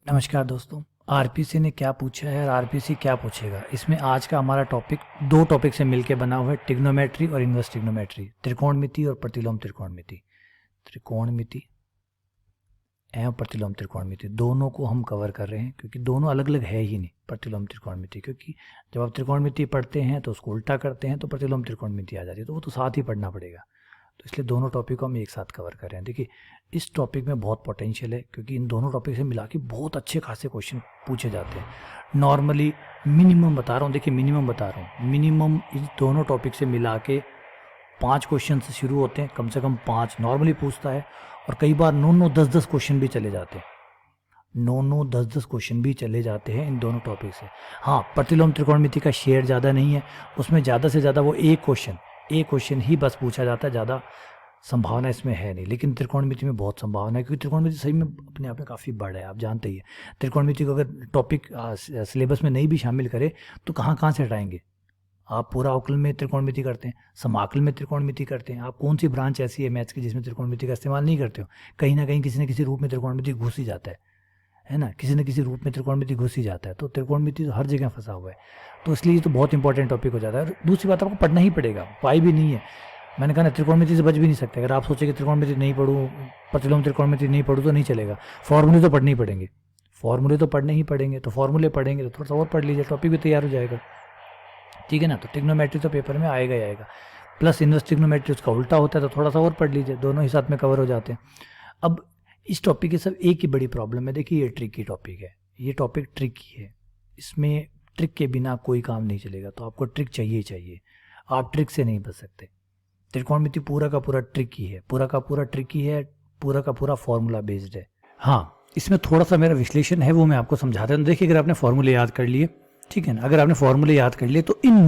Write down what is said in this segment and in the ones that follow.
नमस्कार दोस्तों। आरपीसी ने क्या पूछा है और आरपीसी क्या पूछेगा, इसमें आज का हमारा टॉपिक दो टॉपिक से मिलकर बना हुआ है, ट्रिग्नोमेट्री और इनवर्स ट्रिग्नोमेट्री, त्रिकोणमिति और प्रतिलोम त्रिकोणमिति। त्रिकोणमिति एवं प्रतिलोम त्रिकोणमिति दोनों को हम कवर कर रहे हैं क्योंकि दोनों अलग अलग है ही नहीं। प्रतिलोम त्रिकोणमिति क्योंकि जब आप त्रिकोणमिति पढ़ते हैं तो उसको उल्टा करते हैं तो प्रतिलोम त्रिकोणमिति आ जाती है, तो वो तो साथ ही पढ़ना पड़ेगा। तो इसलिए दोनों टॉपिक को हम एक साथ कवर कर रहे हैं। देखिए, इस टॉपिक में बहुत पोटेंशियल है क्योंकि इन दोनों टॉपिक से मिला के बहुत अच्छे खासे क्वेश्चन पूछे जाते हैं। नॉर्मली मिनिमम बता रहा हूँ, देखिए मिनिमम बता रहा हूँ, मिनिमम इस दोनों टॉपिक से मिला के 5 क्वेश्चन से शुरू होते हैं, कम से कम 5 नॉर्मली पूछता है, और कई बार 9-9 10-10 क्वेश्चन भी चले जाते हैं। 9-9 10-10 क्वेश्चन भी चले जाते हैं इन दोनों टॉपिक से। हाँ, प्रतिलोम त्रिकोणमिति का शेयर ज़्यादा नहीं है, उसमें ज़्यादा से ज़्यादा वो एक क्वेश्चन ही बस पूछा जाता है, ज़्यादा संभावना इसमें है नहीं। लेकिन त्रिकोणमिति में बहुत संभावना है क्योंकि त्रिकोणमिति सही में अपने आप में काफ़ी बड़ा है, आप जानते ही हैं। त्रिकोणमिति को अगर टॉपिक सिलेबस में नहीं भी शामिल करे तो कहाँ कहाँ से हटाएंगे। आप पूरा अवकलन में त्रिकोणमिति करते हैं, समाकलन में त्रिकोणमिति करते हैं, आप कौन सी ब्रांच ऐसी है मैथ्स की जिसमें त्रिकोणमिति का इस्तेमाल नहीं करते हो। कहीं ना कहीं किसी न किसी रूप में त्रिकोणमिति घुस ही जाता है ना, किसी न किसी रूप में त्रिकोणमिति घुस ही जाता है। तो त्रिकोणमिति तो हर जगह फंसा हुआ है, तो इसलिए ये तो बहुत इंपॉर्टेंट टॉपिक हो जाता है। और दूसरी बात, आपको पढ़ना ही पड़ेगा, उपाय भी नहीं है। मैंने कहा ना, त्रिकोणमिति से बच भी नहीं सकते। अगर आप सोचे कि त्रिकोणमिति नहीं पढ़ूँ, प्रतिलोम त्रिकोणमिति नहीं पढ़ूँ तो नहीं चलेगा। फॉर्मूले तो पढ़ने ही पड़ेंगे, फॉर्मूले तो पढ़ने ही पड़ेंगे। तो फॉर्मूले पढ़ेंगे तो थोड़ा सा और पढ़ लीजिए, टॉपिक भी तैयार हो जाएगा, ठीक है ना। तो ट्रिग्नोमेट्री तो पेपर में आएगा ही आएगा, प्लस इनवर्स ट्रिग्नोमेट्री उसका उल्टा होता है, तो थोड़ा सा और पढ़ लीजिए, दोनों ही साथ में कवर हो जाते हैं। अब इस टॉपिक की सब एक ही बड़ी प्रॉब्लम है, देखिए ये ट्रिकी टॉपिक है, ये टॉपिक ट्रिकी है, इसमें ट्रिक के बिना कोई काम नहीं चलेगा। तो आपको ट्रिक चाहिए ही चाहिए, आप ट्रिक से नहीं बच सकते। त्रिकोणमिति पूरा का पूरा ट्रिकी है, पूरा का पूरा ट्रिकी है, पूरा का पूरा फॉर्मूला बेस्ड है। हाँ, इसमें थोड़ा सा मेरा विश्लेषण है, वो मैं आपको समझाता हूँ। देखिए, अगर आपने फॉर्मूले याद कर लिए, ठीक है ना, अगर आपने फॉर्मूले याद कर लिए तो इन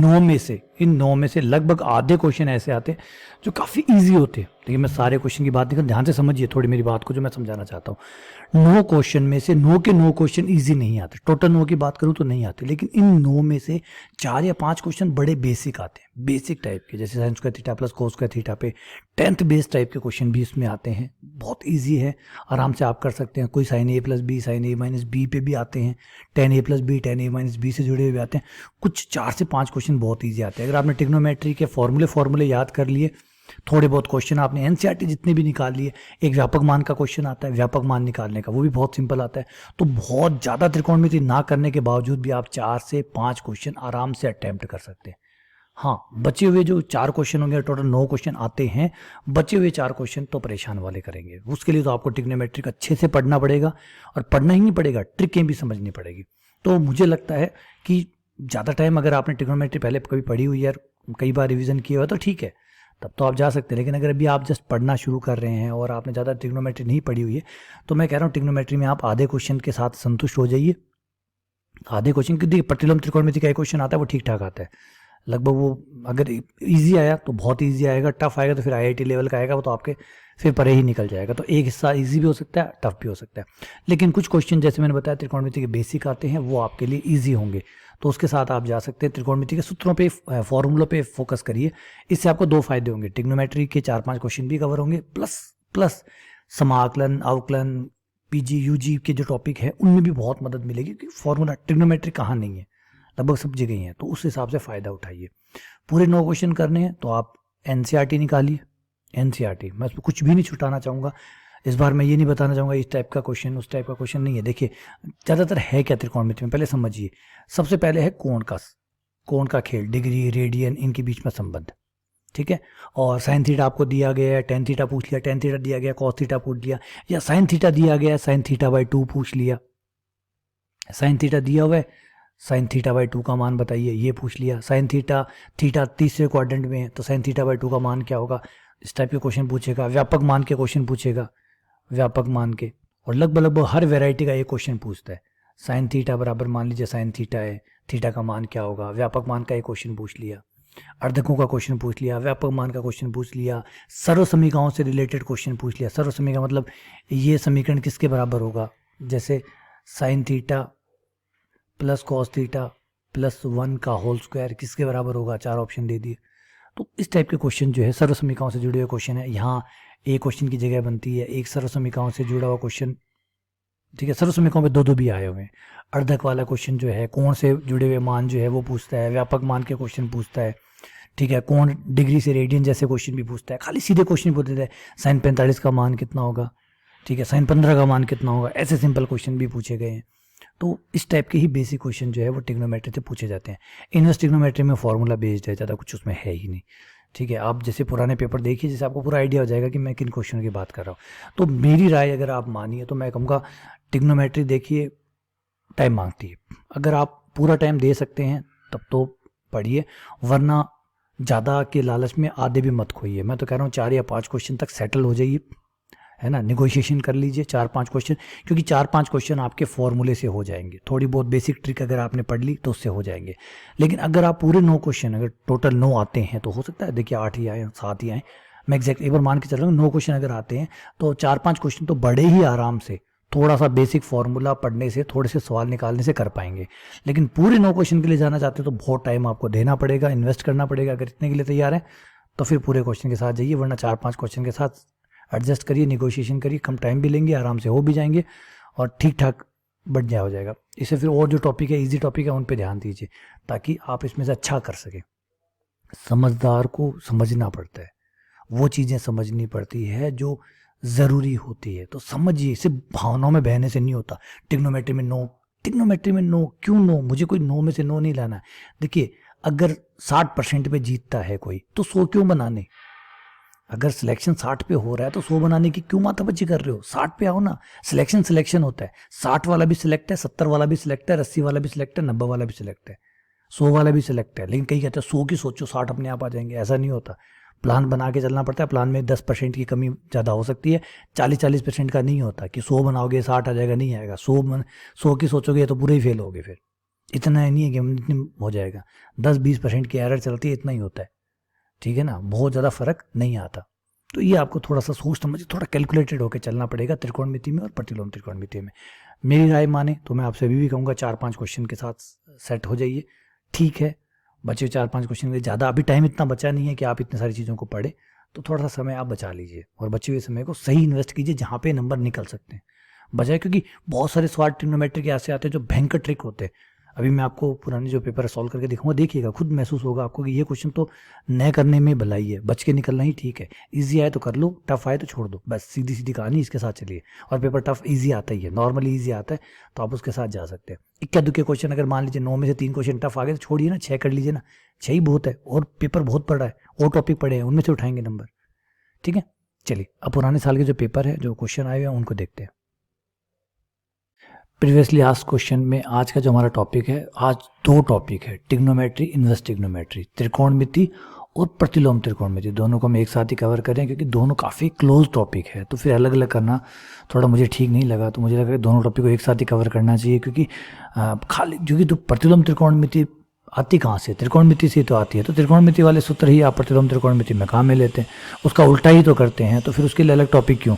9 में से लगभग आधे क्वेश्चन ऐसे आते हैं जो काफ़ी इजी होते हैं। देखिए, मैं सारे क्वेश्चन की बात नहीं कर, ध्यान से समझिए थोड़ी मेरी बात को जो मैं समझाना चाहता हूँ। 9 क्वेश्चन में से 9 के 9 क्वेश्चन इजी नहीं आते, टोटल 9 की बात करूँ तो नहीं आते, लेकिन इन 9 में से 4 या 5 क्वेश्चन बड़े बेसिक आते हैं, बेसिक टाइप के, जैसे sign square theta plus cos square theta पे 10th बेस टाइप के क्वेश्चन भी इसमें आते हैं। बहुत ईजी है, आराम से आप कर सकते हैं। कोई साइन ए प्लस बी, साइन ए माइनस बी पे भी आते हैं, टेन ए प्लस बी, टेन ए माइनस बी से जुड़े हुए आते हैं। कुछ 4 से 5 क्वेश्चन बहुत ईजी आते हैं। अगर आपने ट्रिग्नोमेट्री के फॉर्मूले याद कर लिए, थोड़े बहुत क्वेश्चन आपने एनसीईआरटी जितने भी निकाल लिए, एक व्यापक मान का क्वेश्चन आता है, व्यापक मान निकालने का, वो भी बहुत सिंपल आता है। तो बहुत ज़्यादा त्रिकोणमिति ना करने के बावजूद भी आप 4 से 5 क्वेश्चन आराम से अटेम्प्ट कर सकते हैं। हाँ, बचे हुए जो 4 क्वेश्चन होंगे, टोटल 9 क्वेश्चन आते हैं, बचे हुए 4 क्वेश्चन तो परेशान वाले करेंगे। उसके लिए तो आपको ट्रिग्नोमेट्रिक अच्छे से पढ़ना पड़ेगा, और पढ़ना ही नहीं पड़ेगा, ट्रिकें भी समझनी पड़ेगी। तो मुझे लगता है कि ज़्यादा टाइम अगर आपने ट्रिग्नोमेट्री पहले कभी पढ़ी हुई है, कई बार रिवीजन किया हुआ, तो ठीक है, तब तो आप जा सकते हैं। लेकिन अगर अभी आप जस्ट पढ़ना शुरू कर रहे हैं और आपने ज़्यादा ट्रिग्नोमेट्री नहीं पढ़ी हुई है, तो मैं कह रहा हूँ ट्रिग्नोमेट्री में आप आधे क्वेश्चन के साथ संतुष्ट हो जाइए। आधे क्वेश्चन, क्योंकि प्रतिलोम त्रिकोणमिति का एक क्वेश्चन आता है वो ठीक ठाक आता है लगभग। वो अगर इजी आया तो बहुत इजी आएगा, टफ आएगा तो फिर आईआईटी लेवल का आएगा, वो तो आपके फिर परे ही निकल जाएगा। तो एक हिस्सा इजी भी हो सकता है, टफ भी हो सकता है। लेकिन कुछ क्वेश्चन जैसे मैंने बताया त्रिकोणमिति के बेसिक आते हैं, वो आपके लिए ईजी होंगे, तो उसके साथ आप जा सकते हैं। त्रिकोणमिति के सूत्रों पे, फॉर्मूलों पे फोकस करिए, इससे आपको 2 फायदे होंगे। ट्रिग्नोमेट्री के 4-5 क्वेश्चन भी कवर होंगे, प्लस समाकलन, अवकलन, पीजी यूजी के जो टॉपिक है उनमें भी बहुत मदद मिलेगी, क्योंकि फॉर्मूला ट्रिग्नोमेट्री कहाँ नहीं है, लगभग सब जगह ही है। तो उस हिसाब से फ़ायदा उठाइए। पूरे 9 क्वेश्चन करने हैं तो आप एनसीईआरटी निकालिए, एनसीईआरटी, मैं उसमें कुछ भी नहीं छुटाना चाहूँगा। इस बार मैं ये नहीं बताना चाहूँगा इस टाइप का क्वेश्चन, उस टाइप का क्वेश्चन नहीं है। देखिए, ज़्यादातर है क्या त्रिकोणमिति में, पहले समझिए। सबसे पहले है कोण का खेल, डिग्री, रेडियन, इनके बीच में संबंध, ठीक है। और साइन थीटा आपको दिया गया है, टेन थीटा पूछ लिया, टेन थीटा दिया गया, कॉस थीटा पूछ लिया, या साइन थीटा दिया गया, साइन थीटा बाई 2 पूछ लिया। साइन थीटा दिया हुआ है, साइन थीटा बाई 2 का मान बताइए, ये पूछ लिया। साइन थीटा तीसरे क्वाड्रेंट में है, तो साइन थीटा बाई 2 का मान क्या होगा, इस टाइप के क्वेश्चन पूछेगा। व्यापक मान के क्वेश्चन पूछेगा, व्यापक मान के, और लगभग हर वेराइटी का एक क्वेश्चन पूछता है। साइन थीटा बराबर, मान लीजिए साइन थीटा है, थीटा का मान क्या होगा, व्यापक मान का एक क्वेश्चन पूछ लिया, अर्धकों का क्वेश्चन पूछ लिया, व्यापक मान का क्वेश्चन पूछ लिया, सर्व समीकरणों से रिलेटेड क्वेश्चन पूछ लिया। सर्व समीकरण मतलब ये समीकरण किसके बराबर होगा, जैसे sign theta plus cos theta plus 1 का होल स्क्वायर किसके बराबर होगा, 4 ऑप्शन दे दिए। तो इस टाइप के क्वेश्चन जो है सर्व समीकरणों से जुड़े हुए क्वेश्चन है। यहाँ एक क्वेश्चन की जगह बनती है एक सर्व समीकरणों से जुड़ा हुआ क्वेश्चन, ठीक है, सर्वसमीकों पे दो दो भी आए हुए हैं। अर्धक वाला क्वेश्चन जो है कोण से जुड़े हुए मान जो है वो पूछता है, व्यापक मान के क्वेश्चन पूछता है, ठीक है, कोण डिग्री से रेडियन जैसे क्वेश्चन भी पूछता है, खाली सीधे क्वेश्चन पूछ देता है साइन 45 का मान कितना होगा, ठीक है, साइन 15 का मान कितना होगा, ऐसे सिंपल क्वेश्चन भी पूछे गए हैं। तो इस टाइप के ही बेसिक क्वेश्चन जो है वो ट्रिग्नोमेट्री से पूछे जाते हैं। इनवर्स ट्रिग्नोमेट्री में फॉर्मूला बेस्ड है, ज़्यादा कुछ उसमें है ही नहीं, ठीक है। आप जैसे पुराने पेपर देखिए, जैसे आपको पूरा आइडिया हो जाएगा कि मैं किन क्वेश्चन की बात कर रहा हूँ। तो मेरी राय अगर आप मानिए तो मैं कहूँगा ट्रिग्नोमेट्री देखिए टाइम मांगती है, अगर आप पूरा टाइम दे सकते हैं तब तो पढ़िए, वरना ज़्यादा के लालच में आधे भी मत खोइए। मैं तो कह रहा हूँ 4 या 5 क्वेश्चन तक सेटल हो जाइए, है ना, निगोशिएशन कर लीजिए 4-5 क्वेश्चन, क्योंकि 4-5 क्वेश्चन आपके फॉर्मूले से हो जाएंगे, थोड़ी बहुत बेसिक ट्रिक अगर आपने पढ़ ली तो उससे हो जाएंगे। लेकिन अगर आप पूरे 9 क्वेश्चन अगर टोटल 9 आते हैं तो हो सकता है देखिए 8 ही आए 7 ही आए, मैं एग्जैक्ट एक बार मान के चल रहा हूँ 9 क्वेश्चन अगर आते हैं तो 4-5 क्वेश्चन तो बड़े ही आराम से थोड़ा सा बेसिक फॉर्मूला पढ़ने से, थोड़े से सवाल निकालने से कर पाएंगे। लेकिन पूरे 9 क्वेश्चन के लिए जाना चाहते हो तो बहुत टाइम आपको देना पड़ेगा, इन्वेस्ट करना पड़ेगा। अगर इतने के लिए तैयार है तो फिर पूरे क्वेश्चन के साथ जाइए, वरना 4-5 क्वेश्चन के साथ एडजस्ट करिए, निगोशिएशन करिए, कम टाइम भी लेंगे, आराम से हो भी जाएंगे और ठीक ठाक बढ़िया हो जाएगा। इससे फिर और जो टॉपिक है, इजी टॉपिक है, उन पे ध्यान दीजिए ताकि आप इसमें से अच्छा कर सकें। समझदार को समझना पड़ता है, वो चीज़ें समझनी पड़ती है जो ज़रूरी होती है। तो समझिए, सिर्फ भावनाओं में बहने से नहीं होता। ट्रिग्नोमेट्री में नो, ट्रिग्नोमेट्री में नो क्यों, नो मुझे कोई नो में से नो नहीं लाना है। देखिए अगर 60% पे जीतता है कोई तो 100 क्यों बनाने, अगर सिलेक्शन 60 पे हो रहा है तो 100 बनाने की क्यों माथापच्ची कर रहे हो, 60 पे आओ ना। सिलेक्शन होता है, 60 वाला भी सिलेक्ट है, 70 वाला भी सिलेक्ट है, 80 वाला भी सिलेक्ट है, 90 वाला भी सिलेक्ट है, 100 वाला भी सिलेक्ट है। लेकिन कई कहते हैं 100 की सोचो 60 अपने आप आ जाएंगे, ऐसा नहीं होता। प्लान बना के चलना पड़ता है, प्लान में 10% की कमी ज़्यादा हो सकती है, 40-40% का नहीं होता कि 100 बनाओगे 60 आ जाएगा, नहीं आएगा। 100 की सोचोगे तो पूरे ही फेल होगे, फिर इतना ही नहीं है कि इतनी हो जाएगा, 10-20% की एरर चलती है, इतना ही होता है, ठीक है ना, बहुत ज़्यादा फर्क नहीं आता। तो ये आपको थोड़ा सा सोच समझ, थोड़ा कैलकुलेटेड होकर चलना पड़ेगा त्रिकोणमिति में और प्रतिलोम त्रिकोणमिति में। मेरी राय माने तो मैं आपसे अभी भी कहूँगा 4-5 क्वेश्चन के साथ सेट हो जाइए, ठीक है। बचे 4-5 क्वेश्चन के ज़्यादा अभी टाइम इतना बचा नहीं है कि आप इतनी सारी चीज़ों को पढ़े, तो थोड़ा सा समय आप बचा लीजिए और बचे हुए समय को सही इन्वेस्ट कीजिए जहाँ पे नंबर निकल सकते हैं बजाय, क्योंकि बहुत सारे सवाल ट्रिग्नोमेट्री के ऐसे आते हैं जो भयंकर ट्रिक होते हैं। अभी मैं आपको पुराने जो पेपर है सॉल्व करके दिखाऊंगा, देखिएगा, खुद महसूस होगा आपको कि ये क्वेश्चन तो नए करने में भलाई है, बच के निकलना ही ठीक है। इजी आए तो कर लो, टफ आए तो छोड़ दो, बस सीधी सीधी कहानी, इसके साथ चलिए। और पेपर टफ इजी आता ही है, नॉर्मली इजी आता है, तो आप उसके साथ जा सकते हैं। इक्का दुक्के क्वेश्चन अगर मान लीजिए 9 में से 3 क्वेश्चन टफ आ गए तो छोड़िए ना, 6 कर लीजिए ना, 6 ही बहुत है, और पेपर बहुत पड़ा है, और टॉपिक पड़े हैं, उनमें से उठाएंगे नंबर, ठीक है। चलिए अब पुराने साल के जो पेपर है, जो क्वेश्चन आए हुए हैं, उनको देखते हैं। प्रीवियसली आस्क्ड क्वेश्चन में आज का जो हमारा टॉपिक है, आज 2 टॉपिक है, ट्रिग्नोमेट्री, इनवर्स ट्रिग्नोमेट्री, त्रिकोणमिति और प्रतिलोम त्रिकोणमिति, दोनों को हम एक साथ ही कवर करें क्योंकि दोनों काफ़ी क्लोज टॉपिक है। तो फिर अलग अलग करना थोड़ा मुझे ठीक नहीं लगा, तो मुझे लगा कि दोनों टॉपिक को एक साथ ही कवर करना चाहिए, क्योंकि खाली क्योंकि तो प्रतिलोम त्रिकोणमिति आती कहाँ से, त्रिकोणमिति से तो आती है, तो त्रिकोणमिति वाले सूत्र ही आप प्रतिलोम त्रिकोणमिति में काम में लेते हैं, उसका उल्टा ही तो करते हैं, तो फिर उसके लिए अलग टॉपिक क्यों।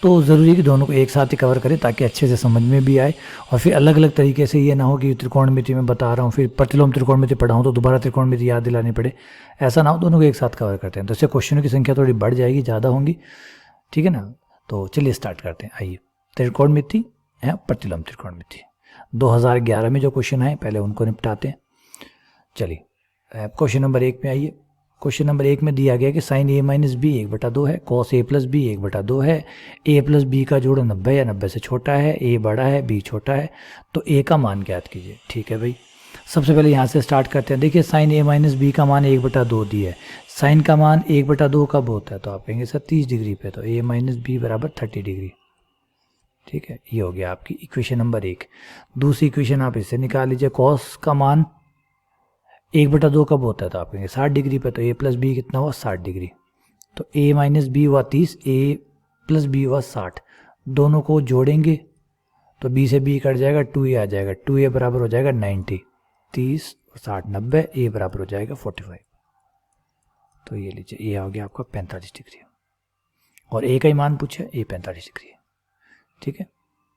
तो ज़रूरी है कि दोनों को एक साथ ही कवर करें ताकि अच्छे से समझ में भी आए, और फिर अलग अलग तरीके से ये ना हो कि त्रिकोणमिति में बता रहा हूँ फिर प्रतिलोम त्रिकोणमिति पढ़ाऊँ तो दोबारा त्रिकोणमिति याद दिलानी पड़े, ऐसा ना हो, दोनों को एक साथ कवर करते हैं, तो इससे क्वेश्चनों की संख्या थोड़ी बढ़ जाएगी, ज़्यादा होंगी, ठीक है ना। तो चलिए स्टार्ट करते हैं, आइए। त्रिकोणमिति है, प्रतिलोम त्रिकोणमिति, 2011 में जो क्वेश्चन आए पहले उनको निपटाते हैं। चलिए क्वेश्चन नंबर 1 में आइए। क्वेश्चन नंबर 1 में दिया गया कि साइन a माइनस बी 1/2 है, कॉस a प्लस बी 1/2 है, a प्लस बी का जोड़ 90 या 90 से छोटा है, a बड़ा है b छोटा है, तो a का मान ज्ञात कीजिए। ठीक है भाई, सबसे पहले यहाँ से स्टार्ट करते हैं। देखिए साइन a माइनस बी का मान 1/2 दिया है, साइन का मान 1/2 कब होता है, तो आप कहेंगे सर 30 डिग्री पे, तो a माइनस बी बराबर 30 डिग्री। ठीक है, ये हो गया आपकी इक्वेशन नंबर 1। दूसरी इक्वेशन आप इससे निकाल लीजिए, कॉस का मान 1/2 कब होता है, तो आप कहेंगे 60 डिग्री पे, तो a प्लस बी कितना हुआ 60 डिग्री, तो a माइनस बी हुआ 30, a प्लस बी हुआ 60, दोनों को जोड़ेंगे तो b से b कट जाएगा, 2a आ जाएगा, 2a बराबर हो जाएगा 90, 30 और 60 90, a बराबर हो जाएगा 45। तो ये लीजिए a आ गया आपका 45 डिग्री, और a का ही मान पूछे, a 45 डिग्री है। ठीक है,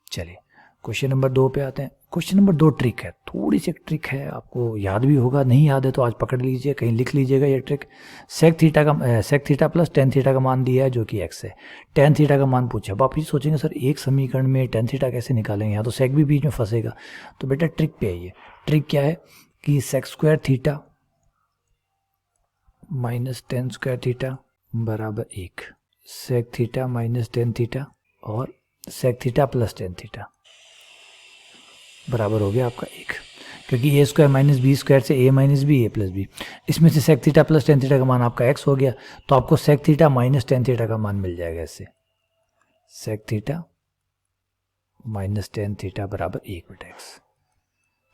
चलिए क्वेश्चन नंबर 2 पे आते हैं। क्वेश्चन नंबर 2 ट्रिक है, थोड़ी सी एक ट्रिक है, आपको याद भी होगा, नहीं याद है तो आज पकड़ लीजिए, कहीं लिख लीजिएगा ये trick. Sec theta plus tan theta का मान दिया है जो कि एक्स है, टेन थीटा का मान पूछा। अब आप ये सोचेंगे सर एक समीकरण में टेन थीटा कैसे निकालेंगे, यहाँ तो सेक भी बीच में फंसेगा। तो बेटा ट्रिक पे आइए। ट्रिक क्या है कि sec square theta minus tan square theta बराबर 1, sec theta minus tan theta और sec theta plus tan theta बराबर हो गया आपका 1, क्योंकि A square minus B square से A minus B A plus B, इसमें से sec theta plus tan theta का मान आपका x हो गया, तो आपको sec theta minus tan theta का मान मिल जाएगा इससे। Sec theta minus tan theta बराबर 1/x।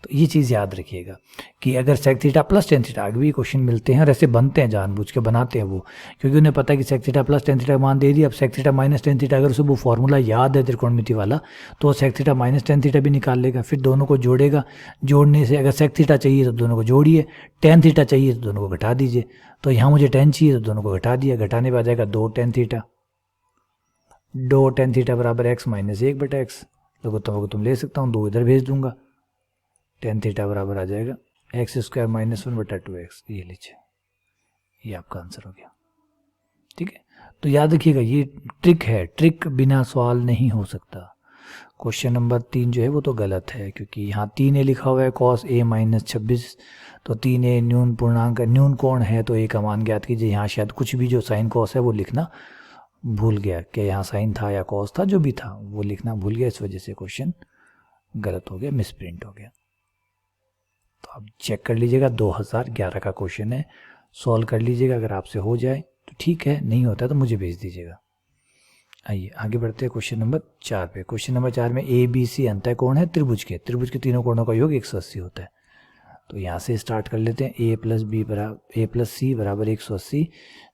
तो ये चीज़ याद रखिएगा कि अगर sec theta plus tan theta, आगे भी क्वेश्चन मिलते हैं और ऐसे बनते हैं, जानबूझ के बनाते हैं वो, क्योंकि उन्हें पता है कि sec theta plus tan theta का मान दे दिया। अब sec theta minus tan theta, अगर उसे वो फॉर्मूला याद है त्रिकोणमिति वाला, तो वो sec theta minus tan theta भी निकाल लेगा, फिर दोनों को जोड़ेगा। जोड़ने से अगर सेक थीटा चाहिए तो दोनों को जोड़िए, टेन थीटा चाहिए तो दोनों को घटा दीजिए। तो यहाँ मुझे टेन चाहिए तो दोनों को घटा दिया, घटाने पर आ जाएगा 2 टेन थीटा, 2 टेन थीटा बराबर x माइनस 1/x। लघुत्तम को तुम ले सकता हूँ, 2 इधर भेज दूंगा, टेन थीटा बराबर आ जाएगा एक्स स्क्वायर माइनस 1/2x। ये लीजिए, ये आपका आंसर हो गया। ठीक है, तो याद रखिएगा ये ट्रिक है, ट्रिक बिना सवाल नहीं हो सकता। क्वेश्चन नंबर 3 जो है वो तो गलत है, क्योंकि यहाँ 3a लिखा हुआ है cos a माइनस 26, तो 3a न्यून पूर्णांक, न्यून कोण है तो a का मान ज्ञात कीजिए। यहाँ शायद कुछ भी जो साइन कॉस है वो लिखना भूल गया, कि यहाँ साइन था या कॉस था, जो भी था वो लिखना भूल गया, इस वजह से क्वेश्चन गलत हो गया, मिसप्रिंट हो गया। तो आप चेक कर लीजिएगा, 2011 का क्वेश्चन है, सॉल्व कर लीजिएगा, अगर आपसे हो जाए तो ठीक है, नहीं होता तो मुझे भेज दीजिएगा। आइए आगे बढ़ते हैं क्वेश्चन नंबर 4 पे। क्वेश्चन नंबर 4 में ए बी सी अंतः कोण है त्रिभुज के, त्रिभुज के तीनों कोणों का योग 180 होता है। तो यहाँ से स्टार्ट कर लेते हैं। ए प्लस सी बराबर 180,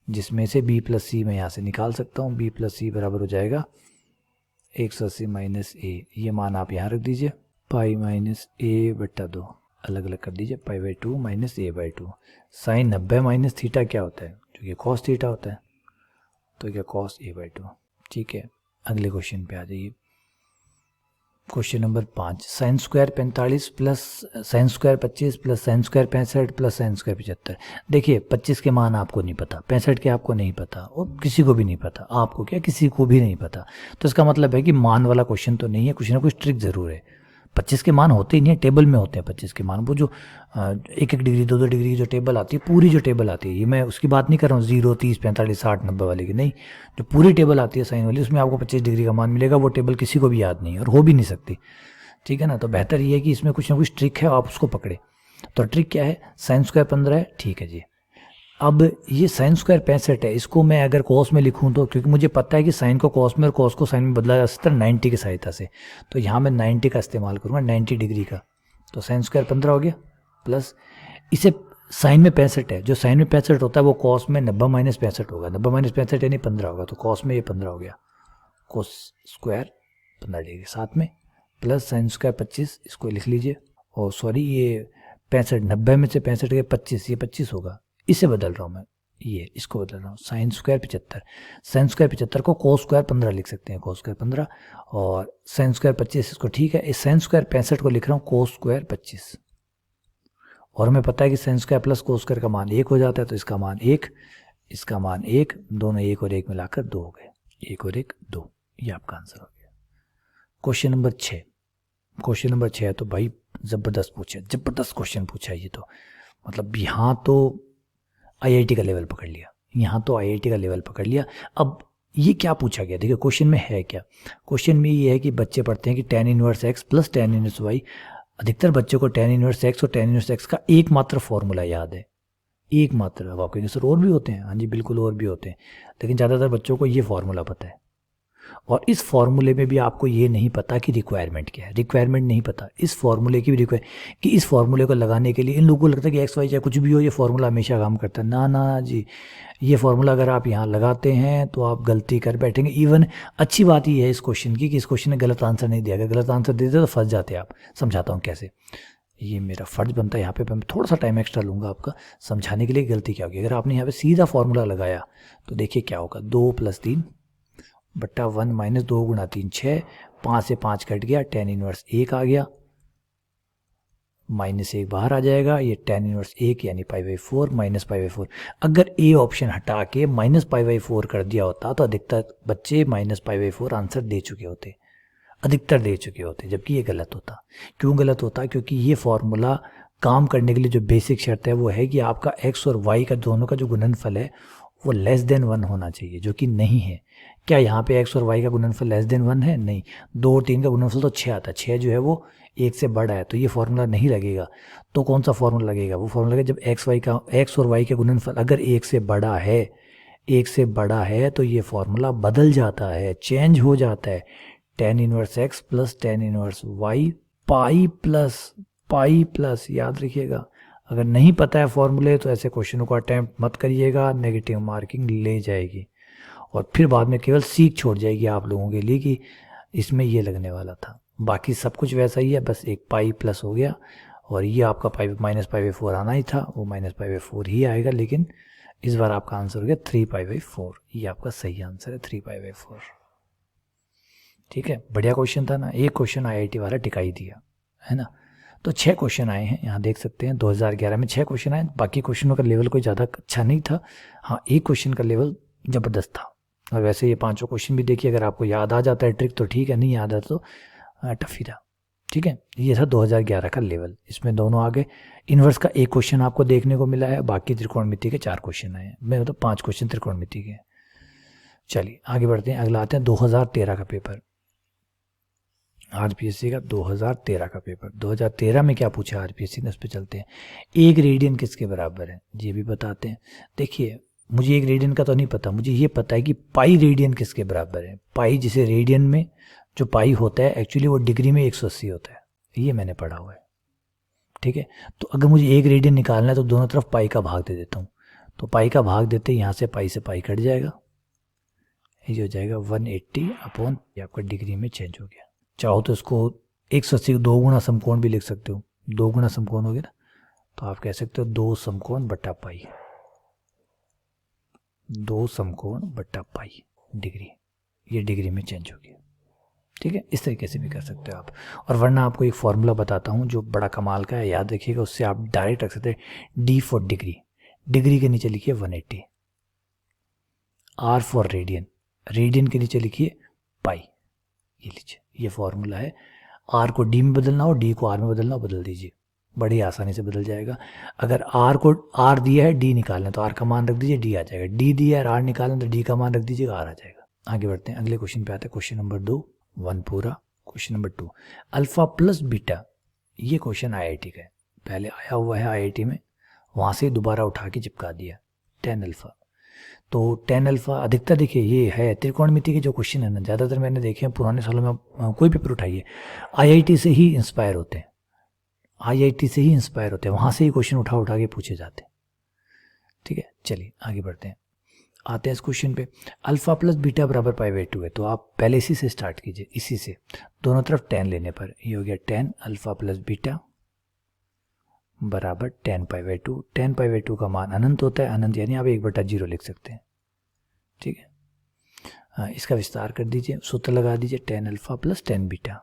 जिसमें से बी प्लस सी मैं यहाँ से निकाल सकता हूँ। बी प्लस सी बराबर हो जाएगा 180 माइनस ए, ये मान आप यहाँ रख दीजिए, पाई माइनस a/2, अलग अलग कर दीजिए, pi minus a/2। Sine 90 minus theta क्या होता है, जो कि कॉस थीटा होता है, तो क्या कॉस a/2। ठीक है, अगले क्वेश्चन पे आ जाइए। Question number 5, sine square 45 plus sine square 25 plus sine square 65 plus sine square 75। देखिए 25 के मान आपको नहीं पता, 65 के आपको नहीं पता, और किसी को भी नहीं पता, आपको क्या किसी को भी नहीं पता, तो इसका मतलब है कि मान वाला क्वेश्चन तो नहीं है, कुछ ना कुछ ट्रिक जरूर है। 25 के मान होते ही नहीं है, टेबल में होते हैं 25 के मान, वो जो 1-1 डिग्री 2-2 डिग्री की जो टेबल आती है, पूरी जो टेबल आती है, ये मैं उसकी बात नहीं कर रहा हूँ 0 30 45 60 90 वाले की, नहीं, जो पूरी टेबल आती है साइन वाली, उसमें आपको 25 डिग्री का मान मिलेगा। वो टेबल किसी को भी याद नहीं है और हो भी नहीं सकती, ठीक है ना। तो बेहतर ये है कि इसमें कुछ ना कुछ ट्रिक है, आप उसको पकड़े। तो ट्रिक क्या है, साइन स्क्वायर 15 है, ठीक है जी। अब ये साइन स्क्वायर 65 है, इसको मैं अगर कॉस में लिखूं तो, क्योंकि मुझे पता है कि साइन को कॉस में और कॉस को साइन में बदला जा सकता है 90 की सहायता से, तो यहाँ मैं 90 का इस्तेमाल करूँगा, 90 डिग्री का। तो साइन स्क्वायर 15 हो गया, प्लस इसे साइन में 65 है, जो साइन में 65 होता है वो कॉस में 90 माइनस 65 होगा, 90 माइनस 65 यानी 15 होगा, तो कॉस में ये 15 हो गया, कॉस स्क्वायर 15 डिग्री, साथ में प्लस साइन स्क्वायर 25, इसको लिख लीजिए, और सॉरी ये 65, 90 में से 65 के 25, ये 25 होगा, इसे बदल रहा हूँ मैं, ये इसको बदल रहा हूँ, साइन स्क्वायर 75, साइन स्क्वायर 75 को कोस स्क्वायर 15 लिख सकते हैं, कोस स्क्वायर 15, और साइन स्क्वायर 25, इसको ठीक है, इस साइन स्क्वायर 65 को लिख रहा हूँ कोस स्क्वायर 25, और हमें पता है कि sine square plus cos square का मान 1 हो जाता है, तो इसका मान 1, इसका मान 1, दोनों 1 और 1 मिलाकर 2 हो गए, 1 और 1 2, ये आपका आंसर हो गया। क्वेश्चन नंबर 6, क्वेश्चन नंबर 6 तो भाई ज़बरदस्त पूछा, ज़बरदस्त क्वेश्चन पूछा ये तो, मतलब यहाँ तो आईआईटी का लेवल पकड़ लिया, यहाँ तो आईआईटी का लेवल पकड़ लिया। अब ये क्या पूछा गया, देखिए क्वेश्चन में है क्या, क्वेश्चन में ये है कि बच्चे पढ़ते हैं कि tan inverse x plus tan inverse y, अधिकतर बच्चों को tan इनवर्स x और tan इनवर्स x का एकमात्र फॉर्मूला याद है, एकमात्र। अब आप कहेंगे सर और भी होते हैं, हाँ जी बिल्कुल और भी होते हैं, लेकिन ज़्यादातर बच्चों को ये फॉर्मूला पता है, और इस फॉर्मूले में भी आपको ये नहीं पता कि रिक्वायरमेंट क्या है, रिक्वायरमेंट नहीं पता इस फॉर्मूले की भी कि इस फॉर्मूले को लगाने के लिए इन लोगों को लगता है कि एक्स वाई चाहे कुछ भी हो, ये फॉर्मूला हमेशा काम करता है। ना ना जी, ये फॉर्मूला अगर आप यहाँ लगाते हैं तो आप गलती कर बैठेंगे। इवन अच्छी बात ये है इस क्वेश्चन की कि इस क्वेश्चन ने गलत आंसर नहीं दिया, अगर गलत आंसर देते तो फंस जाते आप। समझाता हूँ कैसे, ये मेरा फ़र्ज बनता है यहाँ पे मैं थोड़ा सा टाइम एक्स्ट्रा लूँगा आपका समझाने के लिए। गलती क्या होगी, अगर आपने यहाँ पे सीधा फॉर्मूला लगाया तो देखिए क्या होगा, 2 + 3 बट्टा 1 - 2 × 3 6 5 से 5 कट गया, tan इनवर्स 1 आ गया, -1 बाहर आ जाएगा, ये tan इनवर्स 1 यानी π/4 -π/4। अगर ए ऑप्शन हटा के -π/4 कर दिया होता तो अधिकतर बच्चे -π/4 आंसर दे चुके होते, अधिकतर दे चुके होते, जबकि ये गलत होता। क्यों गलत होता? क्योंकि ये फॉर्मूला काम करने के लिए जो बेसिक शर्त है वो है कि आपका x और y का दोनों का जो गुणनफल है वो लेस देन 1 होना चाहिए, जो कि नहीं है। क्या यहाँ पे x और y का गुणनफल लेस देन 1 है? नहीं। 2 और 3 का गुणनफल तो 6 आता है, 6 जो है वो 1 से बड़ा है, तो ये फॉर्मूला नहीं लगेगा। तो कौन सा फॉर्मूला लगेगा? वो फॉर्मूला लगेगा जब x और y का गुणनफल अगर 1 से बड़ा है, 1 से बड़ा है तो ये फॉर्मूला बदल जाता है, चेंज हो जाता है। tan inverse x plus tan inverse y pi plus, याद रखिएगा। अगर नहीं पता है फॉर्मूले तो ऐसे क्वेश्चनों को अटैम्प्ट मत करिएगा, नेगेटिव मार्किंग ले जाएगी और फिर बाद में केवल सीख छोड़ जाएगी आप लोगों के लिए कि इसमें ये लगने वाला था। बाकी सब कुछ वैसा ही है, बस एक पाई प्लस हो गया और ये आपका -π/4 आना ही था, वो -π/4 ही आएगा, लेकिन इस बार आपका आंसर हो गया 3π/4। ये आपका सही आंसर है, 3π/4। ठीक है, बढ़िया क्वेश्चन था ना। एक क्वेश्चन IIT वाला टिका ही दिया है ना। तो 6 क्वेश्चन आए हैं, यहाँ देख सकते हैं 2011 में 6 क्वेश्चन आए। बाकी क्वेश्चनों का लेवल कोई ज़्यादा अच्छा नहीं था, हाँ एक क्वेश्चन का लेवल ज़बरदस्त था। और वैसे ये 5 क्वेश्चन भी देखिए, अगर आपको याद आ जाता है ट्रिक तो ठीक है, नहीं याद आता तो टफ ही था। ठीक है, ये था 2011 का लेवल। इसमें दोनों आगे इन्वर्स का एक क्वेश्चन आपको देखने को मिला है, बाकी त्रिकोणमिति के 4 क्वेश्चन आए हैं, मैं मतलब 5 क्वेश्चन त्रिकोणमिति के। चलिए आगे बढ़ते हैं, अगला आते हैं 2013 का पेपर, आरपीएससी का 2013 का पेपर। 2013 में क्या पूछा आरपीएससी ने, उस पर चलते हैं। 1 रेडियन किसके बराबर है, ये भी बताते हैं। देखिए मुझे 1 रेडियन का तो नहीं पता, मुझे ये पता है कि पाई रेडियन किसके बराबर है। पाई जिसे रेडियन में जो पाई होता है एक्चुअली वो डिग्री में 180 होता है, ये मैंने पढ़ा हुआ है। ठीक है, तो अगर मुझे 1 रेडियन निकालना है तो दोनों तरफ पाई का भाग दे देता हूँ। तो पाई का भाग देते यहाँ से पाई कट जाएगा, ये हो जाएगा 180 अपॉन, ये आपका डिग्री में चेंज हो गया। चाहो तो इसको 180 को 2 गुना समकोण भी लिख सकते हो, 2 गुना समकोण हो गया ना, तो आप कह सकते हो 2 समकोण बट्टा पाई, 2 समकोण बट्टा पाई डिग्री, ये डिग्री में चेंज हो गया। ठीक है, इस तरीके से भी कर सकते हो आप। और वरना आपको एक फॉर्मूला बताता हूँ जो बड़ा कमाल का है, याद रखिएगा, उससे आप डायरेक्ट रख सकते हैं। D फॉर डिग्री, डिग्री के नीचे लिखिए 180, R फॉर रेडियन, रेडियन के नीचे लिखिए पाई, ये लीजिए, ये फॉर्मूला है। R को D में बदलना हो, D को R में बदलना हो, बदल दीजिए, बड़ी आसानी से बदल जाएगा। अगर R दिया है, D निकालना तो R का मान रख दीजिए, D आ जाएगा। D दिया है, R निकालना तो D का मान रख दीजिएगा, R आ जाएगा। आगे बढ़ते हैं, अगले क्वेश्चन पे आते हैं, क्वेश्चन नंबर 2, 1 पूरा। Question number 2, alpha plus beta, ये क्वेश्चन IIT का है, पहले आया हुआ है IIT में, वहाँ से दोबारा उठा के चिपका दिया। tan अल्फा, तो tan अल्फा अधिकतर देखिए ये है त्रिकोणमिति के जो क्वेश्चन है ना, ज़्यादातर मैंने देखे हैं पुराने सालों में, कोई पेपर उठाइए IIT से ही इंस्पायर होते हैं, IIT से ही इंस्पायर होते हैं, वहाँ से ही क्वेश्चन उठा के पूछे जाते हैं। ठीक है, चलिए आगे बढ़ते हैं, आते हैं इस क्वेश्चन पे। अल्फा प्लस बीटा बराबर π/2 है, तो आप पहले इसी से स्टार्ट कीजिए, इसी से दोनों तरफ tan लेने पर ये हो गया tan अल्फा प्लस बीटा बराबर tan π/2। tan π/2 का मान अनंत होता है, अनंत यानी आप 1/0 लिख सकते हैं। ठीक है, इसका विस्तार कर दीजिए, सूत्र लगा दीजिए, tan alpha plus tan beta,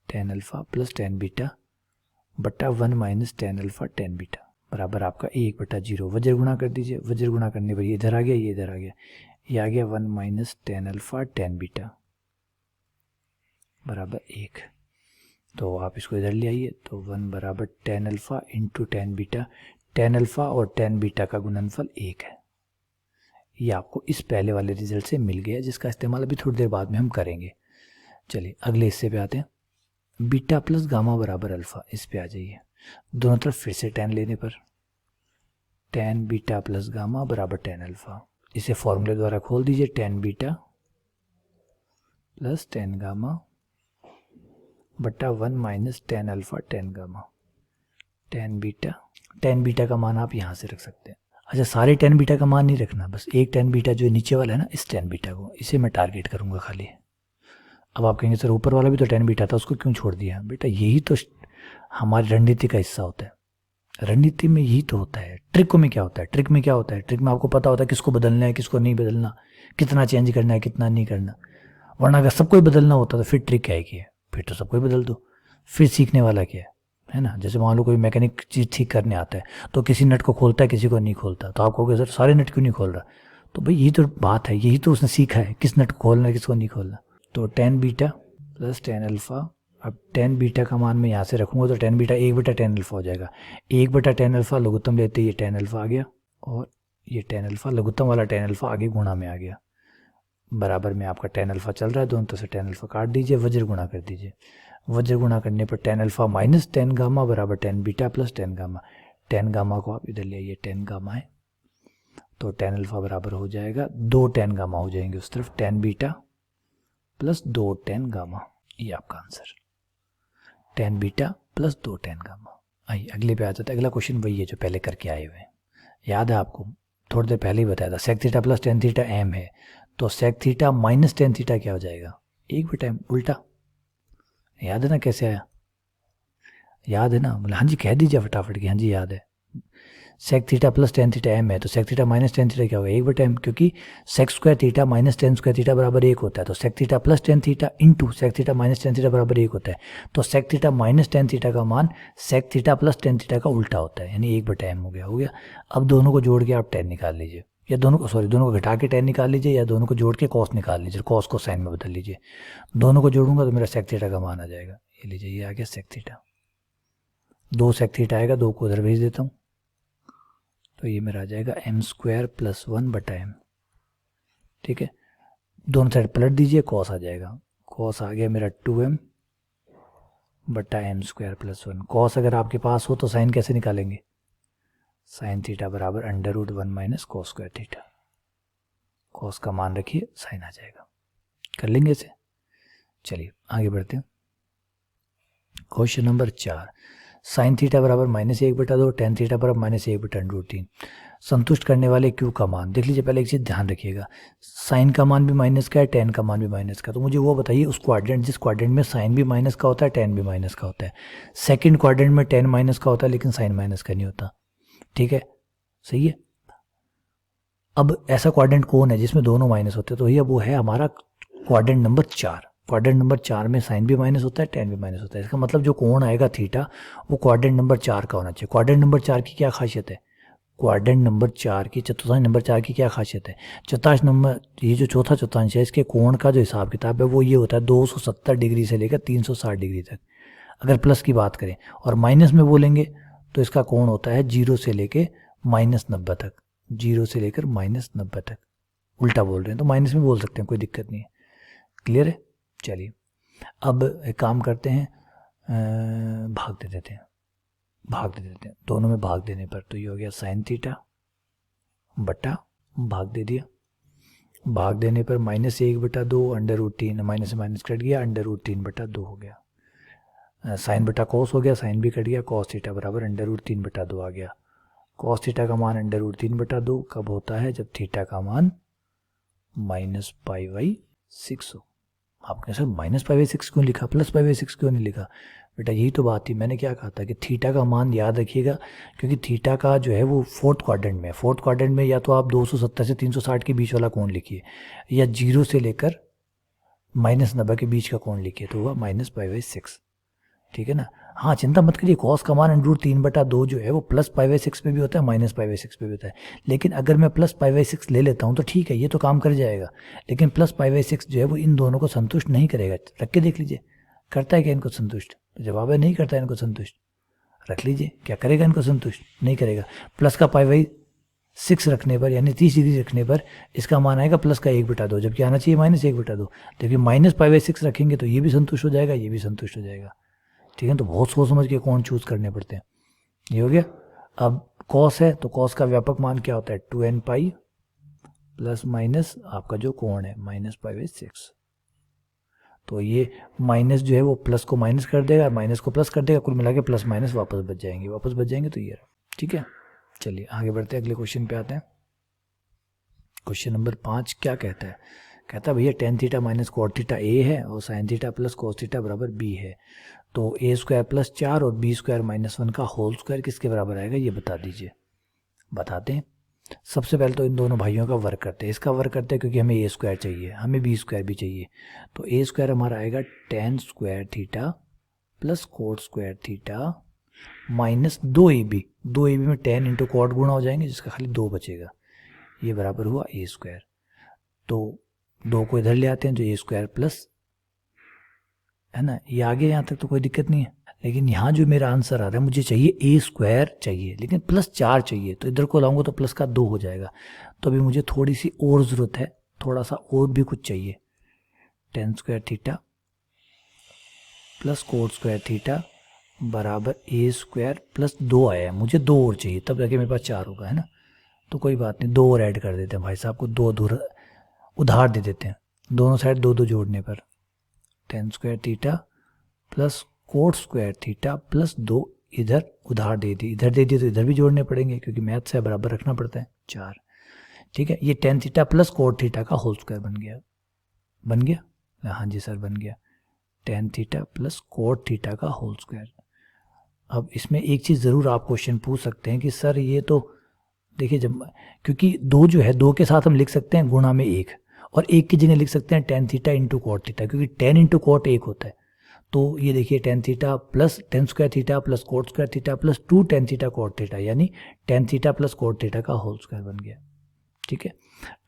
tan alpha plus tan beta बट्टा 1 minus tan alpha tan beta बराबर आपका 1/0। वज्र गुणा कर दीजिए, वज्र गुणा करने पर ये इधर आ गया, ये इधर आ गया, ये आ गया 1 minus tan alpha tan beta बराबर 1। तो आप इसको इधर ले आइए, तो 1 बराबर tan alpha into tan beta, tan alpha और tan बीटा का गुणनफल 1 है। ये आपको इस पहले वाले रिजल्ट से मिल गया, जिसका इस्तेमाल अभी थोड़ी देर बाद में हम करेंगे। चलिए अगले हिस्से पे आते हैं, बीटा प्लस गामा बराबर अल्फा, इस पे आ जाइए, दोनों तरफ फिर से tan लेने पर tan बीटा प्लस गामा बराबर tan अल्फा, इसे फॉर्मूले द्वारा खोल दीजिए, tan beta plus tan gamma बट्टा 1 minus tan alpha tan gamma, tan beta का मान आप यहाँ से रख सकते हैं। अच्छा, सारे tan बीटा का मान नहीं रखना, बस एक tan बीटा जो नीचे वाला है ना, इस tan बीटा को, इसे मैं टारगेट करूँगा खाली। अब आप कहेंगे सर ऊपर वाला भी तो tan बीटा था, उसको क्यों छोड़ दिया? बेटा यही तो हमारी रणनीति का हिस्सा होता है, रणनीति में यही तो होता है। ट्रिक में क्या होता है, ट्रिक में आपको पता होता है किसको बदलना है, किसको नहीं बदलना, कितना चेंज करना है, कितना नहीं करना। वरना अगर सबको ही बदलना होता तो फिर ट्रिक क्या है कि फिर तो सबको ही बदल दो, फिर सीखने वाला क्या है ना। जैसे मान लो कोई मैकेनिक चीज़ ठीक करने आता है तो किसी नट को खोलता है किसी को नहीं खोलता, तो आप कहोगे सर सारे नट क्यों नहीं खोल रहा, तो भाई यही तो बात है, यही तो उसने सीखा है किस नट को खोलना है किसको नहीं खोलना। तो tan beta plus tan alpha, अब टेन बीटा का मान मैं यहाँ से रखूँगा तो टेन बीटा 1/10 अल्फ़ा हो जाएगा। 1/10 अल्फ़ा लघुत्तम लेते ये 10 अल्फ़ा आ गया, और ये 10 अल्फ़ा लघुत्तम वाला 10 अल्फ़ा आगे गुणा में आ गया। बराबर में आपका 10 अल्फ़ा चल रहा है, दोनों तरफ से 10 अल्फ़ा काट दीजिए, वज्र गुणा कर दीजिए। वज्र गुणा करने पर 10 अल्फ़ा माइनस 10 गामा बराबर 10 बीटा प्लस 10 गामा। 10 गामा को आप इधर ले आइए, 10 गामा है तो 10 अल्फ़ा बराबर हो जाएगा 2 10 गामा हो जाएंगे उस तरफ, 10 बीटा प्लस 2 10 गामा, ये आपका आंसर 10 बीटा प्लस 2 10 गामा। आइए अगले पे आ जाता है। अगला क्वेश्चन वही है जो पहले करके आए हुए हैं, याद है आपको, थोड़ी देर पहले ही बताया था। Sec theta plus tan theta M है, तो sec theta minus tan theta क्या हो जाएगा, 1/m उल्टा। याद है ना कैसे आया, याद है ना, बोले हाँ जी कह दीजिए फटाफट कि हाँ जी याद है। Sec theta plus tan theta M है, तो sec theta minus tan theta क्या होगा, 1/m, क्योंकि sec square theta minus tan square theta बराबर 1 होता है। तो sec theta plus tan theta into sec theta minus tan theta बराबर 1 होता है। तो sec theta minus tan theta का मान sec theta plus tan theta का उल्टा होता है, यानी 1/m हो गया, हो गया। अब दोनों को जोड़ के आप 10 निकाल लीजिए, या दोनों को दोनों को घटा के 10 निकाल लीजिए, या दोनों को जोड़ के कॉस निकाल लीजिए, कॉस को साइन में बदल लीजिए। दोनों को जोड़ूंगा तो मेरा सेक थीटा का मान आ जाएगा, ये लीजिए, ये आ गया सेक थीटा। 2 सेक थीटा आएगा, 2 को उधर भेज देता हूँ, तो ये मेरा आ जाएगा m स्क्वायर प्लस 1/m। ठीक है, दोनों साइड पलट दीजिए, कॉस आ जाएगा, कॉस आ गया मेरा 2m बटा m स्क्वायर प्लस 1। कॉस अगर आपके पास हो तो साइन कैसे निकालेंगे, साइन थीटा बराबर √1 minus cos square theta. Cos का मान रखिए, साइन आ जाएगा, कर लेंगे इसे। चलिए आगे बढ़ते हैं। क्वेश्चन नंबर 4, साइन थीटा बराबर -1/2, टेन थीटा बराबर -1/√3, संतुष्ट करने वाले क्यू का मान। देख लीजिए, पहले एक चीज़ ध्यान रखिएगा, साइन का मान भी माइनस का है, टेन का मान भी माइनस का। तो मुझे वो बताइए उस क्वाड्रेंट जिस क्वाड्रेंट में साइन भी माइनस का होता है, टेन भी माइनस का होता है। सेकंड क्वाड्रेंट में टेन माइनस का होता है लेकिन साइन माइनस का नहीं होता। ठीक है, सही है। अब ऐसा क्वाड्रेंट कौन है जिसमें दोनों माइनस होते हैं, तो भैया वो है हमारा क्वाड्रेंट नंबर 4। क्वाड्रेंट नंबर 4 में साइन भी माइनस होता है, टेन भी माइनस होता है। इसका मतलब जो कोण आएगा थीटा, वो क्वाड्रेंट नंबर 4 का होना चाहिए। क्वाड्रेंट नंबर 4 की क्या खासियत है, क्वाड्रेंट नंबर 4 की, चतुर्थांश नंबर 4 की क्या खासियत है, चतुर्थांश नंबर, ये जो चौथा चतुर्थांश है इसके कोण का जो हिसाब किताब है वो ये होता है 270 डिग्री से लेकर 360 डिग्री तक, अगर प्लस की बात करें। और माइनस में बोलेंगे तो इसका कोण होता है 0 से लेकर -90 तक, 0 से लेकर -90 तक। उल्टा बोल रहे हैं तो माइनस में बोल सकते हैं, कोई दिक्कत नहीं है। क्लियर है। चलिए अब एक काम करते हैं, भाग दे देते हैं, भाग दे देते हैं। दोनों में भाग देने पर तो ये हो गया साइन थीटा बटा, भाग दे दिया, भाग देने पर -1/2 √3, माइनस से माइनस कट गया, √3/2 हो गया। साइन बटा कॉस हो गया, साइन भी कट गया, कॉस थीटा बराबर √3/2 आ गया। कॉस थीटा का मान √3/2 कब होता है, जब थीटा का मान -π/6 हो। आपने सर -π/6 क्यों लिखा, +π/6 क्यों नहीं लिखा, बेटा यही तो बात थी। मैंने क्या कहा था कि थीटा का मान याद रखिएगा, क्योंकि थीटा का जो है वो फोर्थ क्वाड्रेंट में, फोर्थ क्वाड्रेंट में या तो आप 270 से 360 के बीच वाला कोण लिखिए, या 0 से लेकर -90 के बीच का कोण लिखिए, तो हुआ -π/6। ठीक है ना। हाँ चिंता मत करिए, कॉस का मान √3/2 जो है वो +π/6 पे भी होता है, -π/6 पे भी होता है। लेकिन अगर मैं +π/6 ले लेता हूँ तो ठीक है, ये तो काम कर जाएगा। लेकिन +π/6 जो है वो इन दोनों को संतुष्ट नहीं करेगा। रख के देख लीजिए, करता है क्या इनको संतुष्ट, तो जवाब है नहीं करता है इनको संतुष्ट। रख लीजिए, क्या करेगा इनको संतुष्ट, नहीं करेगा। प्लस का π/6 रखने पर, यानी 30 डिग्री रखने पर इसका मान आएगा प्लस का 1/2, जबकि आना चाहिए -1/2। देखिए -π/6 रखेंगे तो ये भी संतुष्ट हो जाएगा, ये भी संतुष्ट हो जाएगा। ठीक है, तो बहुत सोच समझ के कौन चूज करने पड़ते हैं। ये हो गया। अब कॉस है तो कॉस का व्यापक मान क्या होता है, 2nπ प्लस माइनस आपका जो कोण है -π/6। तो ये माइनस जो है वो प्लस को माइनस कर देगा, माइनस को प्लस कर देगा, कुल मिला के प्लस माइनस वापस बच जाएंगे, वापस बच जाएंगे तो ये रहा। ठीक है, चलिए आगे बढ़ते हैं, अगले क्वेश्चन पे आते हैं। क्वेश्चन नंबर 5 क्या कहता है, कहता है भैया tan theta minus cot theta A है और sine theta plus cos theta बराबर बी है, तो a² + 4 और b² - 1 का होल स्क्वायर किसके बराबर आएगा, ये बता दीजिए। बताते हैं। सबसे पहले तो इन दोनों भाइयों का वर्क करते हैं, इसका वर्क करते हैं क्योंकि हमें ए स्क्वायर चाहिए, हमें बी स्क्वायर भी चाहिए। तो ए स्क्वायर हमारा आएगा tan square theta plus cot square theta minus 2ab। 2ab में टेन इंटू कॉट गुणा हो जाएंगे जिसका खाली 2 बचेगा, ये बराबर हुआ ए स्क्वायर। तो 2 को इधर ले आते हैं जो ए स्क्वायर प्लस, है ना, ये आगे यहाँ तक तो कोई दिक्कत नहीं है। लेकिन यहाँ जो मेरा आंसर आ रहा है, मुझे चाहिए ए स्क्वायर चाहिए लेकिन प्लस 4 चाहिए, तो इधर को लाऊंगा तो प्लस का 2 हो जाएगा। तो अभी मुझे थोड़ी सी और ज़रूरत है, थोड़ा सा और भी कुछ चाहिए। Ten square theta plus cot square theta बराबर ए स्क्वायर प्लस 2 आया है, मुझे 2 और चाहिए, तब जाके मेरे पास 4 होगा, है ना। तो कोई बात नहीं, 2 और ऐड कर देते हैं भाई साहब को, 2 उधार दे देते हैं, दोनों साइड 2 जोड़ने पर। Ten square theta plus cot square theta plus 2 इधर उधार दे दी, इधर दे दी तो इधर भी जोड़ने पड़ेंगे क्योंकि मैथ से बराबर रखना पड़ता है, 4। ठीक है, ये ten theta plus cot theta का होल स्क्वायर बन गया। बन गया? हाँ जी सर बन गया। Ten theta plus cot theta का होल स्क्वायर। अब इसमें एक चीज़ ज़रूर आप क्वेश्चन पूछ सकते हैं कि सर ये तो देखिए, जब क्योंकि 2 जो है 2 के साथ हम लिख सकते हैं गुणा में 1, और 1 की जगह लिख सकते हैं tan theta into cot theta, क्योंकि 10 इंटू कॉट 1 होता है। तो ये देखिए tan theta plus tan square theta plus cot square theta plus 2 tan theta cot theta, यानी tan theta plus cot theta का होल स्क्वायर बन गया। ठीक है,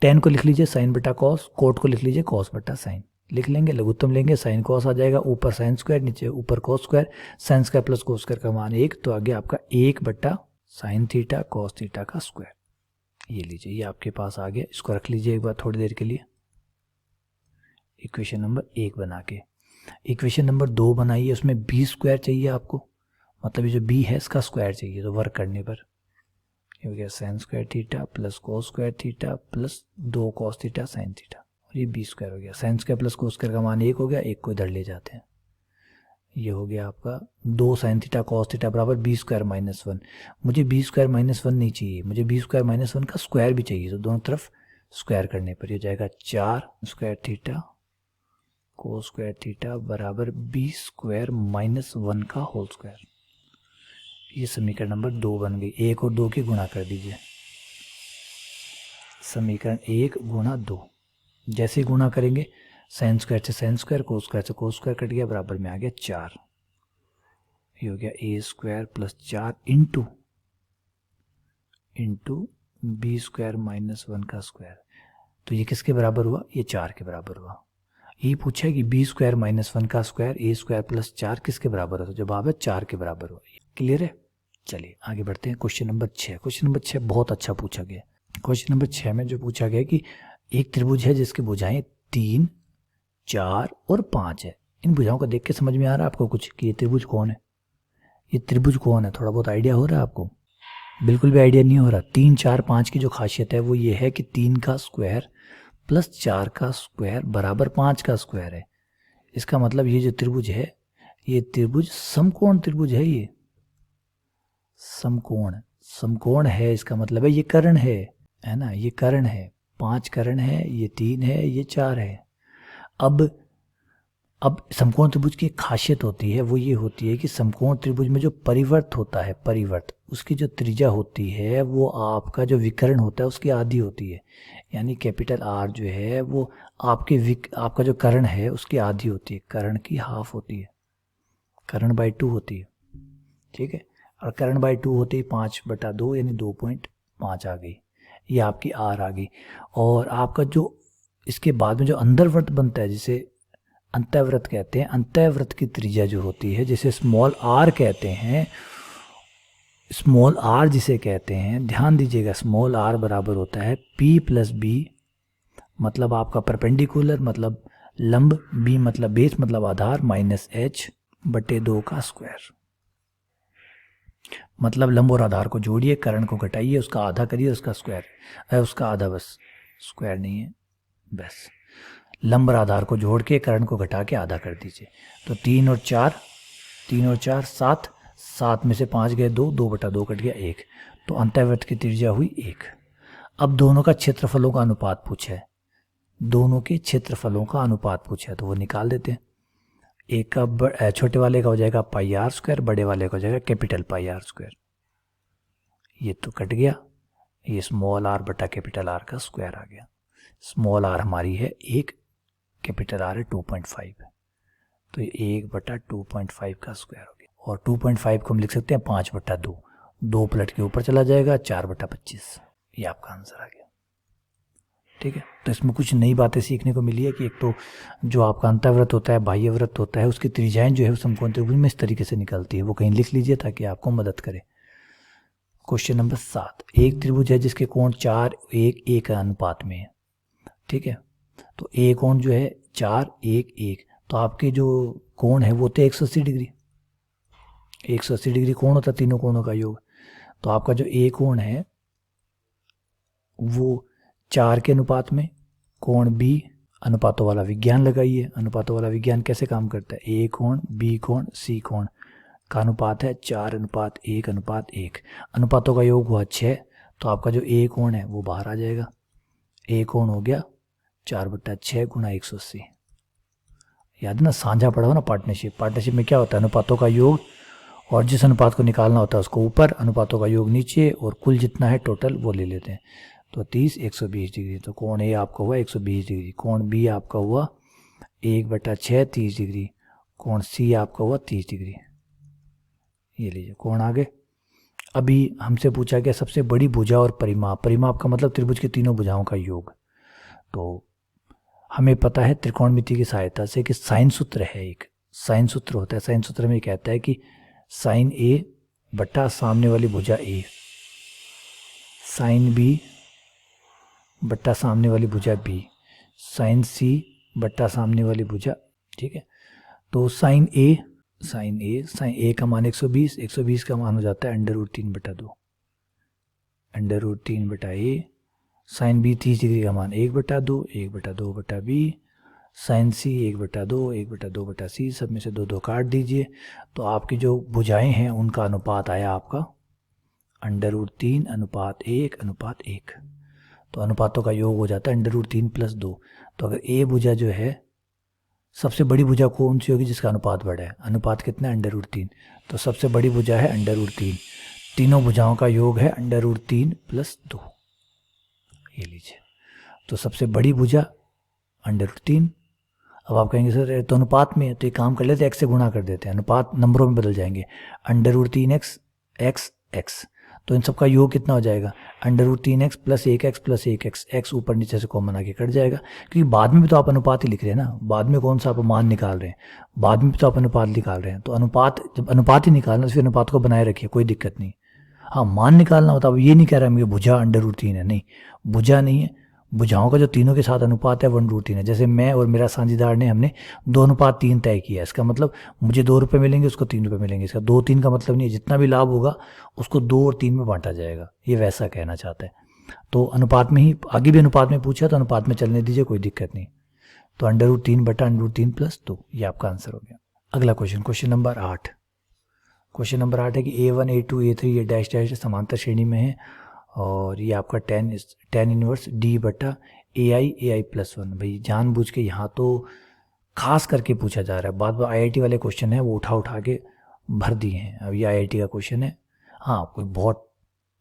टेन को लिख लीजिए साइन बटा कॉस, कोट को लिख लीजिए कॉस बटा साइन, लिख लेंगे, लघुत्तम लेंगे, साइन कॉस आ जाएगा, ऊपर साइन स्क्वायर नीचे ऊपर cos square, sine square plus cos square का मान 1, तो आगे आपका 1 बटा साइन थीटा कॉस थीटा का स्क्वायर। ये लीजिए, ये आपके पास आ गया, इसको रख लीजिए एक बार थोड़ी देर के लिए। इक्वेशन नंबर 1 बना के इक्वेशन नंबर 2 बनाइए, उसमें बी स्क्वायर चाहिए आपको, मतलब ये जो बी है इसका स्क्वायर चाहिए, तो वर्क करने पर ये हो गया sign square theta plus cos square theta plus 2 cos theta sine theta, और ये बी स्क्वायर हो गया। Sine square plus cos square का मान 1 हो गया, 1 को इधर ले जाते हैं, ये हो गया आपका 2 साइन थीटा कॉस थीटा बराबर बी स्क्वायर माइनस 1। मुझे बी स्क्वायर माइनस 1 नहीं चाहिए, मुझे बी स्क्वायर माइनस 1 का स्क्वायर भी चाहिए, तो दोनों तरफ स्क्वायर करने पर ये जाएगा 4 square theta cos square theta बराबर बी स्क्वायर माइनस 1 का होल स्क्वायर। ये समीकरण नंबर 2 बन गई। 1 और 2 की गुणा कर दीजिए, समीकरण 1 गुणा 2, जैसे ही गुणा करेंगे साइन स्क्वायर से साइन स्क्वायर, कोस स्क्वायर से कोस स्क्वायर कट गया, बराबर में आ गया 4। ये हो गया A square plus 4 into B square minus 1 का स्क्वायर। तो ये किसके बराबर हुआ? ये 4 के बराबर हुआ। ये पूछा है कि बी स्क्वायर माइनस 1 का स्क्वायर ए स्क्वायर प्लस 4 किसके बराबर है, तो जवाब है 4 के बराबर हुआ। क्लियर है? चलिए आगे बढ़ते हैं। Question number 6। क्वेश्चन नंबर 6 बहुत अच्छा पूछा गया। क्वेश्चन नंबर 6 में जो पूछा गया कि एक त्रिभुज है जिसकी भुजाएं 3, 4 और 5 है। इन भुजाओं को देख के समझ में आ रहा है आपको कुछ कि ये त्रिभुज कौन है? ये त्रिभुज कौन है? थोड़ा बहुत आइडिया हो रहा है आपको? बिल्कुल भी आइडिया नहीं हो रहा। 3, 4, 5 की जो खासियत है वो ये है कि 3 का स्क्वायर प्लस 4 का स्क्वायर बराबर 5 का स्क्वायर है। इसका मतलब ये जो त्रिभुज है, ये त्रिभुज समकोण त्रिभुज है। ये समकोण है, इसका मतलब है ये कर्ण है ना, ये कर्ण है। 5 कर्ण है, ये 3 है, ये 4 है। अब समकोण त्रिभुज की एक खासियत होती है, वो ये होती है कि समकोण त्रिभुज में जो परिवर्त होता है, परिवर्त, उसकी जो त्रिज्या होती है वो आपका जो विकर्ण होता है उसकी आधी होती है। यानी कैपिटल आर जो है वो आपका जो कर्ण है उसकी आधी होती है, कर्ण की हाफ होती है, कर्ण बाई 2 होती है। ठीक है, और कर्ण बाई 2 होती है 5/2 यानी 2.5 आ गई, ये आपकी आर आ गई। और आपका जो इसके बाद में जो अंतर्वृत्त बनता है जिसे अंतःवृत्त कहते हैं, अंतःवृत्त की त्रिज्या जो होती है जिसे स्मॉल आर कहते हैं, स्मॉल आर जिसे कहते हैं, ध्यान दीजिएगा, स्मॉल आर बराबर होता है P प्लस बी, मतलब आपका परपेंडिकुलर मतलब लंब, बी मतलब बेस मतलब आधार, माइनस h/2 का स्क्वायर। मतलब लंब और आधार को जोड़िए, कर्ण को घटाइए, उसका आधा करिए, उसका स्क्वायर, उसका आधा, बस स्क्वायर नहीं है, बस लंब और आधार को जोड़ के कर्ण को घटा के आधा कर दीजिए। तो 3 और 4 7, 7 में से 5 गए 2, 2/2 कट गया 1, तो अंतःवृत्त की त्रिज्या हुई 1। अब दोनों का क्षेत्रफलों का अनुपात पूछा है, दोनों के क्षेत्रफलों का अनुपात पूछा है, तो वो निकाल देते हैं। एक का छोटे वाले का हो जाएगा पाई आर स्क्वायर, बड़े वाले का हो जाएगा कैपिटल पाई आर स्क्वायर। ये तो कट गया, ये स्मॉल आर बटा कैपिटल आर का स्क्वायर आ गया। स्मॉल आर हमारी है 1, कैपिटल आर है 2.5, तो ये 1/2.5 का स्क्वायर हो गया। और 2.5 को हम लिख सकते हैं 5/2, 2 पलट के ऊपर चला जाएगा 4/25, ये आपका आंसर आ गया। ठीक है, तो इसमें कुछ नई बातें सीखने को मिली है कि एक तो जो आपका अंतःवृत्त होता है, बाह्य वृत्त होता है, उसकी त्रिज्याएं जो है समकोण त्रिभुज में इस तरीके से निकलती है, वो कहीं लिख लीजिए ताकि आपको मदद करे। क्वेश्चन नंबर 7, एक त्रिभुज है जिसके कोण 4, 1, 1 अनुपात में है। ठीक है, तो ए कोण जो है 4, 1, 1, तो आपके जो कोण है वो तो 180 डिग्री, 180 डिग्री कोण होता है तीनों कोणों का योग। तो आपका जो ए कोण है वो 4 के अनुपात में, कोण बी, अनुपातों वाला विज्ञान लगाइए। अनुपातों वाला विज्ञान कैसे काम करता है, ए कोण, बी कोण, सी कोण का अनुपात है 4:1:1। अनुपातों का योग हुआ 6, तो आपका जो ए कोण है वो बाहर आ जाएगा। ए कोण हो गया 4/6 × 180। याद ना, साझा पढ़ा हो ना पार्टनरशिप। पार्टनरशिप में क्या होता है, अनुपातों का योग, और जिस अनुपात को निकालना होता है उसको ऊपर, अनुपातों का योग नीचे, और कुल जितना है टोटल वो ले लेते हैं। तो 30, 120 डिग्री, तो कोण ए आपका हुआ 120 डिग्री, कोण बी आपका हुआ 1/6 30 डिग्री, कोण सी आपका हुआ 30 डिग्री। ये लीजिए कोण आ गए। अभी हमसे पूछा गया सबसे बड़ी भुजा और परिमाप। परिमाप का मतलब त्रिभुज की तीनों भुजाओं का योग। तो हमें पता है त्रिकोणमिति की सहायता से कि साइन सूत्र है, एक साइन सूत्र होता है। साइन सूत्र में कहता है कि साइन ए बटा सामने वाली भुजा ए, साइन बी बट्टा सामने वाली भुजा बी, साइन सी बट्टा सामने वाली भुजा। ठीक है, तो साइन ए का मान 120, 120 का मान हो जाता है √3/2, √3/a। साइन बी 30 डिग्री का मान 1/2, 1/2/b, साइन सी 1/2, 1/2/c, सब में से 2 काट दीजिए। तो आपकी जो भुजाएं हैं उनका अनुपात आया आपका √3:1:1। तो अनुपातों का योग हो जाता है √3 + 2। तो अगर ए भुजा जो है, सबसे बड़ी भुजा कौन सी होगी जिसका अनुपात बड़ा है, अनुपात कितना है √3, तो सबसे बड़ी भुजा है √3। तीनों भुजाओं का योग है √3 + 2। ये लीजिए, तो सबसे बड़ी भुजा √3। अब आप कहेंगे सर तो अनुपात में है, तो एक काम कर लेते हैं, x से गुणा कर देते हैं, अनुपात नंबरों में बदल जाएंगे, √3x x x, तो इन सबका योग कितना हो जाएगा, √3x + 1x + 1x, x ऊपर नीचे से कॉमन आके कट जाएगा, क्योंकि बाद में भी तो आप अनुपात ही लिख रहे हैं ना, बाद में कौन सा आप मान निकाल रहे हैं, बाद में भी तो आप अनुपात निकाल रहे हैं। तो अनुपात, जब अनुपात ही निकालना तो फिर अनुपात को बनाए रखिए, कोई दिक्कत नहीं। हाँ, मान निकालना होता है, अब ये नहीं कह रहा है भुजा √3 है, नहीं, भुजा नहीं है, भुजाओं का जो तीनों के साथ अनुपात है 1/3 है। जैसे मैं और मेरा साझेदार ने, हमने 2:3 तय किया, इसका मतलब मुझे 2 रुपये मिलेंगे, उसको 3 रुपये मिलेंगे। इसका 2-3 का मतलब नहीं है, जितना भी लाभ होगा उसको 2 और 3 में बांटा जाएगा, ये वैसा कहना चाहता है। तो अनुपात में ही, आगे भी अनुपात में पूछा तो अनुपात में चलने दीजिए, कोई दिक्कत नहीं। तो √3/√3 + 2, ये आपका आंसर हो गया। अगला question, question number 8। Question number 8 है कि A1, A2, A3 ये डैश डैश समांतर श्रेणी में है, और ये आपका tan इनवर्स D/AI + 1। भाई जानबूझ के यहाँ तो खास करके पूछा जा रहा है, बाद में IIT वाले क्वेश्चन है वो उठा के भर दिए हैं। अब ये IIT का क्वेश्चन है, हाँ कोई बहुत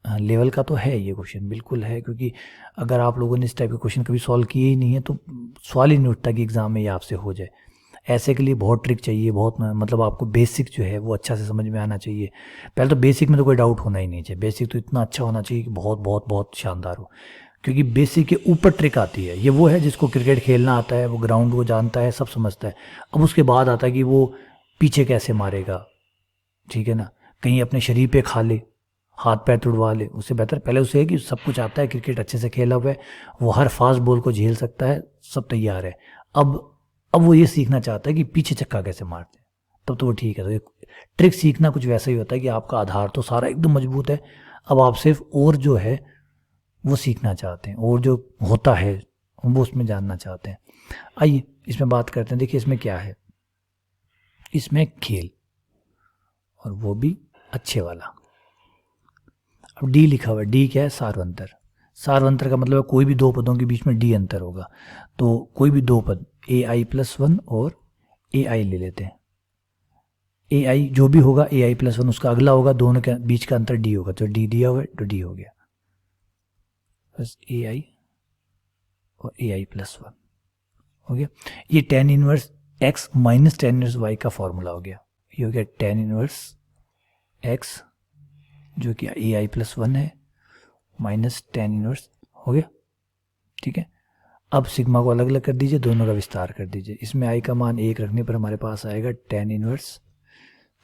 लेवल का तो है ये क्वेश्चन, बिल्कुल है, क्योंकि अगर आप लोगों ने इस टाइप के क्वेश्चन कभी सॉल्व किए ही नहीं है तो सवाल ही नहीं उठता कि एग्जाम में ये आपसे हो जाए। ऐसे के लिए बहुत ट्रिक चाहिए, बहुत मतलब आपको बेसिक जो है वो अच्छा से समझ में आना चाहिए। पहले तो बेसिक में तो कोई डाउट होना ही नहीं चाहिए, बेसिक तो इतना अच्छा होना चाहिए कि बहुत बहुत बहुत शानदार हो, क्योंकि बेसिक के ऊपर ट्रिक आती है। ये वो है जिसको क्रिकेट खेलना आता है, वो ग्राउंड को जानता है, सब समझता है। अब उसके बाद आता है कि वो पीछे कैसे मारेगा, ठीक है ना, कहीं अपने शरीर पे खा ले, हाथ पैर तुड़वा ले, उससे बेहतर पहले उसे है कि सब कुछ आता है, क्रिकेट अच्छे से खेला हुआ है, वो हर फास्ट बॉल को झेल सकता है, सब तैयार है। अब वो ये सीखना चाहता है कि पीछे छक्का कैसे मारते हैं, तब तो वो ठीक है। तो एक ट्रिक सीखना कुछ वैसा ही होता है कि आपका आधार तो सारा एकदम मजबूत है, अब आप सिर्फ और जो है वो सीखना चाहते हैं, और जो होता है वो उसमें जानना चाहते हैं। आइए इसमें बात करते हैं। देखिए इसमें क्या है, इसमें खेल, और वो भी अच्छे वाला। अब डी लिखा हुआ है, डी क्या है, सार्वंतर। सार्वंतर का मतलब है कोई भी दो पदों के बीच में डी अंतर होगा। तो कोई भी दो पद AI + 1 और AI ले लेते हैं। AI जो भी होगा AI + 1 उसका अगला होगा, दोनों के बीच का अंतर D होगा, तो D दिया हुआ है तो D हो गया। बस ए आई और ए आई प्लस 1 हो गया। ये tan inverse x minus tan inverse y का फॉर्मूला हो गया। ये हो गया tan इनवर्स x जो कि ए आई प्लस 1 है माइनस tan इनवर्स हो गया। ठीक है, अब सिग्मा को अलग अलग कर दीजिए, दोनों का विस्तार कर दीजिए। इसमें आई का मान 1 रखने पर हमारे पास आएगा tan इनवर्स,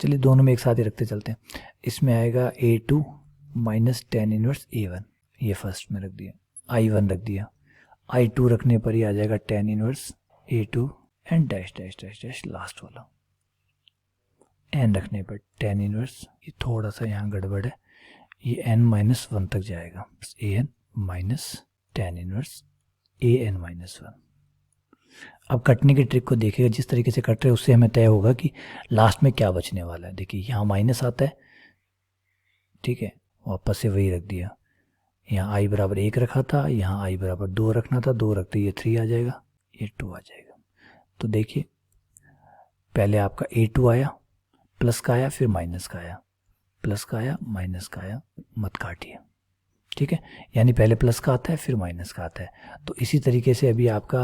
चलिए दोनों में एक साथ ही रखते चलते हैं। इसमें आएगा A2 minus tan inverse A1, ये फर्स्ट में रख दिया, I1 रख दिया। I2 रखने पर ही आ जाएगा tan inverse A2 and dash dash dash dash last वाला। n रखने पर tan इनवर्स, ये थोड़ा सा यहाँ गड़बड़ है, ये n माइनस 1 तक जाएगा, an minus tan inverse an minus 1। अब कटने की ट्रिक को देखिएगा, जिस तरीके से कट रहे हैं उससे हमें तय होगा कि लास्ट में क्या बचने वाला है। देखिए यहाँ माइनस आता है, ठीक है, वापस से वही रख दिया। यहाँ i बराबर 1 रखा था, यहाँ i बराबर 2 रखना था, 2 रखते ये 3 आ जाएगा, ये 2 आ जाएगा। तो देखिए पहले आपका A2 आया, प्लस का आया, फिर माइनस का आया, प्लस का आया, माइनस का आया, मत काटिए। ठीक है, यानी पहले प्लस का आता है फिर माइनस का आता है। तो इसी तरीके से अभी आपका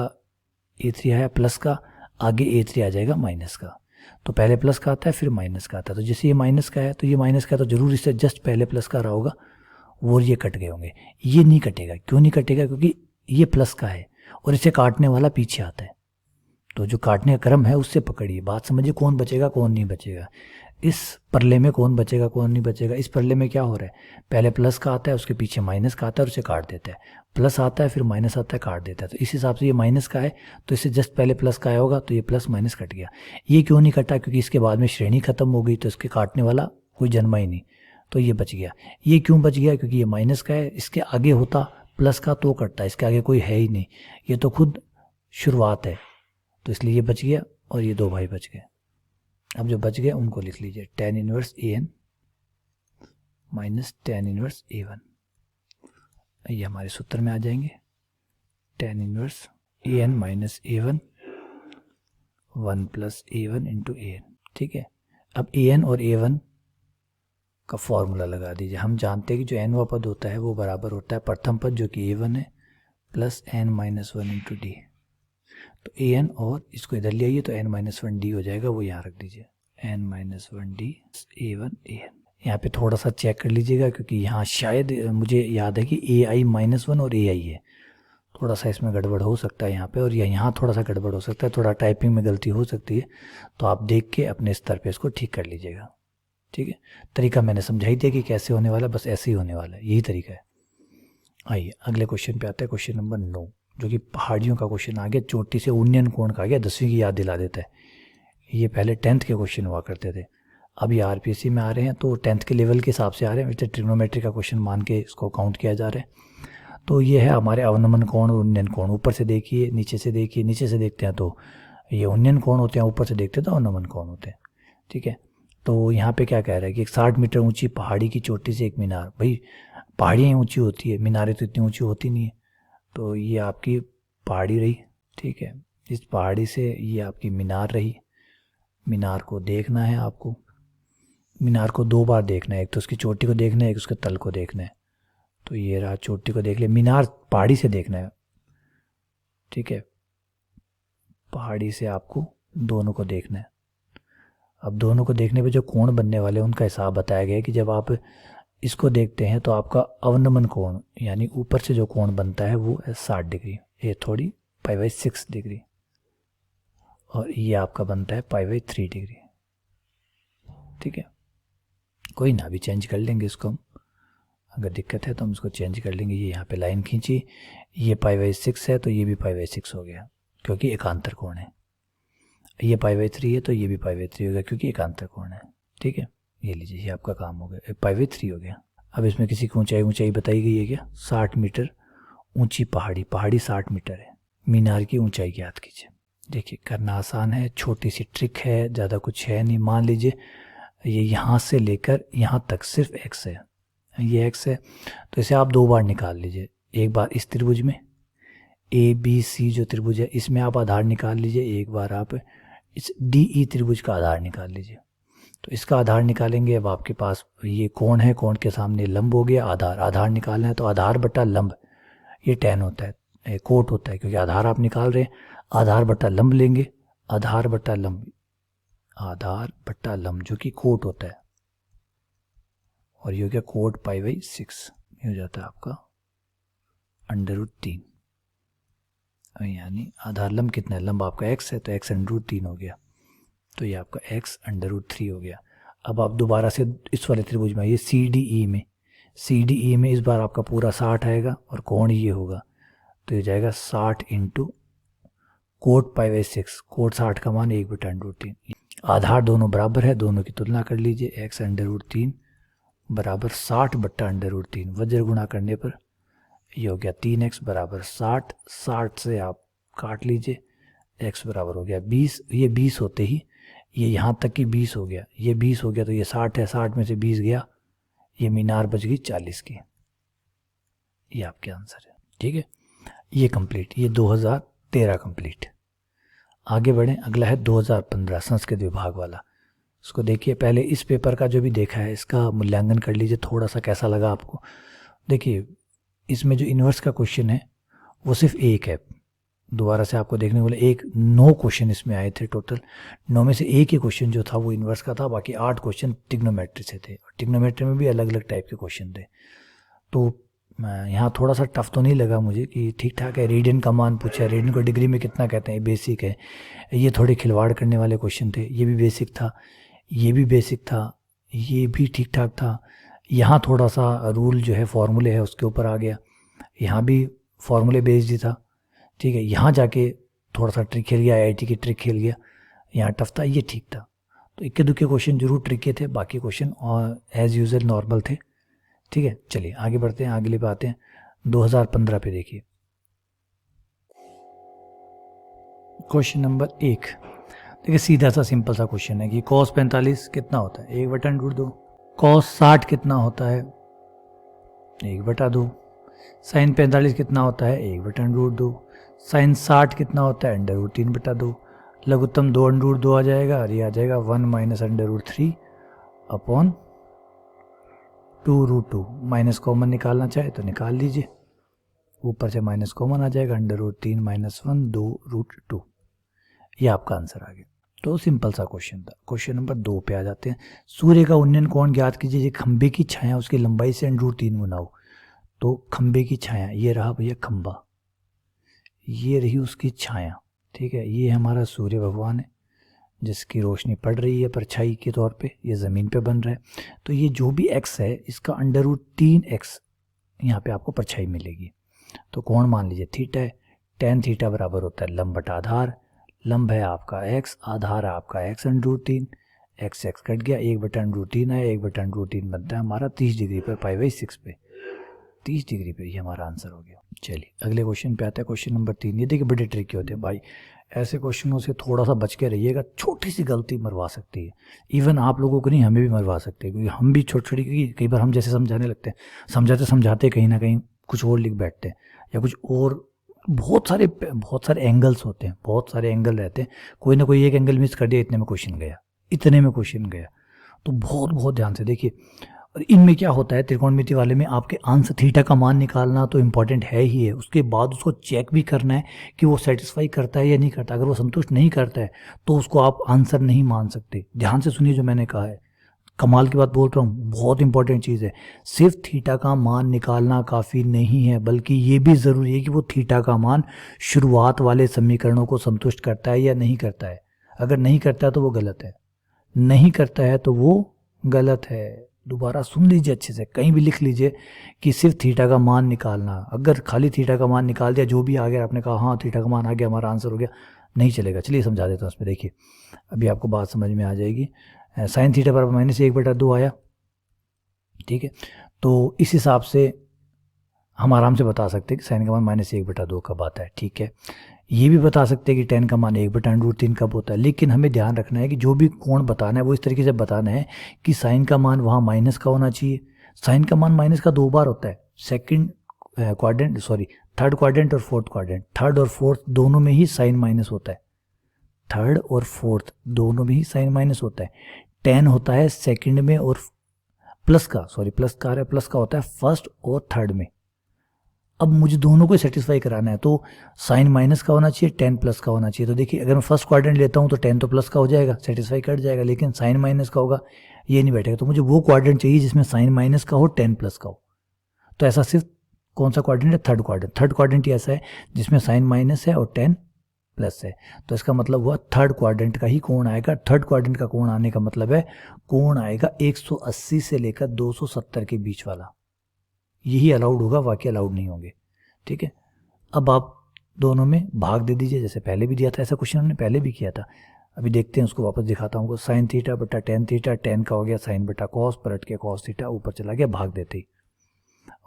A3 आया प्लस का, आगे A3 आ जाएगा माइनस का। तो पहले प्लस का आता है फिर माइनस का आता है। तो जैसे ये माइनस का है तो ये माइनस का है, तो जरूर इससे जस्ट पहले प्लस का रहा होगा, वो ये कट गए होंगे। ये नहीं कटेगा, क्यों नहीं कटेगा? क्योंकि ये प्लस का है और इसे काटने वाला पीछे आता है। तो जो काटने का क्रम है उससे पकड़िए, बात समझिए, कौन बचेगा कौन नहीं बचेगा। इस परले में कौन बचेगा कौन नहीं बचेगा। इस परले में क्या हो रहा है, पहले प्लस का आता है, उसके पीछे माइनस का आता है और उसे काट देता है, प्लस आता है फिर माइनस आता है, काट देता है। तो इस हिसाब से ये माइनस का है तो इससे जस्ट पहले प्लस का आया होगा, तो ये प्लस माइनस कट गया। ये क्यों नहीं कटा? क्योंकि इसके बाद में श्रेणी खत्म हो गई, तो इसके काटने वाला कोई जन्मा ही नहीं, तो ये बच गया। ये क्यों बच गया? क्योंकि ये माइनस का है, इसके आगे होता प्लस का तो कटता, इसके आगे कोई है ही नहीं, ये तो खुद शुरुआत है, तो इसलिए ये बच गया और ये दो भाई बच गए। अब जो बच गए उनको लिख लीजिए, tan inverse an minus tan inverse a1, ये हमारे सूत्र में आ जाएंगे। tan inverse an minus a1 1 plus a1 into an। ठीक है, अब an और a1 का फॉर्मूला लगा दीजिए। हम जानते हैं कि जो nवां पद होता है वो बराबर होता है प्रथम पद जो कि a1 है plus n minus 1 into D. तो an और इसको इधर ले आइए तो n माइनस 1 डी हो जाएगा, वो यहाँ रख दीजिए, n minus 1 D a1 an। यहाँ पे थोड़ा सा चेक कर लीजिएगा क्योंकि यहाँ शायद मुझे याद है कि ai माइनस 1 और ai है, थोड़ा सा इसमें गड़बड़ हो सकता है यहाँ पे, और यहाँ थोड़ा सा गड़बड़ हो सकता है, थोड़ा टाइपिंग में गलती हो सकती है, तो आप देख के अपने स्तर पे इसको ठीक कर लीजिएगा। ठीक है, तरीका मैंने समझाई दिया कि कैसे होने वाला, बस ऐसे ही होने वाला है, यही तरीका है। आइए अगले क्वेश्चन पे आते हैं, क्वेश्चन नंबर 9, जो कि पहाड़ियों का क्वेश्चन आ गया, चोटी से उन्नयन कोण का आ गया, 10वीं की याद दिला देता है। ये पहले 10th के क्वेश्चन हुआ करते थे, अभी आरपीएससी में आ रहे हैं तो 10th के लेवल के हिसाब से आ रहे हैं, वैसे ट्रिग्नोमेट्री का क्वेश्चन मान के इसको काउंट किया जा रहा है। तो ये है हमारे अवनमन कोण और उन्नयन कोण, ऊपर से देखिए नीचे से देखिए, नीचे से देखते हैं तो ये उन्नयन कोण होते हैं, ऊपर से देखते हैं तो अवनमन कोण होते हैं। ठीक है, तो यहाँ पे क्या कह रहा है कि 60 मीटर ऊंची पहाड़ी की चोटी से एक मीनार, भाई पहाड़ियाँ ऊंची होती है, मीनारें तो इतनी ऊंची होती नहीं है, तो ये आपकी पहाड़ी रही। ठीक है, इस पहाड़ी से ये आपकी मीनार रही, मीनार को देखना है आपको, मीनार को 2 बार देखना है, एक तो उसकी चोटी को देखना है, एक उसके तल को देखना है। तो ये रहा, चोटी को देख ले, मीनार पहाड़ी से देखना है। ठीक है, पहाड़ी से आपको दोनों को देखना है। अब दोनों को देखने पे जो कोण बनने वाले हैं उनका हिसाब बताया गया है कि जब आप इसको देखते हैं तो आपका अवनमन कोण यानी ऊपर से जो कोण बनता है वो है 60 डिग्री, ये थोड़ी π/6 डिग्री, और ये आपका बनता है π/3 डिग्री। ठीक है, कोई ना, अभी चेंज कर लेंगे इसको हम, अगर दिक्कत है तो हम इसको चेंज कर लेंगे। ये यहाँ पे लाइन खींची, ये π/6 है तो ये भी π/6 हो गया क्योंकि एकांतर कोण है, ये π/3 है तो ये भी π/3 हो गया क्योंकि एकांतर कोण है। ठीक है, ये लीजिए, ये आपका काम हो गया, π/3 हो गया। अब इसमें किसी की ऊंचाई बताई गई है क्या? 60 मीटर ऊंची पहाड़ी, पहाड़ी 60 मीटर है, मीनार की ऊंचाई ज्ञात कीजिए। देखिए करना आसान है, छोटी सी ट्रिक है, ज़्यादा कुछ है नहीं। मान लीजिए ये यहाँ से लेकर यहाँ तक सिर्फ x है, ये x है, तो इसे आप 2 बार निकाल लीजिए। एक बार इस त्रिभुज में ABC जो त्रिभुज है इसमें आप आधार निकाल लीजिए, एक बार आप इस DE त्रिभुज का आधार निकाल लीजिए। तो इसका आधार निकालेंगे, अब आपके पास ये कोण है, कोण के सामने लंब हो गया, आधार निकालना है तो आधार बटा लंब ये tan होता है, कोट होता है, क्योंकि आधार आप निकाल रहे हैं, आधार बटा लंब लेंगे, आधार बटा लंब जो कि कोट होता है, और ये हो गया कोट पाई बाई 6, ये हो जाता है आपका √3, यानी आधार लंब कितना है, लंब आपका x है तो x √3 हो गया, तो ये आपका x √3 हो गया। अब आप दोबारा से इस वाले त्रिभुज में, ये सी डी ई में इस बार आपका पूरा 60 आएगा और कोण ये होगा, तो ये जाएगा 60 into cot pi by 6, cot 60 का मान 1/√3। आधार दोनों बराबर है, दोनों की तुलना कर लीजिए, x √3 बराबर 60/√3, वज्र गुणा करने पर ये हो गया 3x बराबर 60, 60 से आप काट लीजिए, x बराबर हो गया 20, ये 20 होते ही ये यहाँ तक की 20 हो गया, ये 20 हो गया तो ये 60 है, 60 में से 20 गया, ये मीनार बच गई 40 की, ये आपके आंसर है। ठीक है, ये कंप्लीट, ये 2013 कंप्लीट। आगे बढ़ें, अगला है 2015 संस्कृत विभाग वाला। इसको देखिए, पहले इस पेपर का जो भी देखा है इसका मूल्यांकन कर लीजिए, थोड़ा सा कैसा लगा आपको। देखिए इसमें जो इन्वर्स का क्वेश्चन है वो सिर्फ एक है, दोबारा से आपको देखने को मिले, 9 क्वेश्चन इसमें आए थे टोटल, 9 में से एक ही क्वेश्चन जो था वो इन्वर्स का था, बाकी 8 क्वेश्चन ट्रिग्नोमेट्री से थे, और ट्रिग्नोमेट्री में भी अलग अलग टाइप के क्वेश्चन थे। तो यहाँ थोड़ा सा टफ तो नहीं लगा मुझे, कि ठीक ठाक है। रेडियन का मान पूछा, रेडियन को डिग्री में कितना कहते हैं, बेसिक है। ये थोड़े खिलवाड़ करने वाले क्वेश्चन थे, ये भी बेसिक था, ये भी बेसिक था, ये भी ठीक ठाक था। यहाँ थोड़ा सा रूल जो है, फॉर्मूले है, उसके ऊपर आ गया, यहाँ भी फॉर्मूले बेस्ड ही था। ठीक है, यहाँ जाके थोड़ा सा ट्रिक खेल गया, आईआईटी की ट्रिक खेल गया, यहाँ टफ था, ये ठीक था। तो इक्के दुक्के क्वेश्चन जरूर ट्रिकी थे, बाकी क्वेश्चन और एज यूजुअल नॉर्मल थे। ठीक है, चलिए आगे बढ़ते हैं, अगले पे आते हैं। 2015 पे देखिए क्वेश्चन नंबर 1। देखिए सीधा सा सिंपल सा क्वेश्चन है कि cos 45 कितना होता है, 1/√2। cos 60 कितना होता है, 1/2। sin 45 कितना होता है, 1/√2। sin 60 कितना होता है, √3/2। लघुत्तम 2/√2 आ जाएगा, और ये आ जाएगा 1 - √3 अपॉन 2√2। माइनस कॉमन निकालना चाहे तो निकाल लीजिए, ऊपर से माइनस कॉमन आ जाएगा, √3 - 1 2√2। ये आपका आंसर आ गया। तो सिंपल सा क्वेश्चन था। क्वेश्चन नंबर 2 पे आ जाते हैं। सूर्य का उन्नयन कोण ज्ञात कीजिए, खंबे की छाया उसकी लंबाई से √3 गुना हो। तो खंबे की छाया, ये रहा भैया खंबा, ये रही उसकी छाया। ठीक है, ये हमारा सूर्य भगवान है जिसकी रोशनी पड़ रही है परछाई के तौर पे, ये ज़मीन पे बन रहा है। तो ये जो भी x है इसका √3x यहाँ पे आपको परछाई मिलेगी। तो कोण मान लीजिए थीटा है, tan थीटा बराबर होता है लंब बटा आधार। लंब है आपका x, आधार है आपका x √3, x कट गया, 1/√3 है, 1/√3 बनता है हमारा 30 डिग्री पर π/6 पे, 30 डिग्री पे, ये हमारा आंसर हो गया। चलिए अगले क्वेश्चन पे आते हैं, क्वेश्चन नंबर 3। ये देखिए बड़े ट्रिकी होते हैं भाई, ऐसे क्वेश्चनों से थोड़ा सा बच के रहिएगा, छोटी सी गलती मरवा सकती है। इवन आप लोगों को नहीं, हमें भी मरवा सकते हैं, क्योंकि हम भी छोटी छोटी, कई बार हम जैसे समझाने लगते हैं, समझाते समझाते कहीं ना कहीं कुछ और लिख बैठते हैं, या कुछ और, बहुत सारे एंगल्स होते हैं, बहुत सारे एंगल रहते हैं, कोई ना कोई एक एंगल मिस कर दिया, इतने में क्वेश्चन गया। तो बहुत ध्यान से देखिए। और इनमें क्या होता है, त्रिकोणमिति वाले में आपके आंसर थीटा का मान निकालना तो इम्पॉर्टेंट है ही है, उसके बाद उसको चेक भी करना है कि वो सेटिस्फाई करता है या नहीं करता। अगर वो संतुष्ट नहीं करता है तो उसको आप आंसर नहीं मान सकते। ध्यान से सुनिए जो मैंने कहा है, कमाल की बात बोल रहा हूँ, बहुत इंपॉर्टेंट चीज़ है। सिर्फ थीटा का मान निकालना काफ़ी नहीं है, बल्कि ये भी ज़रूरी है कि वो थीटा का मान शुरुआत वाले समीकरणों को संतुष्ट करता है या नहीं करता है। अगर नहीं करता है तो वो गलत है, नहीं करता है तो वो गलत है। दोबारा सुन लीजिए अच्छे से, कहीं भी लिख लीजिए कि सिर्फ थीटा का मान निकालना। अगर खाली थीटा का मान निकाल दिया, जो भी आ गया, आपने कहा हाँ थीटा का मान आ गया, हमारा आंसर हो गया, नहीं चलेगा। चलिए समझा देता हूँ उसमें, देखिए अभी आपको बात समझ में आ जाएगी। साइन थीटा बराबर -1/2 आया। ठीक है, तो इस हिसाब से हम आराम से बता सकते हैं कि साइन का मान -1/2 कब आता है। ठीक है, ये भी बता सकते हैं कि tan का मान 1/√3 कब होता है। लेकिन हमें ध्यान रखना है कि जो भी कोण बताना है वो इस तरीके से बताना है कि साइन का मान वहाँ माइनस का होना चाहिए। साइन का मान माइनस का 2 बार होता है, थर्ड क्वाड्रेंट और फोर्थ क्वाड्रेंट। थर्ड और फोर्थ दोनों में ही साइन माइनस होता है, थर्ड और फोर्थ दोनों में ही साइन माइनस होता है। tan होता है सेकंड में, और प्लस का होता है फर्स्ट और थर्ड में। अब मुझे दोनों को सेटिस्फाई कराना है, तो साइन माइनस का होना चाहिए, टेन प्लस का होना चाहिए। तो देखिए अगर मैं फर्स्ट क्वाड्रेंट लेता हूँ तो टेन तो प्लस का हो जाएगा, सेटिस्फाई कर जाएगा, लेकिन साइन माइनस का होगा, ये नहीं बैठेगा। तो मुझे वो क्वाड्रेंट चाहिए जिसमें साइन माइनस का हो, टेन प्लस का हो। तो ऐसा सिर्फ कौन सा क्वाड्रेंट है? Third quadrant. थर्ड क्वाड्रेंट ही ऐसा है जिसमें साइन माइनस है और टेन प्लस है। तो इसका मतलब हुआ थर्ड क्वाड्रेंट का ही कोण आएगा। थर्ड क्वाड्रेंट का कोण आने का मतलब है कोण आएगा 180 से लेकर 270 के बीच वाला। यही अलाउड होगा, बाकी अलाउड नहीं होंगे। ठीक है, अब आप दोनों में भाग दे दीजिए, जैसे पहले भी दिया था, ऐसा क्वेश्चन हमने पहले भी किया था। अभी देखते हैं, उसको वापस दिखाता हूँ। साइन थीटा बटा टेन थीटा, टेन का हो गया साइन बटा कॉस, पलट के कॉस थीटा ऊपर चला गया, भाग देते ही,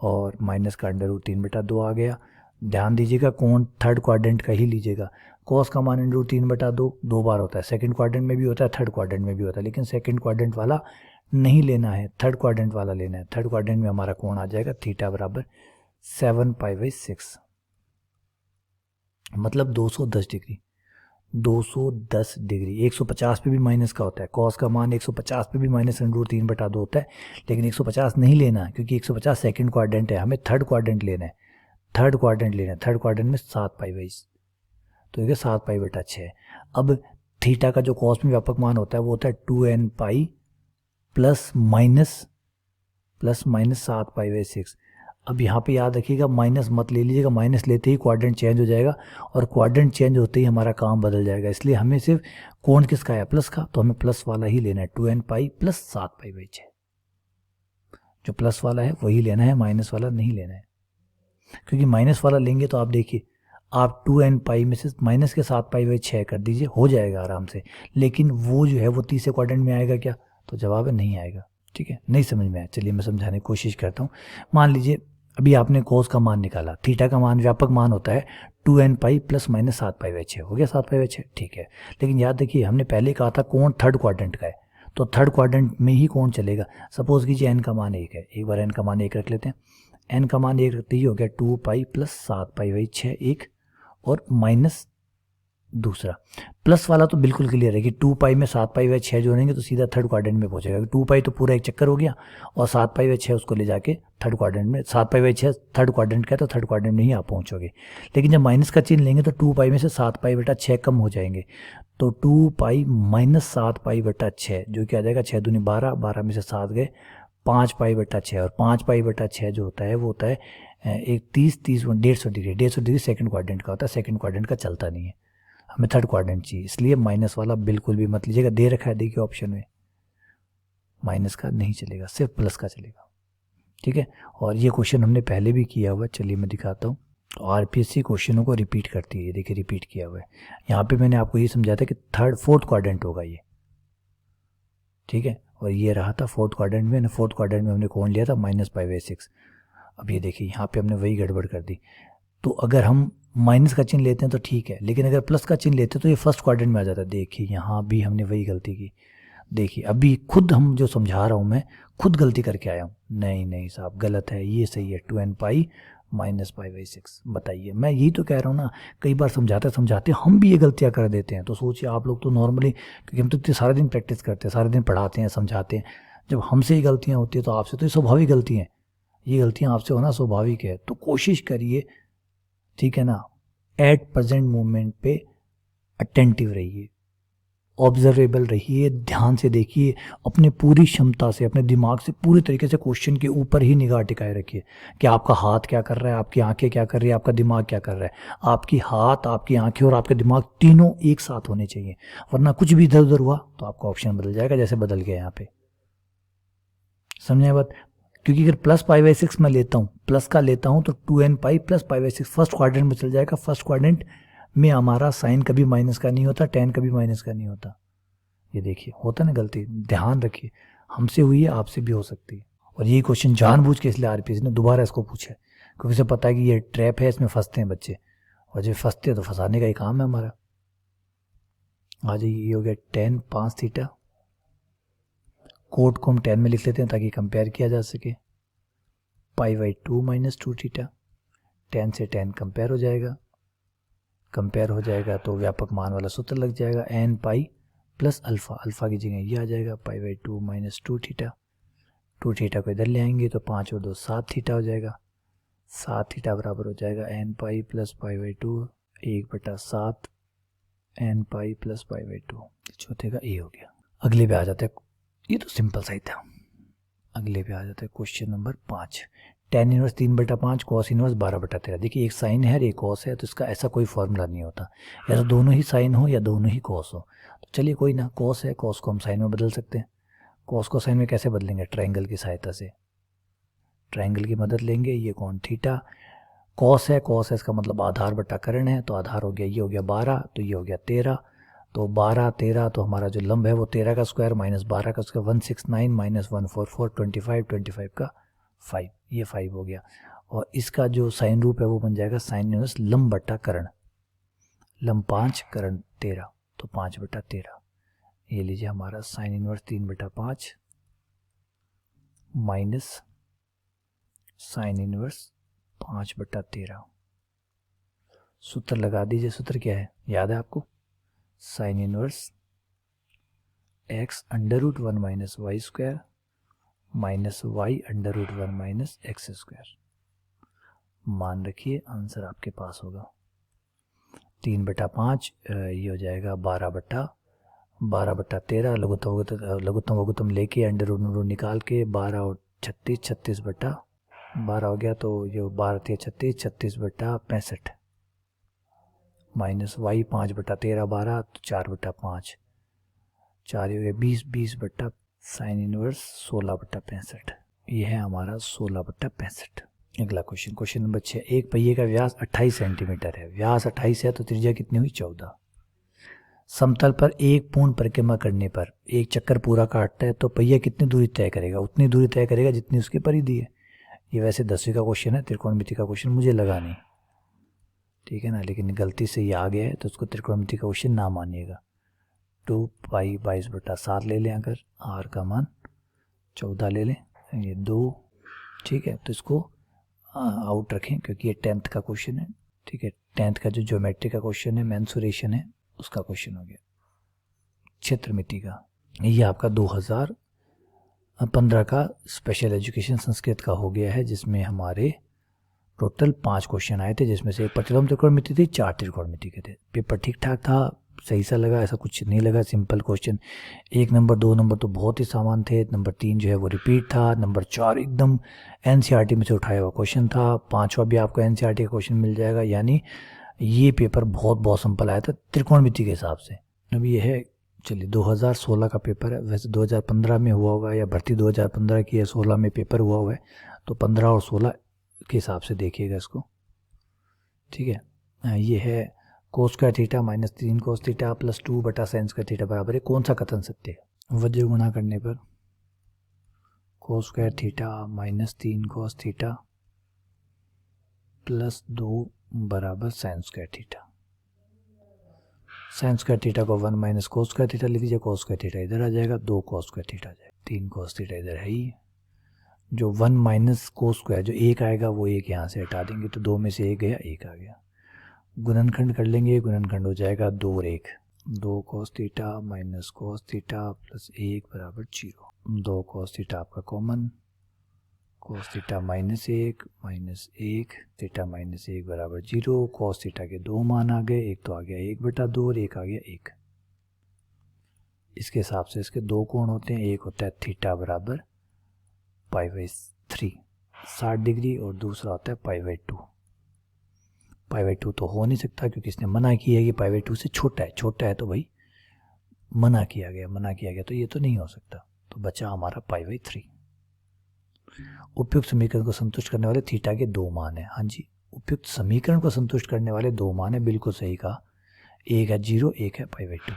और माइनस का अंडर रूट 3/2 आ गया। ध्यान दीजिएगा कोण थर्ड क्वाड्रेंट का ही लीजिएगा। कॉस का मान अंडर रूट 3/2 दो बार होता है, सेकंड क्वाड्रेंट में भी होता है, थर्ड क्वाड्रेंट में भी होता है, लेकिन सेकंड क्वाड्रेंट वाला नहीं लेना है, थर्ड क्वाड्रेंट वाला लेना है। थर्ड क्वाड्रेंट में हमारा कोण आ जाएगा थीटा बराबर 7π/6, मतलब 210 डिग्री। 210 डिग्री 150 पे भी माइनस का होता है, कॉस का मान 150 पे भी माइनस अंडर रूट 3/2 होता है, लेकिन 150 नहीं लेना क्योंकि 150 सेकंड क्वाड्रेंट है, हमें थर्ड क्वाड्रेंट लेना है। थर्ड क्वाड्रेंट लेना है, थर्ड क्वाड्रेंट में 7π/6, तो ये 7π/6। अब थीटा का जो कॉस में व्यापक मान होता है वो होता है 2nπ प्लस माइनस 7π/6। अब यहाँ पे याद रखिएगा, माइनस मत ले लीजिएगा, माइनस लेते ही क्वाड्रेंट चेंज हो जाएगा, और क्वाड्रेंट चेंज होते ही हमारा काम बदल जाएगा। इसलिए हमें सिर्फ कोण किसका है? प्लस का, तो हमें प्लस वाला ही लेना है, 2nπ प्लस 7π/6। जो प्लस वाला है वही लेना है, माइनस वाला नहीं लेना है, क्योंकि माइनस वाला लेंगे तो आप देखिए, आप 2nπ में से माइनस के 7π/6 कर दीजिए, हो जाएगा आराम से, लेकिन वो जो है वो तीसरे क्वाड्रेंट में आएगा क्या? तो जवाब है नहीं आएगा। ठीक है, नहीं समझ में आया, चलिए मैं समझाने की कोशिश करता हूँ। मान लीजिए अभी आपने कोस का मान निकाला, थीटा का मान व्यापक मान होता है 2nπ प्लस माइनस 7π/6, हो गया 7π/6। ठीक है, लेकिन याद रखिए हमने पहले कहा था कोण थर्ड क्वाड्रेंट का है, तो थर्ड क्वाड्रेंट में ही कोण चलेगा। सपोज कीजिए एन का मान 1 है, एक बार एन का मान 1 रख लेते हैं। एन का मान 1 रखते ही हो गया 2π प्लस 7π/6 एक, और माइनस दूसरा। प्लस वाला तो बिल्कुल क्लियर है कि 2π में 7π/6 जोड़ेंगे तो सीधा थर्ड क्वाड्रेंट में पहुंचेगा। 2π तो पूरा एक चक्कर हो गया, और 7π/6 उसको ले जाके थर्ड क्वाड्रेंट में, 7π/6 थर्ड क्वाड्रेंट का है तो थर्ड क्वाड्रेंट में ही आप पहुंचोगे। लेकिन जब माइनस का चिन्ह लेंगे तो 2π में से 7π/6 कम हो जाएंगे, तो 2π माइनस 7π/6 जो कि आ जाएगा 6 दूनी 12, 12 में से 7 गए, 5π/6, और 5π/6 जो होता है वो होता है एक 30 150 डिग्री। 150 डिग्री सेकंड क्वाड्रेंट का होता है, सेकंड क्वाड्रेंट का चलता नहीं है, हमें थर्ड क्वाड्रेंट चाहिए, इसलिए माइनस वाला बिल्कुल भी मत लीजिएगा। दे रखा है देखिए ऑप्शन में, माइनस का नहीं चलेगा, सिर्फ प्लस का चलेगा। ठीक है, और ये क्वेश्चन हमने पहले भी किया हुआ है, चलिए मैं दिखाता हूँ। आरपीएससी क्वेश्चनों को रिपीट करती है, देखिए रिपीट किया हुआ है। यहाँ पे मैंने आपको ये समझाया था कि फोर्थ क्वाड्रेंट होगा ये। ठीक है, और ये रहा था फोर्थ क्वाड्रेंट में, फोर्थ क्वाड्रेंट में हमने कोण लिया था -π/6। अब ये देखिए यहाँ पे हमने वही गड़बड़ कर दी। तो अगर हम माइनस का चिन्ह लेते हैं तो ठीक है, लेकिन अगर प्लस का चिन्ह लेते हैं तो ये फर्स्ट क्वाड्रेंट में आ जाता है। देखिए यहाँ भी हमने वही गलती की, देखिए अभी खुद हम जो समझा रहा हूँ मैं खुद गलती करके आया हूँ। नहीं साहब गलत है, ये सही है, 2nπ माइनस π/6। बताइए, मैं यही तो कह रहा हूँ ना, कई बार समझाते समझाते हम भी ये गलतियाँ कर देते हैं। तो सोचिए आप लोग तो नॉर्मली, क्योंकि हम तो इतने सारे दिन प्रैक्टिस करते हैं, सारे दिन पढ़ाते हैं समझाते हैं, जब हमसे ही गलतियाँ होती है तो आपसे तो ये स्वाभाविक गलती हैं, ये गलतियाँ आपसे होना स्वाभाविक है। तो कोशिश करिए, ठीक है ना, एट प्रेजेंट मोमेंट पे अटेंटिव रहिए, ऑब्जर्वेबल रहिए, ध्यान से देखिए, अपने पूरी क्षमता से, अपने दिमाग से पूरी तरीके से क्वेश्चन के ऊपर ही निगाह टिकाए रखिए कि आपका हाथ क्या कर रहा है, आपकी आंखें क्या कर रही है, आपका दिमाग क्या कर रहा है। आपकी हाथ, आपकी आंखें और आपके दिमाग तीनों एक साथ होने चाहिए, वरना कुछ भी इधर उधर हुआ तो आपका ऑप्शन बदल जाएगा, जैसे बदल गया यहाँ पे। समझे बात? क्योंकि अगर प्लस π/6 मैं लेता हूँ, प्लस का लेता हूँ तो 2nπ प्लस π/6 फर्स्ट क्वाड्रेंट में चल जाएगा। फर्स्ट क्वाड्रेंट में हमारा साइन कभी माइनस का नहीं होता, टेन कभी माइनस का नहीं होता। ये देखिए होता ना गलती, ध्यान रखिए, हमसे हुई है आपसे भी हो सकती है। और यही क्वेश्चन जानबूझ के इसलिए आरपीएससी ने दोबारा इसको पूछा है, क्योंकि उसे पता है कि ये ट्रैप है, इसमें फंसते हैं बच्चे, और जब फंसते हैं तो फंसाने का ही काम है हमारा। आ जाइए, ये हो गया 10 5 थीटा, कोड को हम 10 में लिख लेते हैं ताकि कंपेयर किया जा सके। π/2 माइनस 2 थीटा, 10 से 10 कंपेयर हो जाएगा, कंपेयर हो जाएगा तो व्यापक मान वाला सूत्र लग जाएगा, nπ प्लस अल्फ़ा, अल्फ़ा की जगह ये आ जाएगा π/2 माइनस 2 थीटा। 2 थीटा को इधर ले आएंगे तो 5 और 2 7 थीटा हो जाएगा। 7 थीटा बराबर हो जाएगा n pi plus pi by 2 1/7 n pi plus pi by 2, चौथे का ए हो गया। अगले पे आ जाते हैं, ये तो सिंपल सा ही था। अगले पे आ जाते हैं question number 5। tan inverse 3/5 cos inverse 12/13। देखिए एक साइन है और एक कॉस है, तो इसका ऐसा कोई फॉर्मूला नहीं होता, या तो दोनों ही साइन हो या दोनों ही कॉस हो। तो चलिए कोई ना, कॉस है, कॉस को हम साइन में बदल सकते हैं। कॉस को साइन में कैसे बदलेंगे? ट्रायंगल की सहायता से, ट्रायंगल की मदद लेंगे। ये कौन? थीटा। कॉस है, कॉस है इसका मतलब आधार बटा कर्ण है, तो आधार हो गया, ये हो गया 12, तो ये हो गया 13। तो 12 13, तो हमारा जो लंब है वो 13 का स्क्वायर माइनस 12 का स्क्वायर 169 माइनस 144 25 25 का 5, ये 5 हो गया। और इसका जो साइन रूप है वो बन जाएगा साइन इनवर्स लंब बटा कर्ण। लंब 5 कर्ण 13, तो 5/13। ये लीजिए हमारा sine inverse 3/5 minus sine inverse 5/13। सूत्र लगा दीजिए। सूत्र क्या है, याद है आपको? Sine inverse x √1 minus Y square minus Y √1 minus X square. मान रखिए आंसर आपके पास होगा 3/5, ये हो जाएगा 12/13। लघुत्तम वघुत्तम लेके √1 निकाल के 12 और 36 36/12 हो गया, तो ये 12 36 36/65 माइनस वाई 5/13 12, तो 4/5, 4 हो गया 20 20 साइन इनवर्स 16/65। ये है हमारा 16/65। अगला क्वेश्चन, क्वेश्चन नंबर 6। एक पहिए का व्यास 28 सेंटीमीटर है। व्यास 28 है तो त्रिज्या कितनी हुई? 14। समतल पर एक पूर्ण परिक्रमा करने पर एक चक्कर पूरा काटता है तो पहिया कितनी दूरी तय करेगा? उतनी दूरी तय करेगा जितनी उसकी परिधि है। ये वैसे 10वीं का क्वेश्चन है, त्रिकोणमिति का क्वेश्चन मुझे लगा नहीं, ठीक है ना, लेकिन गलती से ये आ गया है तो उसको त्रिकोणमिति का क्वेश्चन ना मानिएगा। 2 पाई 22/7 ले लें, अगर r का मान 14 ले लें, ये 2, ठीक है, तो इसको आउट रखें क्योंकि ये 10th का क्वेश्चन है, ठीक है। 10th का जो ज्योमेट्री का क्वेश्चन है, मेंसुरेशन है, उसका क्वेश्चन हो गया। क्षेत्रमिति का ये आपका 2015 का स्पेशल एजुकेशन संस्कृत का हो गया है, जिसमें हमारे टोटल 5 क्वेश्चन आए थे, जिसमें से एक प्रतिलोम त्रिकोणमिति थी, 4 त्रिकोणमिति के थे। पेपर ठीक ठाक था, सही सा लगा, ऐसा कुछ नहीं लगा, सिंपल क्वेश्चन। 1 नंबर 2 नंबर तो बहुत ही सामान थे, नंबर 3 जो है वो रिपीट था, नंबर 4 एकदम एनसीईआरटी में से उठाया हुआ क्वेश्चन था, 5वां भी आपको एनसीईआरटी का क्वेश्चन मिल जाएगा। यानी ये पेपर बहुत सिंपल आया था त्रिकोणमिति के हिसाब से। अब ये है, चलिए 2016 का पेपर है, वैसे 2015 में हुआ हुआ है, या भर्ती 2015 की है, 16 में पेपर हुआ हुआ है, तो 15 और 16 के हिसाब से देखिएगा इसको, ठीक है। ये है cos square theta minus 3 cos theta plus 2 sign square theta बराबर है कौन सा कथन सत्य है? वज्र गुणा करने पर cos square theta minus 3 cos theta plus 2 बराबर sign square theta. Sign square theta को 1 माइनस कोस स्क्वायर थीटा लिख दीजिए, कोस स्क्वायर थीटा इधर आ जाएगा, 2 कोस स्क्वायर थीटा आ जाएगा, 3 कोस थीटा इधर है ही। जो 1 माइनस कोस स्क्वायर जो 1 आएगा वो 1 यहाँ से हटा देंगे, तो 2 में से 1 गया, 1 आ गया। गुणनखंड कर लेंगे, गुणनखंड हो जाएगा 2 और 1, 2 cos theta minus cos theta plus 1 बराबर 0। 2 कोस थीटा आपका common, cos theta minus 1 theta minus 1 बराबर 0। कोस थीटा के 2 मान आ गए, एक तो आ गया 1/2 और एक आ गया 1। इसके हिसाब से इसके 2 कोण होते हैं, एक होता है थीटा बराबर π/3 60 डिग्री और दूसरा होता है π/2। π/2 तो हो नहीं सकता क्योंकि इसने मना किया है कि π/2 से छोटा है, छोटा है तो भाई मना किया गया तो ये तो नहीं हो सकता, तो बचा हमारा π/3। उपयुक्त समीकरण को संतुष्ट करने वाले थीटा के 2 मान है। हाँ जी, उपयुक्त समीकरण को संतुष्ट करने वाले 2 मान है, बिल्कुल सही कहा, एक है 0, एक है π/2।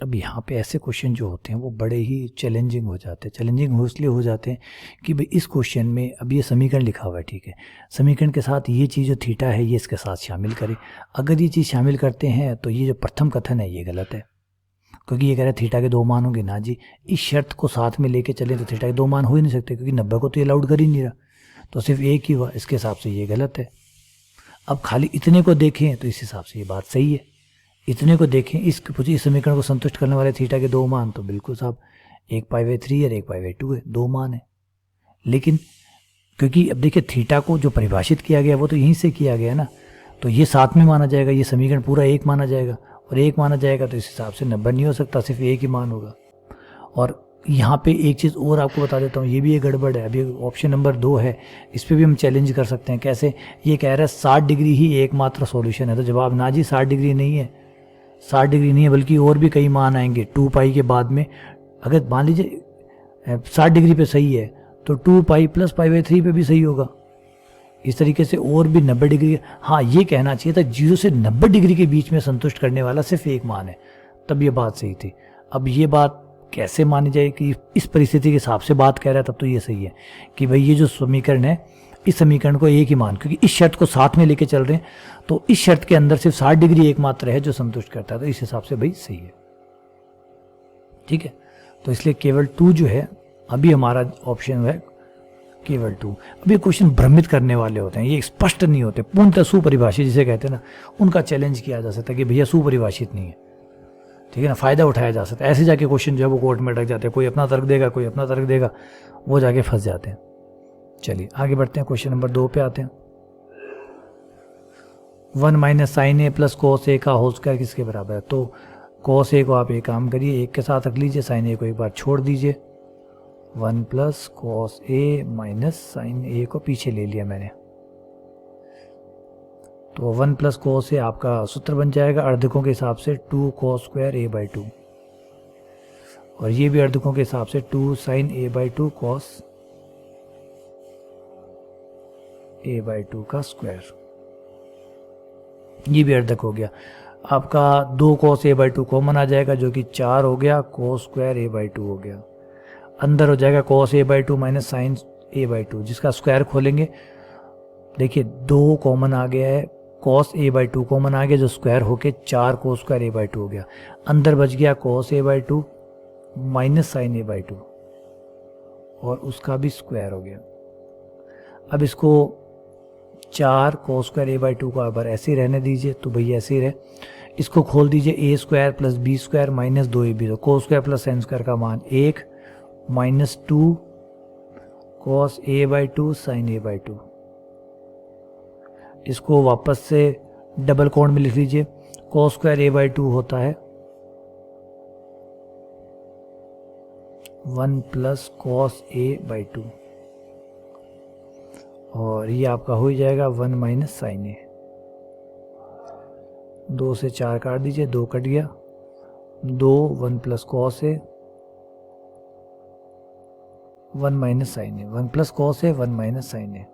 अब यहाँ पे ऐसे क्वेश्चन जो होते हैं वो बड़े ही चैलेंजिंग हो जाते हैं। चैलेंजिंग इसलिए हो जाते हैं कि भाई इस क्वेश्चन में अब ये समीकरण लिखा हुआ है, ठीक है, समीकरण के साथ ये चीज़ जो थीटा है ये इसके साथ शामिल करें। अगर ये चीज़ शामिल करते हैं तो ये जो प्रथम कथन है ये गलत है, क्योंकि ये कह रहा है थीटा के 2 मान होंगे ना जी। इस शर्त को साथ में लेके चले तो थीटा के 2 मान हो ही नहीं सकते, क्योंकि 90 को तो ये अलाउड कर ही नहीं रहा, तो सिर्फ एक ही हुआ, इसके हिसाब से ये गलत है। अब खाली इतने को देखें तो इस हिसाब से ये बात सही है, इतने को देखें, इस समीकरण को संतुष्ट करने वाले थीटा के 2 मान तो बिल्कुल साहब एक π/3 और एक π/2 है, 2 मान है। लेकिन क्योंकि अब देखिए थीटा को जो परिभाषित किया गया वो तो यहीं से किया गया ना, तो ये साथ में माना जाएगा, ये समीकरण पूरा एक माना जाएगा, और एक माना जाएगा तो इस हिसाब से नंबर नहीं हो सकता, सिर्फ एक ही मान होगा। और यहाँ पे एक चीज़ और आपको बता देता हूँ, ये भी एक गड़बड़ है। अभी ऑप्शन नंबर 2 है, इस पर भी हम चैलेंज कर सकते हैं। कैसे? ये कह रहा है 60 डिग्री ही एकमात्र सॉल्यूशन है, तो जवाब ना जी 60 डिग्री नहीं है, 60 डिग्री नहीं है, बल्कि और भी कई मान आएंगे 2 पाई के बाद में। अगर मान लीजिए 60 डिग्री पे सही है तो 2 पाई प्लस पाई/3 पे भी सही होगा। इस तरीके से और भी 90 डिग्री, हाँ ये कहना चाहिए था 0 से 90 डिग्री के बीच में संतुष्ट करने वाला सिर्फ एक मान है, तब ये बात सही थी। अब ये बात कैसे मानी जाए कि इस परिस्थिति के हिसाब से बात कह रहा है, तब तो ये सही है कि भाई ये जो समीकरण है, इस समीकरण को एक ही मान, क्योंकि इस शर्त को साथ में लेके चल रहे हैं, तो इस शर्त के अंदर सिर्फ 60 डिग्री एकमात्र है जो संतुष्ट करता है, तो इस हिसाब से भाई सही है। ठीक है, तो इसलिए केवल 2 जो है अभी हमारा ऑप्शन है, केवल 2। अभी क्वेश्चन भ्रमित करने वाले होते हैं, ये स्पष्ट नहीं होते, पूर्णतः सुपरिभाषित जिसे कहते हैं ना, उनका चैलेंज किया जा सकता है कि भैया सुपरिभाषित नहीं है। ठीक है ना, फायदा उठाया जा सकता है। ऐसे जाके क्वेश्चन जो है वो कोर्ट में अटक जाते हैं, कोई अपना तर्क देगा, कोई अपना तर्क देगा, वो जाके फंस जाते हैं। चलिए आगे बढ़ते हैं, क्वेश्चन नंबर 2 पे आते हैं। 1 माइनस साइन ए प्लस कोस ए का होल स्क्वायर किसके बराबर है? तो कोस ए को आप एक काम करिए, एक के साथ रख लीजिए, साइन ए को एक बार छोड़ दीजिए। 1 प्लस कोस ए माइनस साइन ए को पीछे ले लिया मैंने, तो 1 प्लस कोस ए आपका सूत्र बन जाएगा अर्धकों के हिसाब से 2 कोस स्क्वायर a/2, और ये भी अर्धकों के हिसाब से 2 साइन a/2 कोस a/2 का स्क्वायर, ये भी अर्धक हो गया। आपका 2 कोस a/2 कॉमन आ जाएगा जो कि 4 हो गया, कोस स्क्वायर a/2 हो गया। अंदर हो जाएगा कोस a/2 माइनस साइन a/2, जिसका स्क्वायर खोलेंगे, देखिए 2 कॉमन आ गया है, कोस a/2 कॉमन आ गया जो स्क्वायर होके 4 कोस स्क्वायर a/2 हो गया। अंदर बच गया कोस a/2 माइनस साइन a/2, और उसका भी स्क्वायर हो गया। अब इसको 4 कोस स्क्वायर a/2 को अब ऐसे ही रहने दीजिए, तो भैया ऐसे ही रहे। इसको खोल दीजिए, a square plus B square minus 2ab, तो cos square plus sine square का मान 1 माइनस 2 कोस a/2 साइन a/2। इसको वापस से डबल कोण में लिख लीजिए, कोस स्क्वायर a/2 होता है 1 प्लस कोस a/2, और ये आपका हो ही जाएगा 1 माइनस साइन ए। 2 से 4 काट दीजिए, 2 कट गया, 2 1 plus cos A 1 minus sign A, 1 plus cos A 1 minus sign A.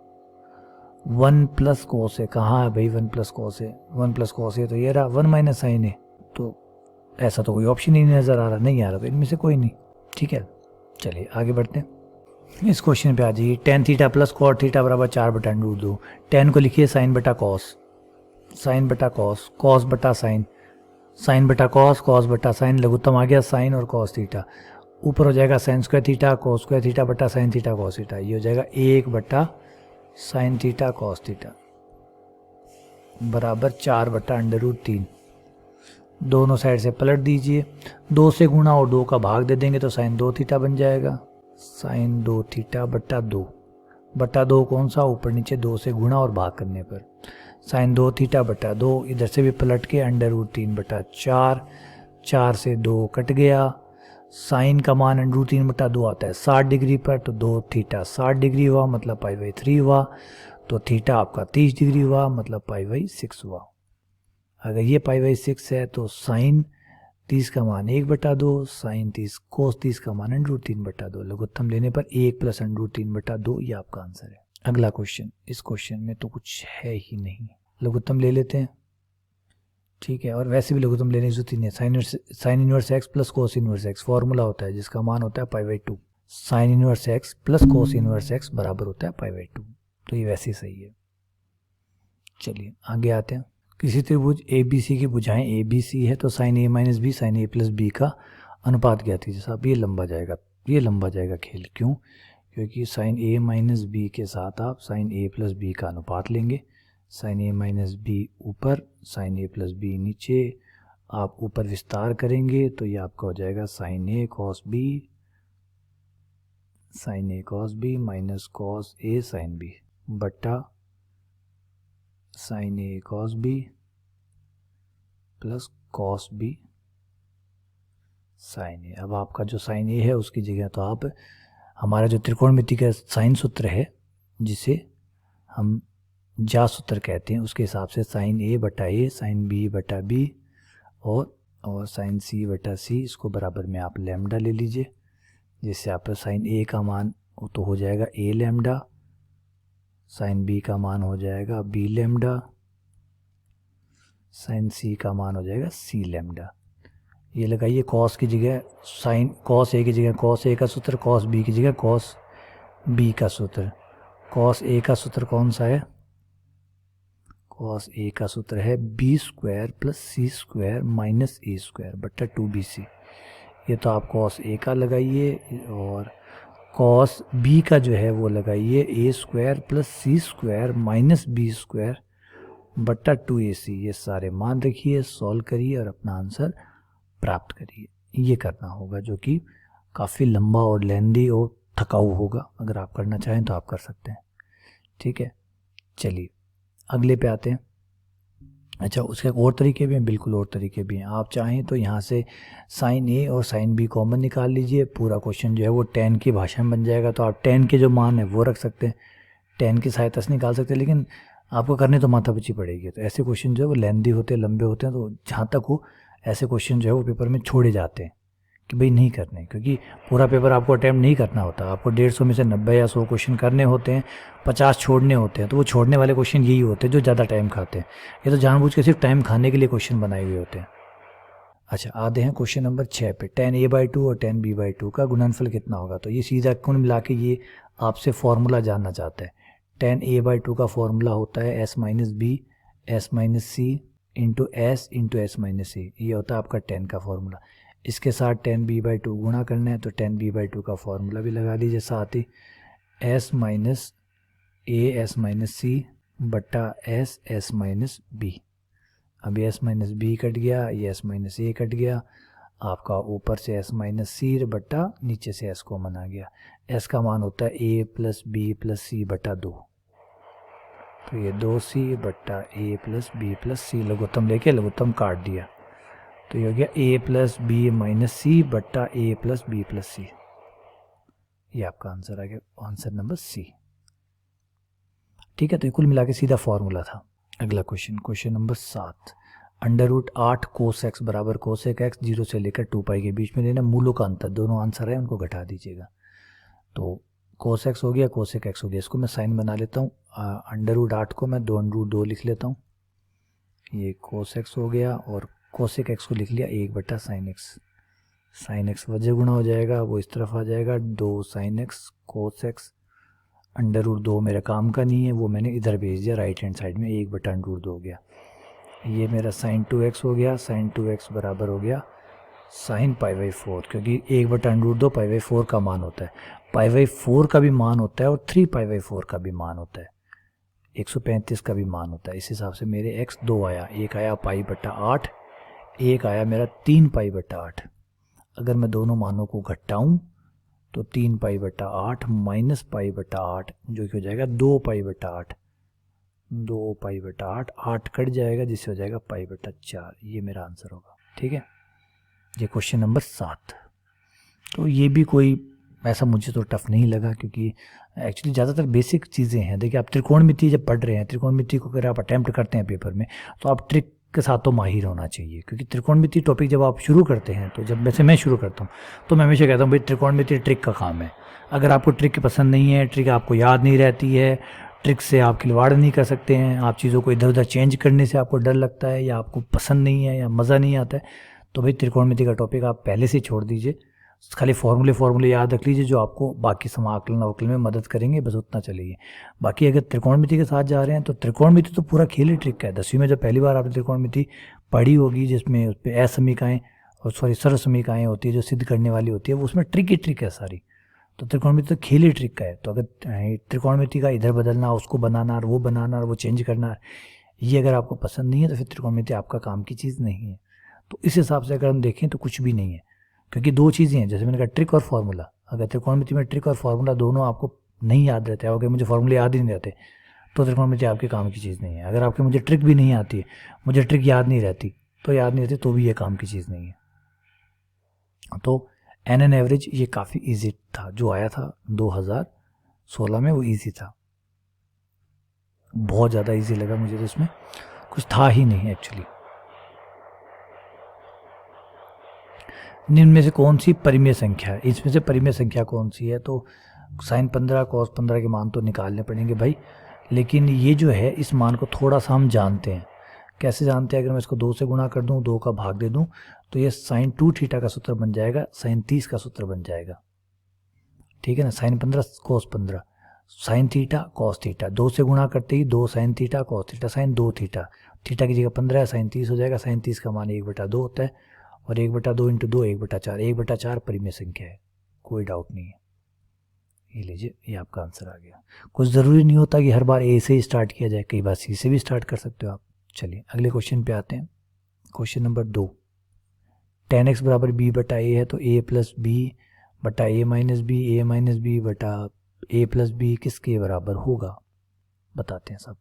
1 plus cos A कहाँ है भाई? 1 plus cos A, 1 plus cos A तो ये रहा, 1 माइनस साइन ए, तो ऐसा तो कोई ऑप्शन ही नहीं नज़र आ रहा, नहीं आ रहा, तो इनमें से कोई नहीं। ठीक है, चलिए आगे बढ़ते हैं। इस क्वेश्चन पे आ जाइए, tan theta plus cot theta बराबर 4/√2। टेन को लिखिए साइन बटा कॉस, साइन बटा कॉस, कॉस बटा साइन, साइन बटा कॉस, कॉस बटा साइन, लघुत्तम आ गया साइन और कॉस थीटा। ऊपर हो जाएगा sine square theta cos square theta बटा साइन थीटा कॉस थीटा, ये हो जाएगा 1 बटा साइन थीटा कॉस थीटा बराबर 4/√3। दोनों साइड से पलट दीजिए, 2 से गुणा और 2 का भाग दे देंगे तो साइन 2 थीटा बन जाएगा, साइन 2 थीटा बटा 2, बटा 2 कौन सा? ऊपर नीचे 2 से गुणा और भाग करने पर, साइन 2 थीटा बटा 2, इधर से भी पलट के √3/4, 4 से 2 कट गया, साइन का मान √3/2 आता है 60 डिग्री पर, तो 2 थीटा 60 डिग्री हुआ मतलब π/3 हुआ, तो थीटा आपका 30 डिग्री हुआ मतलब π/6 हुआ। अगर ये π/6 है तो साइन 30 का मान 1/2, साइन 30 कोस 30 का मान √3/2, लघुत्तम लेने पर 1 प्लस √3/2, ये आपका आंसर है। अगला क्वेश्चन, इस क्वेश्चन में तो कुछ है ही नहीं, लघुत्तम ले लेते हैं। ठीक है, और वैसे भी लघुत्तम लेने की जरूरत नहीं है। Sine inverse x plus cos inverse x formula होता है जिसका मान होता है π/2, sine inverse x plus cos inverse x बराबर होता है π/2, तो ये वैसे ही सही है। चलिए आगे आते हैं। किसी त्रिभुज ABC की भुजाएं ABC है तो sine A minus B sine A plus B का अनुपात ज्ञात कीजिए। साहब ये लंबा जाएगा, ये लंबा जाएगा खेल। क्यों? क्योंकि साइन A माइनस बी के साथ आप साइन A प्लस बी का अनुपात लेंगे, साइन A माइनस बी ऊपर, साइन A प्लस बी नीचे, आप ऊपर विस्तार करेंगे तो ये आपका हो जाएगा sine A cos B sine A cos B minus cos A sine B बटा sine A cos B plus cos B sine A. अब आपका जो साइन ए है उसकी जगह तो आप हमारा जो त्रिकोणमिति का साइन सूत्र है जिसे हम जा सूत्र कहते हैं उसके हिसाब से साइन ए बटा ए साइन बी बटा बी और साइन सी बटा सी, इसको बराबर में आप लैम्डा ले लीजिए, जिससे आप साइन ए का मान तो हो जाएगा ए लैम्डा, साइन बी का मान हो जाएगा बी लैम्डा, साइन सी का मान हो जाएगा सी लैम्डा। ये लगाइए कॉस की जगह साइन, कॉस ए की जगह कॉस ए का सूत्र, कॉस बी की जगह कॉस बी का सूत्र। कॉस ए का सूत्र कौन सा है? कॉस ए का सूत्र है बी स्क्वायर प्लस सी स्क्वायर माइनस ए स्क्वायर बटा 2bc। ये तो आप कॉस ए का लगाइए, और कॉस बी का जो है वो लगाइए ए स्क्वायर प्लस सी स्क्वायर माइनस बी स्क्वायर बटा 2ac। ये सारे मान रखिए, सॉल्व करिए और अपना आंसर प्राप्त करिए। ये करना होगा जो कि काफ़ी लंबा और लेंदी और थकाऊ होगा। अगर आप करना चाहें तो आप कर सकते हैं। ठीक है, चलिए अगले पे आते हैं। अच्छा, उसके और तरीके भी हैं, बिल्कुल और तरीके भी हैं। आप चाहें तो यहाँ से साइन ए और साइन बी कॉमन निकाल लीजिए, पूरा क्वेश्चन जो है वो tan की भाषा में बन जाएगा। तो आप tan के जो मान है वो रख सकते हैं, tan की सहायता से निकाल सकते हैं, लेकिन आपको करने तो माथापच्ची पड़ेगी। तो ऐसे क्वेश्चन जो है वो लेंदी होते हैं, लंबे होते हैं। तो जहाँ तक हो ऐसे क्वेश्चन जो है वो पेपर में छोड़े जाते हैं कि भाई नहीं करने, क्योंकि पूरा पेपर आपको अटैम्प्ट नहीं करना होता। आपको 150 में से 90 या 100 क्वेश्चन करने होते हैं, 50 छोड़ने होते हैं। तो वो छोड़ने वाले क्वेश्चन यही होते हैं जो ज़्यादा टाइम खाते हैं। ये तो जानबूझ के सिर्फ टाइम खाने के लिए क्वेश्चन बनाए हुए होते हैं। अच्छा, आते हैं क्वेश्चन नंबर 6 पे। tan a/2 और tan b/2 का गुणनफल कितना होगा? तो ये सीधा कुल मिला के ये आपसे फॉर्मूला जानना चाहता है। tan a/2 का फॉर्मूला होता है s minus B s minus C into S into S minus C. ये होता है आपका tan का फॉर्मूला। इसके साथ tan b/2 गुणा करना है, तो tan b/2 का फॉर्मूला भी लगा लीजिए साथ ही, s माइनस ए s माइनस सी बटा एस s माइनस बी। अब s माइनस बी कट गया, ये s माइनस ए कट गया, आपका ऊपर से s माइनस सी बटा नीचे से s कॉमन आ गया। s का मान होता है a प्लस बी प्लस सी बटा 2। तो ये 2c बटा a प्लस बी प्लस सी, लघुत्तम लेके लघुत्तम काट दिया, तो ये हो गया a प्लस बी माइनस सी बटा a प्लस बी प्लस सी। ये आपका आंसर आ गया, आंसर नंबर सी। ठीक है, तो कुल मिला के सीधा फॉर्मूला था। अगला question, question number 7। √8 cos x बराबर कोसेक एक्स 0 से लेकर 2π के बीच में देना। मूलों का अंतर, दोनों आंसर है उनको घटा दीजिएगा। तो कोस एक्स हो गया, कोसेक एक्स हो गया। इसको मैं साइन बना लेता हूँ। √8 को मैं 2√2 लिख लेता हूँ। ये कोस एक्स हो गया, और कोसेक एक्स को लिख लिया 1 बटा साइन एक्स। साइन एक्स वजह गुणा हो जाएगा, वो इस तरफ आ जाएगा 2 साइन एक्स कोस एक्स। √2 मेरा काम का नहीं है, वो मैंने इधर भेज दिया राइट हैंड साइड में, 1 बटा √2 हो गया। ये मेरा साइन 2x हो गया। साइन 2x बराबर हो गया साइन π/4, क्योंकि 1 बटा √2 π/4 का मान होता है, π/4 का भी मान होता है और 3π/4 का भी मान होता है, 135 का भी मान होता है। इस हिसाब से मेरे x 2 आया, एक आया π/8, एक आया मेरा 3π/8। अगर मैं दोनों मानों को घटाऊं तो 3π/8 माइनस π/8 जो कि हो जाएगा 2π/8। 2π/8, 8 कट जाएगा जिससे हो जाएगा π/4। ये मेरा आंसर होगा। ठीक है, ये क्वेश्चन नंबर 7। तो ये भी कोई ऐसा मुझे तो टफ नहीं लगा, क्योंकि एक्चुअली ज़्यादातर बेसिक चीज़ें हैं। देखिए, आप त्रिकोणमिति जब पढ़ रहे हैं, त्रिकोणमिति को अगर आप अटैम्प्ट करते हैं पेपर में, तो आप ट्रिक के साथ तो माहिर होना चाहिए, क्योंकि त्रिकोणमिति टॉपिक जब आप शुरू करते हैं, तो जब वैसे मैं शुरू करता हूँ तो मैं हमेशा कहता हूँ भाई त्रिकोणमिति ट्रिक का काम है। अगर आपको ट्रिक पसंद नहीं है, ट्रिक आपको याद नहीं रहती है, ट्रिक से आप खिलवाड़ नहीं कर सकते हैं, आप चीज़ों को इधर उधर चेंज करने से आपको डर लगता है, या आपको पसंद नहीं है, या मज़ा नहीं आता है, तो भाई त्रिकोणमिति का टॉपिक आप पहले से छोड़ दीजिए। खाली फॉर्मूले याद रख लीजिए जो आपको बाकी समाकलन अवकलन में मदद करेंगे, बस उतना चलिए। बाकी अगर त्रिकोणमिति के साथ जा रहे हैं तो त्रिकोणमिति तो पूरा खेल ही ट्रिक का है। 10वीं में जब पहली बार आपने त्रिकोणमिति पढ़ी होगी, जिसमें उस पर असमीकाएँ और सर्व समीकाएँ होती है जो सिद्ध करने वाली होती है, वो उसमें ट्रिक ही ट्रिक है सारी। तो त्रिकोणमिति तो खेल ही ट्रिक का है। तो अगर त्रिकोणमिति का इधर बदलना, उसको बनाना और वो बनाना और वो चेंज करना, ये अगर आपको पसंद नहीं है तो फिर त्रिकोणमिति आपका काम की चीज़ नहीं है। तो इस हिसाब से अगर हम देखें तो कुछ भी नहीं है, क्योंकि दो चीज़ें हैं, जैसे मैंने कहा ट्रिक और फार्मूला। अगर त्रिकोणमिति में ट्रिक और फार्मूला दोनों आपको नहीं याद रहते, अगर मुझे फार्मूले याद ही नहीं रहते, तो त्रिकोणमिति आपके काम की चीज़ नहीं है। अगर आपके मुझे ट्रिक भी नहीं आती है, मुझे ट्रिक याद नहीं रहती, तो भी ये काम की चीज़ नहीं है। तो एन एन एवरेज ये काफ़ी इजी था, जो आया था 2016 में, वो इजी था, बहुत ज़्यादा इजी लगा मुझे, तो इसमें कुछ था ही नहीं एक्चुअली। निम्न में से कौन सी परिमेय संख्या है? इसमें से परिमेय संख्या कौन सी है? तो साइन 15 कॉस 15 के मान तो निकालने पड़ेंगे भाई, लेकिन ये जो है इस मान को थोड़ा सा हम जानते हैं। कैसे जानते हैं? अगर मैं इसको 2 से गुणा कर दूं, 2 का भाग दे दूं, तो ये साइन 2 थीटा का सूत्र बन जाएगा, साइन 30 का सूत्र बन जाएगा, ठीक है ना। Sine 15 cos 15, sine theta cos theta, 2 से गुणा करते ही 2 sine theta cos theta, sine 2 theta, theta की जगह 15 है, साइन 30 हो जाएगा। साइन 30 का मान 1/2 होता है, और 1/2 इंटू 2 1/4, 1/4 परिमेय संख्या है, कोई डाउट नहीं है। ये लीजिए, ये आपका आंसर आ गया। कुछ ज़रूरी नहीं होता कि हर बार ए से ही स्टार्ट किया जाए, कई बार सी से भी स्टार्ट कर सकते हो आप। चलिए अगले क्वेश्चन पे आते हैं। क्वेश्चन नंबर 2, tan x बराबर b बटा ए है, तो a प्लस बी बटा ए माइनस बी, ए माइनस बी बटा ए प्लस बी किसके बराबर होगा? बताते हैं सब।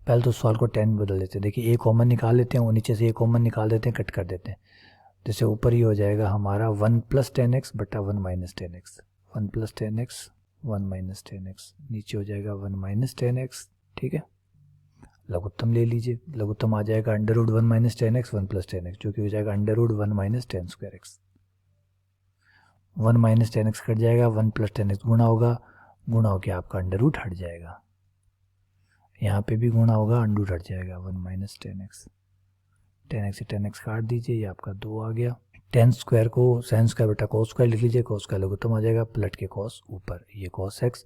पहले तो सवाल को 10 में बदल देते हैं। देखिए, ए कॉमन निकाल लेते हैं, वो नीचे से ए कॉमन निकाल देते हैं, कट कर देते हैं। जैसे ऊपर ही हो जाएगा हमारा 1 प्लस 10x बटा 1 माइनस 10x, 1 प्लस 10x 1 माइनस 10x, नीचे हो जाएगा 1 माइनस 10x, ठीक है। लघुत्तम ले लीजिए, लघुत्तम आ जाएगा अंडर रूट 1 माइनस 10x 1 प्लस 10x, जो कि हो जाएगा under root 1 minus 10 square x। 1 माइनस 10x कट जाएगा, 1 प्लस 10x गुणा होगा, गुणा होकर आपका अंडर रूट हट जाएगा। यहाँ पे भी गुणा होगा, अंडर रूट हट जाएगा, 1 माइनस 10x, 10x से 10x काट दीजिए, ये आपका 2 आ गया। 10 स्क्वायर को साइन स्क्वायर बटा कोस स्क्वायर लिख लीजिए, कोस स्क्वायर लघुत्तम आ जाएगा, पलट के कोस ऊपर, ये कोस x,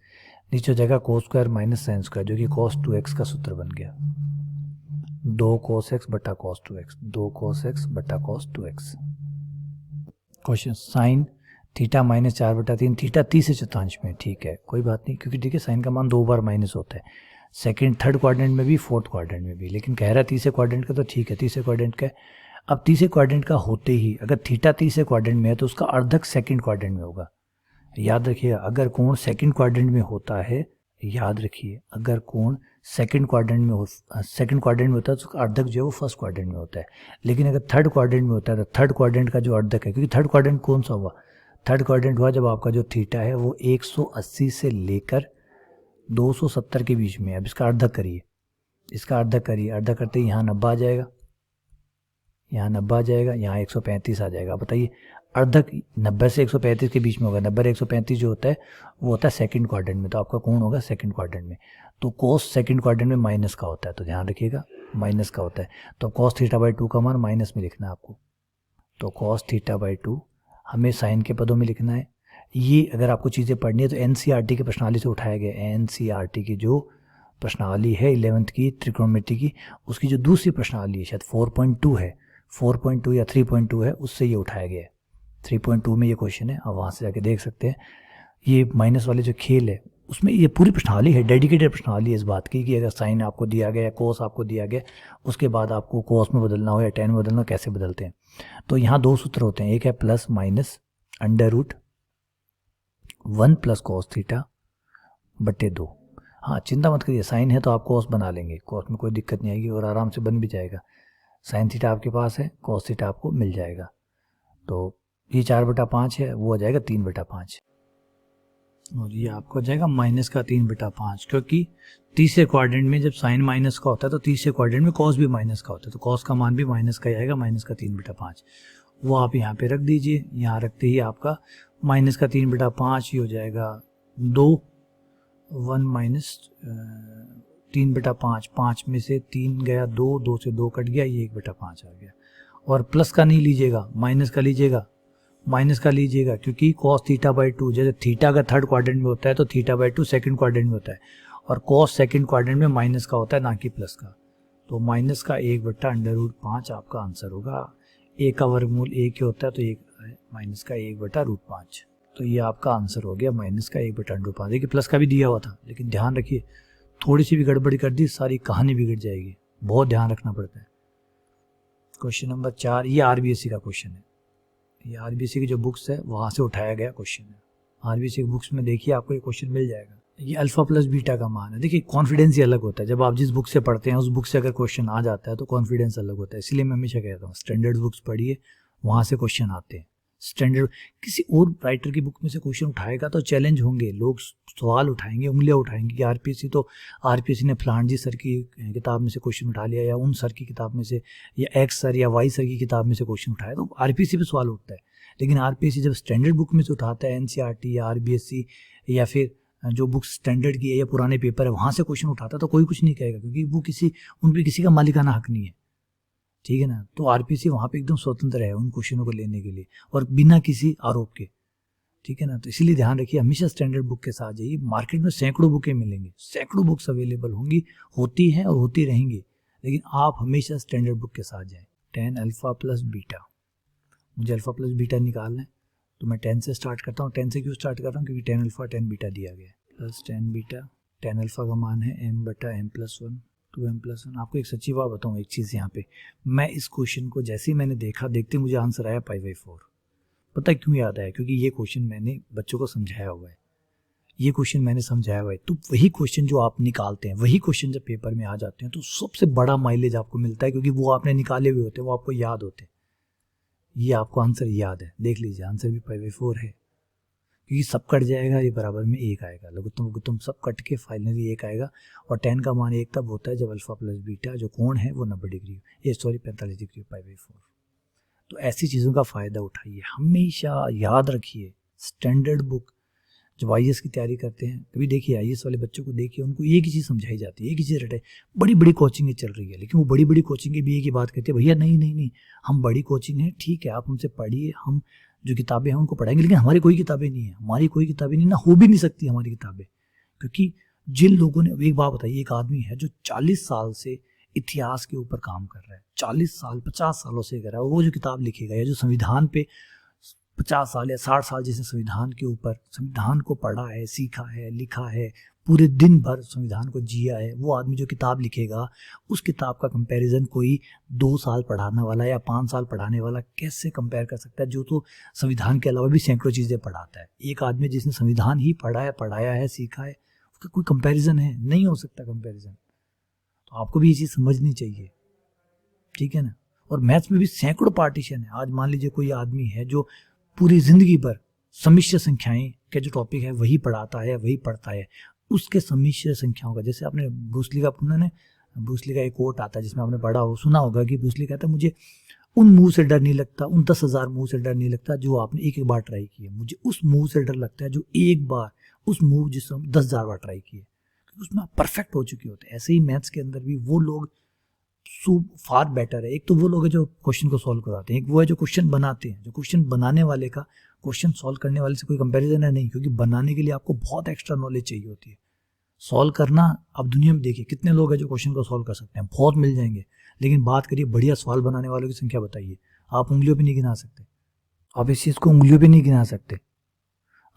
नीचे हो जाएगा cos square minus sine square, जो कि कोस 2x का सूत्र बन गया। 2 कोस x बटा कोस 2x, 2 कोस x बटा कोस 2x। Question, sine theta minus 4/3, theta 30 से चतुर्थांश में, ठीक है, कोई बात नहीं, क्योंकि ठीक है साइन का मान 2 बार माइनस होता है, सेकंड थर्ड क्वाड्रेंट में भी, फोर्थ क्वाड्रेंट में भी, लेकिन कह रहा है तीसरे क्वाड्रेंट का, तो ठीक है तीसरे क्वाड्रेंट का। अब तीसरे क्वाड्रेंट का होते ही अगर थीटा तीसरे क्वाड्रेंट में है, तो उसका अर्धक सेकंड क्वाड्रेंट में होगा। याद रखिएगा, अगर कोण सेकंड क्वाड्रेंट में होता है, याद रखिए, अगर कोण सेकंड क्वाड्रेंट में होता है, तो उसका अर्धक जो है वो फर्स्ट क्वाड्रेंट में होता है। लेकिन अगर थर्ड क्वाड्रेंट में होता है, तो थर्ड क्वाड्रेंट का जो अर्धक है, क्योंकि थर्ड क्वाड्रेंट कौन सा हुआ? थर्ड क्वाड्रेंट हुआ जब आपका जो थीटा है वो 180 से लेकर 270 के बीच में है। अब इसका अर्धक करिए, इसका अर्धक करिए, अर्धक करते ही यहाँ 90 आ जाएगा, यहाँ 90 आ जाएगा, यहाँ 135 आ जाएगा। बताइए, अर्धक 90 से 135 के बीच में होगा, 90 से 135 जो होता है वो होता है सेकंड क्वाड्रेंट में, तो आपका कोण होगा सेकंड क्वाड्रेंट में। तो कोस सेकंड क्वाड्रेंट में माइनस का होता है, तो ध्यान रखिएगा माइनस का होता है। तो कॉस थीटा बाई 2 का मान माइनस में लिखना है आपको, तो कॉस थीटा बाई 2 हमें साइन के पदों में लिखना है। ये अगर आपको चीज़ें पढ़नी है तो एनसीईआरटी की प्रश्नावली से उठाया गया है। एनसीईआरटी की जो प्रश्नावली है 11th की त्रिकोणमिति की, उसकी जो दूसरी प्रश्नावली है, शायद 4.2 है, 4.2 या 3.2 है, उससे ये उठाया गया है। 3.2 में ये क्वेश्चन है, आप वहाँ से जाके देख सकते हैं। ये माइनस वाले जो खेल है उसमें ये पूरी प्रश्नावली है, डेडिकेटेड प्रश्नावली है इस बात की कि अगर साइन आपको दिया गया या कोस आपको दिया गया, उसके बाद आपको कोस में बदलना हो या टेन में बदलना हो, कैसे बदलते हैं। तो यहाँ 2 सूत्र होते हैं, एक है plus minus under root 1 plus cos theta बटे 2। हाँ, चिंता मत करिए, साइन है तो आप कॉस बना लेंगे, कॉस में कोई दिक्कत नहीं आएगी और आराम से बन भी जाएगा। साइन थीटा आपके पास है, कॉस थीटा आपको मिल जाएगा। तो ये 4/5 है, वो हो जाएगा 3/5, और ये आपको हो जाएगा माइनस का 3/5, क्योंकि तीसरे क्वाड्रेंट में जब साइन माइनस का होता है तो तीसरे क्वाड्रेंट में कॉस भी माइनस का होता है, तो कॉस का मान भी माइनस का ही आएगा, माइनस का 3/5। वो आप यहाँ पे रख दीजिए, यहाँ रखते ही आपका माइनस का 3/5 ही हो जाएगा 2, 1 माइनस 3/5, 5 में से 3 गया 2, 2 से 2 कट गया, ये 1/5 आ गया। और प्लस का नहीं लीजिएगा, माइनस का लीजिएगा, माइनस का लीजिएगा, क्योंकि कॉस थीटा बाई 2, जैसे थीटा अगर थर्ड क्वाड्रेंट में होता है तो थीटा बाई 2 सेकंड क्वाड्रेंट में होता है, और कॉस सेकंड क्वाड्रेंट में माइनस का होता है, ना कि प्लस का। तो माइनस का 1/√5 आपका आंसर होगा। ए का वर्गमूल 1 ही होता है, तो एक माइनस का 1/√5, तो ये आपका आंसर हो गया माइनस का 1/√5। देखिए प्लस का भी दिया हुआ था, लेकिन ध्यान रखिए थोड़ी सी भी गड़बड़ी कर दी सारी कहानी बिगड़ जाएगी, बहुत ध्यान रखना पड़ता है। क्वेश्चन नंबर 4, ये आरबीएससी का क्वेश्चन है, ये आरबीसी की जो बुक्स है वहाँ से उठाया गया क्वेश्चन है। आरबीसी की बुक्स में देखिए आपको ये क्वेश्चन मिल जाएगा। ये अल्फा प्लस बीटा का मान है। देखिए कॉन्फिडेंस ही अलग होता है, जब आप जिस बुक से पढ़ते हैं उस बुक से अगर क्वेश्चन आ जाता है तो कॉन्फिडेंस अलग होता है। इसलिए मैं हमेशा कहता हूँ स्टैंडर्ड बुक्स पढ़िए, वहाँ से क्वेश्चन आते हैं। स्टैंडर्ड किसी और राइटर की बुक में से क्वेश्चन उठाएगा तो चैलेंज होंगे, लोग सवाल उठाएंगे, उंगलियां उठाएंगे कि आरपीसी ने फलान जी सर की किताब में से क्वेश्चन उठा लिया, या उन सर की किताब में से, या एक्स सर या वाई सर की किताब में से क्वेश्चन उठाया, तो आरपीसी पे सवाल उठता है। लेकिन आरपीसी जब स्टैंडर्ड बुक में से उठाता है, एनसीईआरटी या आरबीएससी या फिर जो बुक स्टैंडर्ड की है या पुराने पेपर है वहाँ से क्वेश्चन उठाता है, तो कोई कुछ नहीं कहेगा, क्योंकि वो उन पर किसी का मालिकाना हक नहीं है। ठीक है ना। तो आरपीसी वहाँ पे एकदम स्वतंत्र है उन क्वेश्चनों को लेने के लिए, और बिना किसी आरोप के। ठीक है ना। तो इसीलिए ध्यान रखिए, हमेशा स्टैंडर्ड बुक के साथ जाइए। मार्केट में सैकड़ों बुकें मिलेंगी, सैकड़ों बुक्स अवेलेबल होंगी, होती हैं और होती रहेंगी, लेकिन आप हमेशा स्टैंडर्ड बुक के साथ जाएं। 10 अल्फा प्लस बीटा, मुझे अल्फा प्लस बीटा निकालना है, तो मैं 10 से स्टार्ट करता हूँ। 10 से क्यों स्टार्ट कर रहा हूँ? क्योंकि 10 अल्फा 10 बीटा दिया गया है। प्लस 10 बीटा, 10 अल्फा का मान है m/m+1 2m+1। आपको एक सच्ची बात बताऊँ, एक चीज़ यहाँ पे, मैं इस क्वेश्चन को जैसे ही मैंने देखा, देखते मुझे आंसर आया π/4। पता है क्यों याद आया? क्योंकि ये क्वेश्चन मैंने बच्चों को समझाया हुआ है, ये क्वेश्चन मैंने समझाया हुआ है। तो वही क्वेश्चन जो आप निकालते हैं, वही क्वेश्चन जब पेपर में आ जाते हैं तो सबसे बड़ा माइलेज आपको मिलता है, क्योंकि वो आपने निकाले हुए होते हैं, वो आपको याद होते हैं। ये आपको आंसर याद है, देख लीजिए आंसर भी π/4 है, क्योंकि सब कट जाएगा, ये बराबर में 1 आएगा, लघुत्तम लघुत्तम सब कट के फाइनली 1 आएगा। और 10 का मान 1 तब होता है जब अल्फा प्लस बीटा जो कोण है वो 90 डिग्री, 45 डिग्री, π/4। तो ऐसी चीज़ों का फ़ायदा उठाइए, हमेशा याद रखिए। स्टैंडर्ड बुक जब आईएएस की तैयारी करते हैं, कभी देखिए आईएएस वाले बच्चों को देखिए, उनको एक ही चीज़ समझाई जाती है, एक ही चीज़ रटे। बड़ी बड़ी कोचिंगें चल रही है, लेकिन वो बड़ी बड़ी कोचिंगें भी एक ही बात कहती है, भैया नहीं नहीं नहीं, हम बड़ी कोचिंग हैं, ठीक है आप हमसे पढ़िए, हम जो किताबें हैं उनको पढ़ाएंगे, लेकिन हमारी कोई किताबें नहीं है, हमारी कोई किताबें नहीं, ना हो भी नहीं सकती हमारी किताबें। क्योंकि जिन लोगों ने, एक बात बताइए, एक आदमी है जो 40 साल से इतिहास के ऊपर काम कर रहा है, 40 साल 50 सालों से कर रहा है, वो जो किताब लिखेगा या जो संविधान पे 50 साल या 60 साल जिसने संविधान के ऊपर, संविधान को पढ़ा है, सीखा है, लिखा है, पूरे दिन भर संविधान को जिया है, वो आदमी जो किताब लिखेगा, उस किताब का कंपैरिजन कोई 2 साल पढ़ाने वाला या 5 साल पढ़ाने वाला कैसे कंपेयर कर सकता है, जो तो संविधान के अलावा भी सैकड़ों चीज़ें पढ़ाता है। एक आदमी जिसने संविधान ही पढ़ा है, पढ़ाया है, सीखा है, उसका कोई कंपैरिजन है? नहीं हो सकता कंपैरिजन। तो आपको भी ये चीज़ समझनी चाहिए, ठीक है ना। और मैथ्स में भी सैकड़ों पार्टीशन है। आज मान लीजिए कोई आदमी है जो पूरी जिंदगी भर सम्मिश्र संख्याएं के जो टॉपिक है वही पढ़ाता है, वही पढ़ता है, उसके सम्मिश्र संख्याओं का, जैसे आपने ब्रूस ली का, ब्रूस ली का एक कोट आता है जिसमें आपने पढ़ा हो, सुना होगा कि ब्रूस ली कहता है, मुझे उन मूव से डर नहीं लगता, उन 10,000 मूव से डर नहीं लगता जो आपने एक एक बार ट्राई किए, मुझे उस मूव से डर लगता है जो एक बार, उस मूव जिससे 10,000 बार ट्राई किए, उसमें आप परफेक्ट हो चुके होते हैं। ऐसे ही मैथ्स के अंदर भी वो लोग फार बेटर है। एक तो वो लोग हैं जो क्वेश्चन को सॉल्व कराते हैं, एक वो है जो क्वेश्चन बनाते हैं। जो क्वेश्चन बनाने वाले का क्वेश्चन सॉल्व करने वाले से कोई कंपैरिजन है नहीं, क्योंकि बनाने के लिए आपको बहुत एक्स्ट्रा नॉलेज चाहिए होती है। सॉल्व करना, अब दुनिया में देखिए कितने लोग हैं जो क्वेश्चन को सॉल्व कर सकते हैं, बहुत मिल जाएंगे, लेकिन बात करिए बढ़िया सवाल बनाने वालों की संख्या बताइए, आप उंगलियों पर नहीं गिना सकते। आप इस चीज़ को उंगलियों पर नहीं गिना सकते,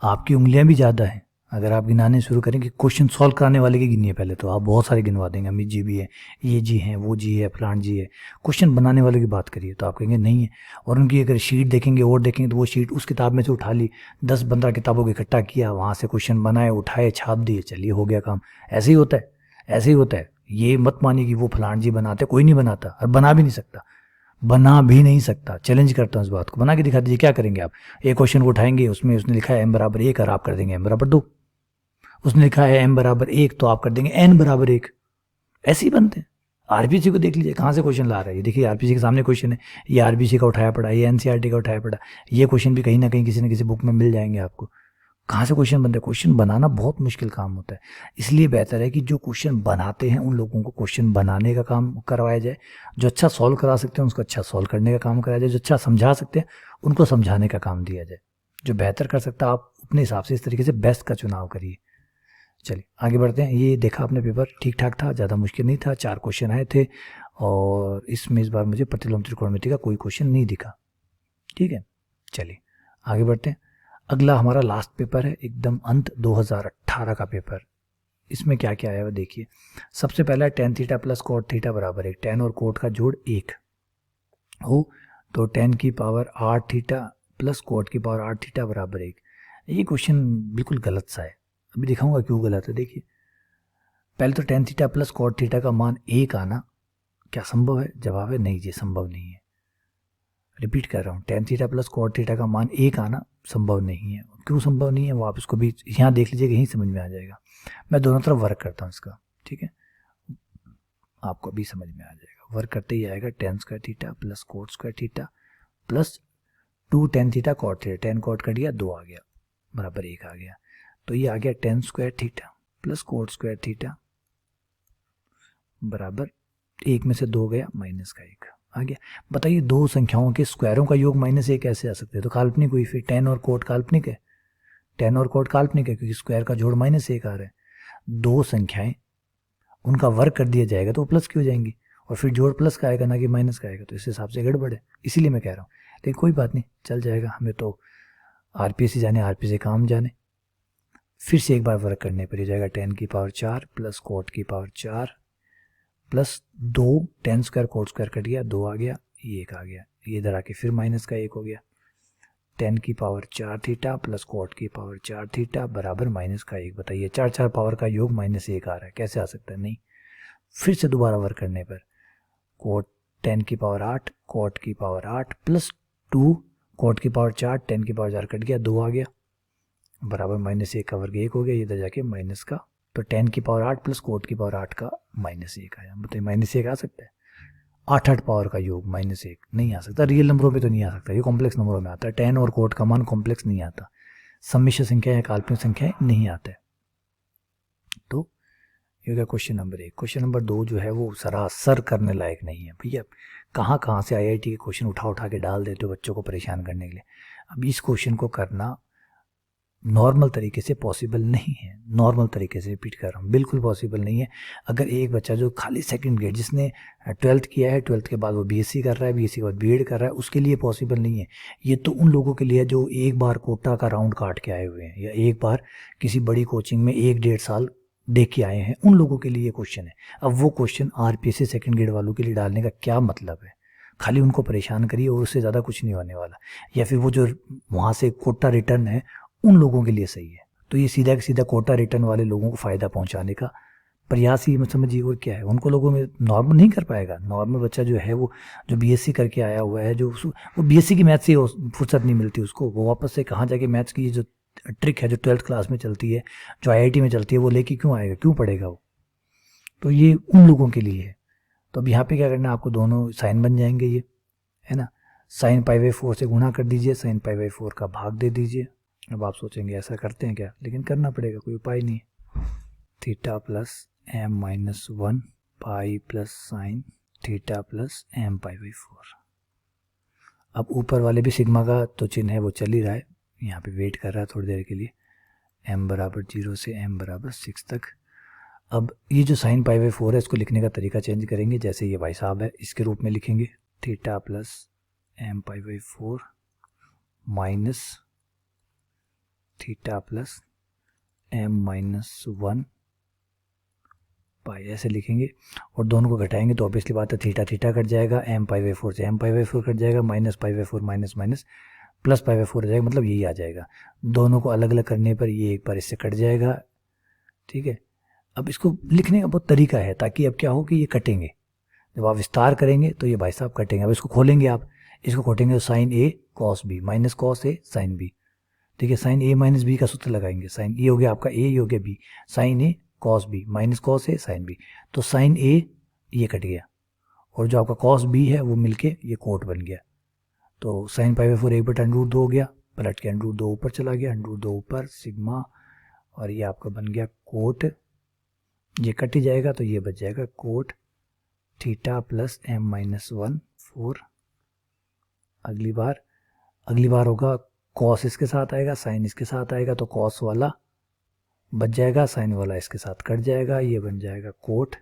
आपकी उंगलियां भी ज़्यादा हैं। अगर आप गिनाने शुरू करेंगे, क्वेश्चन सॉल्व कराने वाले की गिनिए पहले, तो आप बहुत सारे गिनवा देंगे, अमित जी भी है, ये जी हैं, वो जी है, फलान जी है। क्वेश्चन बनाने वाले की बात करिए तो आप कहेंगे नहीं है। और उनकी अगर शीट देखेंगे और देखेंगे तो वो शीट उस किताब में से उठा ली, 10-15 किताबों को इकट्ठा किया, वहाँ से क्वेश्चन बनाए, उठाए, छाप दिए, चलिए हो गया काम। ऐसे ही होता है, ऐसे ही होता है। ये मत मानिए कि वो फलान जी बनाते, कोई नहीं बनाता और बना भी नहीं सकता, बना भी नहीं सकता। चैलेंज करता हूँ इस बात को, बना के दिखा दीजिए। क्या करेंगे आप? एक क्वेश्चन को उठाएंगे, उसमें उसने लिखा है m=1 और आप कर देंगे m=2। उसने लिखा है m=1 तो आप कर देंगे n=1। ऐसे ही बनते हैं। आरबीसी को देख लीजिए कहाँ से क्वेश्चन ला रहा है। ये देखिए आरबीसी के सामने क्वेश्चन है, ये आरबीसी का उठाया पड़ा, ये एनसीईआरटी का उठाया पड़ा, ये क्वेश्चन भी कहीं ना कहीं किसी न किसी बुक में मिल जाएंगे आपको। कहाँ से क्वेश्चन बनते हैं? क्वेश्चन बनाना बहुत मुश्किल काम होता है, इसलिए बेहतर है कि जो क्वेश्चन बनाते हैं उन लोगों को क्वेश्चन बनाने का काम करवाया जाए। जो अच्छा सॉल्व करा सकते हैं उसको अच्छा सॉल्व करने का काम कराया जाए, जो अच्छा समझा सकते हैं उनको समझाने का काम दिया जाए। जो बेहतर कर सकता है आप अपने हिसाब से इस तरीके से बेस्ट का चुनाव करिए। चलिए आगे बढ़ते हैं। ये देखा आपने पेपर ठीक ठाक था, ज़्यादा मुश्किल नहीं था, 4 क्वेश्चन आए थे और इसमें इस बार मुझे प्रतिलोम त्रिकोणमिति का कोई क्वेश्चन नहीं दिखा। ठीक है, चलिए आगे बढ़ते हैं। अगला हमारा लास्ट पेपर है, एकदम अंत 2018 का पेपर। इसमें क्या क्या आया है देखिए। सबसे पहला tan theta plus cot theta बराबर 1, tan और कोट का जोड़ 1 हो तो tan की पावर 8 थीटा प्लस कोट की पावर 8 थीटा बराबर 1। ये क्वेश्चन बिल्कुल गलत सा है, अभी दिखाऊंगा क्यों गलत है। देखिए पहले तो ten theta plus cot theta का मान 1 आना क्या संभव है? जवाब है नहीं, ये संभव नहीं है। रिपीट कर रहा हूँ, ten theta plus cot theta का मान 1 आना संभव नहीं है। क्यों संभव नहीं है वो आप इसको भी यहाँ देख लीजिए, यहीं समझ में आ जाएगा। मैं दोनों तरफ वर्क करता हूँ इसका, ठीक है, आपको भी समझ में आ जाएगा। वर्क करते ही आएगा tan square theta plus cot square theta plus 2 tan theta cot theta, 10 cot cut गया 2 आ गया बराबर 1 आ गया। तो ये आ गया ten square theta plus cot square theta बराबर 1 में से 2 गया माइनस का 1 आ गया। बताइए दो संख्याओं के स्क्वायरों का योग -1 कैसे आ सकते हैं? तो काल्पनिक हुई, फिर 10 और कोट काल्पनिक है, 10 और कोट काल्पनिक है क्योंकि स्क्वायर का जोड़ -1 आ रहा है। दो संख्याएं उनका वर्ग कर दिया जाएगा तो वो प्लस की हो जाएंगी, और फिर जोड़ प्लस का आएगा ना कि माइनस का आएगा, तो इस हिसाब से गड़बड़ है, इसीलिए मैं कह रहा हूँ। लेकिन कोई बात नहीं, चल जाएगा, हमें तो आरपीसी जाने, आरपीसी काम जाने। फिर से एक बार वर्क करने पर हो जाएगा 10 की पावर 4 प्लस कोट की power 4 plus 2 10 square coat square cut गया 2 आ गया, ये 1 आ गया, ये इधर आके फिर माइनस का 1 हो गया। 10 की पावर 4 थीटा प्लस कोट की पावर 4 थीटा बराबर माइनस का 1। बताइए 4 पावर का योग -1 आ रहा है, कैसे आ सकता है? नहीं। फिर से दोबारा वर्क करने पर कोट 10 की पावर 8 कोट की पावर 8 प्लस 2 कोट की पावर 4 10 की पावर 4 कट गया 2 आ गया बराबर -1 का वर्ग 1 हो गया, ये इधर जाके माइनस का, तो 10 की पावर 8 प्लस कोट की पावर 8 का -1 आया। बताइए -1 आ सकता है? 8 पावर का योग -1 नहीं आ सकता। रियल नंबरों पे तो नहीं आ सकता, ये कॉम्प्लेक्स नंबरों में आता है। 10 और कोट का मान कॉम्प्लेक्स नहीं आता, सम्मिश्र संख्या या काल्पनिक संख्या नहीं आता है। तो ये हो गया क्वेश्चन नंबर 1। क्वेश्चन नंबर 2 जो है वो सरासर करने लायक नहीं है। भैया कहाँ से आईआईटी के क्वेश्चन उठा के डाल देते हो बच्चों को परेशान करने के लिए। अब इस क्वेश्चन को करना नॉर्मल तरीके से पॉसिबल नहीं है, नॉर्मल तरीके से, रिपीट कर रहा हूँ, बिल्कुल पॉसिबल नहीं है। अगर एक बच्चा जो खाली सेकंड ग्रेड, जिसने 12th किया है, 12th के बाद वो बीएससी कर रहा है, बीएससी के बाद बीएड कर रहा है, उसके लिए पॉसिबल नहीं है। ये तो उन लोगों के लिए जो एक बार कोटा का राउंड काट के आए हुए हैं, या एक बार किसी बड़ी कोचिंग में 1-1.5 साल दे के आए हैं, उन लोगों के लिए ये क्वेश्चन है। अब वो क्वेश्चन आरपीएससी सेकंड ग्रेड वालों के लिए डालने का क्या मतलब है? खाली उनको परेशान करिए और उससे ज़्यादा कुछ नहीं होने वाला। या फिर वो जो वहाँ से कोटा रिटर्न है उन लोगों के लिए सही है, तो ये सीधा सीधा कोटा रिटर्न वाले लोगों को फ़ायदा पहुंचाने का प्रयास ही मत समझिए, और क्या है। उनको लोगों में नॉर्मल नहीं कर पाएगा। नॉर्मल बच्चा जो है वो जो बीएससी करके आया हुआ है, जो वो बीएससी की मैथ्स से फुर्सत नहीं मिलती उसको, वो वापस से कहाँ जाके मैथ्स की जो ट्रिक है जो 12th क्लास में चलती है, जो आईआईटी में चलती है, वो लेके क्यों आएगा, क्यों पढ़ेगा वो? तो ये उन लोगों के लिए है। तो अब यहाँ पे क्या करना है आपको, दोनों साइन बन जाएंगे, ये है ना, sin π/4 से गुणा कर दीजिए, sin π/4 का भाग दे दीजिए। अब आप सोचेंगे ऐसा करते हैं क्या, लेकिन करना पड़ेगा, कोई उपाय नहीं है। Theta plus m-1 pi plus sign theta plus m π/4। अब ऊपर वाले भी सिग्मा का तो चिन्ह है वो चल ही रहा है, यहाँ पे वेट कर रहा है थोड़ी देर के लिए, m बराबर 0 से m बराबर 6 तक। अब ये जो sin π/4 है इसको लिखने का तरीका चेंज करेंगे, जैसे ये भाई साहब है इसके रूप में लिखेंगे, theta plus m π/4 minus theta plus m-1 pi, ऐसे लिखेंगे। और दोनों को घटाएंगे तो ऑब्वियसली बात है थीटा थीटा कट जाएगा, m π/4 से m π/4 कट जाएगा, माइनस π/4 माइनस माइनस प्लस π/4 हो जाएगा, मतलब यही आ जाएगा। दोनों को अलग अलग करने पर ये एक बार इससे कट जाएगा, ठीक है। अब इसको लिखने का बहुत तरीका है, ताकि अब क्या हो कि ये कटेंगे, जब आप विस्तार करेंगे तो ये भाई साहब कटेंगे। अब इसको खोलेंगे, आप इसको खोलेंगे तो sign A cos B minus cos A sine B, ठीक है। साइन ए माइनस बी का सूत्र लगाएंगे, साइन ए हो गया आपका ए, ये हो गया B, sine A cos B minus cos A sine B, तो साइन ए ये कट गया, और जो आपका कॉस बी है वो मिलके ये कोट बन गया। तो साइन π/4 1/√2 हो गया, पलट के √2 ऊपर चला गया, √2 ऊपर सिग्मा, और ये आपका बन गया कोट, ये कट ही जाएगा तो ये बच जाएगा कोट थीटा प्लस m-1 4। अगली बार होगा कॉस इसके साथ आएगा, साइन इसके साथ आएगा, तो कॉस वाला बच जाएगा, साइन वाला इसके साथ कट जाएगा, ये बन जाएगा कोट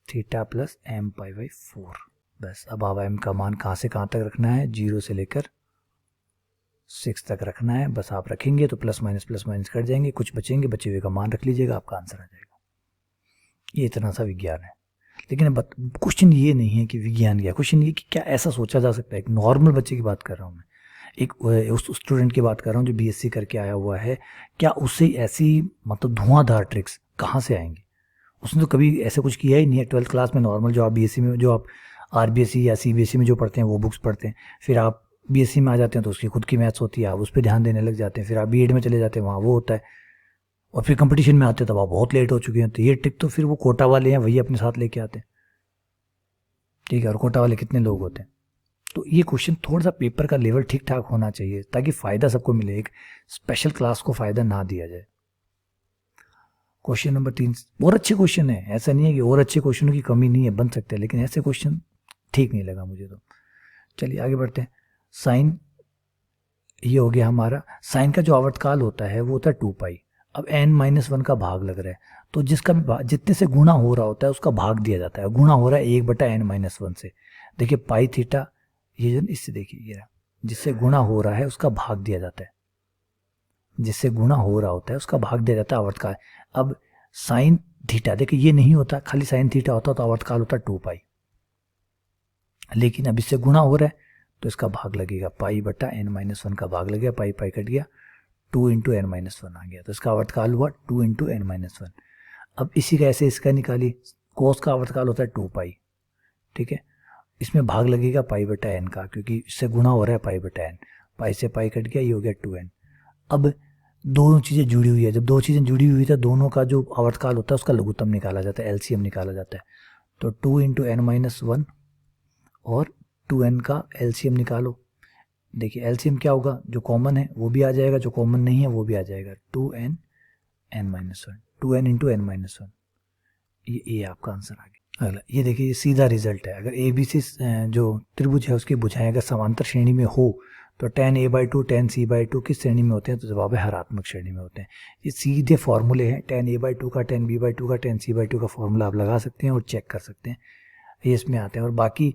थीटा प्लस m π/4। बस अब m का मान कहाँ से कहाँ तक रखना है, 0 से लेकर 6 तक रखना है। बस आप रखेंगे तो प्लस माइनस कट जाएंगे, कुछ बचेंगे, बचे हुए का मान रख लीजिएगा, आपका आंसर आ जाएगा। ये इतना सा विज्ञान है। लेकिन अब क्वेश्चन ये नहीं है कि विज्ञान क्या, क्वेश्चन ये कि क्या ऐसा सोचा जा सकता है, एक नॉर्मल बच्चे की बात कर रहा हूँ मैं, एक उस स्टूडेंट की बात कर रहा हूँ जो बीएससी करके आया हुआ है, क्या उससे ऐसी मतलब धुआंधार ट्रिक्स कहाँ से आएंगी? उसने तो कभी ऐसा कुछ किया ही नहीं है। 12th क्लास में नॉर्मल जो आप बीएससी में, जो आप आरबीएससी या सीबीएसई में जो पढ़ते हैं वो बुक्स पढ़ते हैं, फिर आप बीएससी में आ जाते हैं तो उसकी खुद की मैथ्स होती है, आप उस पर ध्यान देने लग जाते हैं, फिर आप बीएड में चले जाते हैं वहाँ वो होता है, और फिर कंपटीशन में आते हैं तब आप बहुत लेट हो चुके हैं। तो ये ट्रिक तो फिर वो कोटा वाले हैं वही अपने साथ लेके आते हैं, ठीक है। और कोटा वाले कितने लोग होते हैं? तो ये क्वेश्चन थोड़ा सा पेपर का लेवल ठीक ठाक होना चाहिए ताकि फ़ायदा सबको मिले, एक स्पेशल क्लास को फ़ायदा ना दिया जाए। क्वेश्चन नंबर 3 और अच्छे क्वेश्चन है, ऐसा नहीं है कि और अच्छे क्वेश्चनों की कमी नहीं है, बन सकते हैं, लेकिन ऐसे क्वेश्चन ठीक नहीं लगा मुझे। तो चलिए आगे बढ़ते हैं। साइन, ये हो गया हमारा। साइन का जो आवर्तकाल होता है वो होता है 2 पाई। अब n-1 का भाग लग रहा है, तो जिसका भी जितने से गुणा हो रहा होता है उसका भाग दिया जाता है। गुणा हो रहा है 1/n-1 से। देखिए पाई थीटा, ये जो इससे देखिए ये जिससे गुणा हो रहा है उसका भाग दिया जाता है, जिससे गुणा हो रहा होता है उसका भाग दिया जाता है आवर्तकाल। अब साइन थीटा, देखिए ये नहीं होता, खाली साइन थीटा होता तो आवर्तकाल होता 2 पाई, लेकिन अब इससे गुणा हो रहा है तो इसका भाग लगेगा, पाई/n-1 का भाग लगेगा, पाई पाई कट गया, 2 × n-1 आ गया, तो इसका आवर्तकाल हुआ 2 × n-1। अब इसी का ऐसे इसका निकाली, कोस का आवर्तकाल होता है 2 पाई, ठीक है। इसमें भाग लगेगा पाई/n का, क्योंकि इससे गुणा हो रहा है पाई/n, पाई से पाई कट गया, ये हो गया 2n। अब दोनों चीज़ें जुड़ी हुई है, जब दो चीज़ें जुड़ी हुई है दोनों का जो आवर्तकाल होता है उसका लघुत्तम निकाला जाता है, एलसीएम निकाला जाता है। तो 2 × n-1 और 2n का एलसीएम निकालो। देखिए एलसीएम क्या होगा, जो कॉमन है वो भी आ जाएगा, जो कॉमन नहीं है वो भी आ जाएगा, 2n n-1, 2n × n-1, ये आपका आंसर आ गया। अगला ये देखिए, ये सीधा रिजल्ट है। अगर ए बी सी जो त्रिभुज है उसकी भुजाएं अगर समांतर श्रेणी में हो तो tan a/2 tan c/2 किस श्रेणी में होते हैं? तो जवाब है हरात्मक श्रेणी में होते हैं। ये सीधे फॉर्मूले हैं, tan a/2 का, tan b/2 का, tan c/2 का फॉर्मूला आप लगा सकते हैं और चेक कर सकते हैं, ये इसमें आते हैं। और बाकी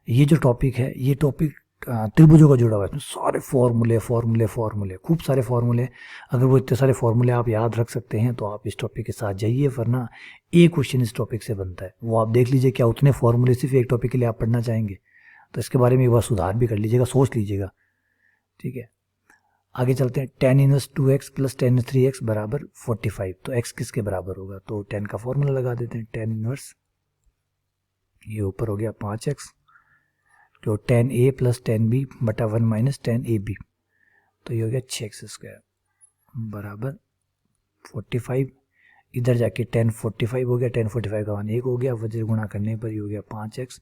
ये जो टॉपिक है, ये टॉपिक त्रिभुजों का जुड़ा हुआ है, इसमें सारे फॉर्मूले खूब सारे फॉर्मूले। अगर वो इतने सारे फॉर्मूले आप याद रख सकते हैं तो आप इस टॉपिक के साथ जाइए, वरना एक क्वेश्चन इस टॉपिक से बनता है, वो आप देख लीजिए, क्या उतने फॉर्मूले सिर्फ एक टॉपिक के लिए आप पढ़ना चाहेंगे? तो इसके बारे में एक बार सुधार भी कर लीजिएगा, सोच लीजिएगा, ठीक है। आगे चलते हैं। tan 1 2x + tan 3x = 45, तो x किसके बराबर होगा? तो tan का फॉर्मूला लगा देते हैं, tan 1, ये ऊपर हो गया 5x, तो tan a + tan b बटा 1 - tan ab, तो ये हो गया 6x² बराबर 45। इधर जाके tan 45 हो गया, tan 45 का मान 1 हो गया, वज्र गुणा करने पर ये हो गया 5x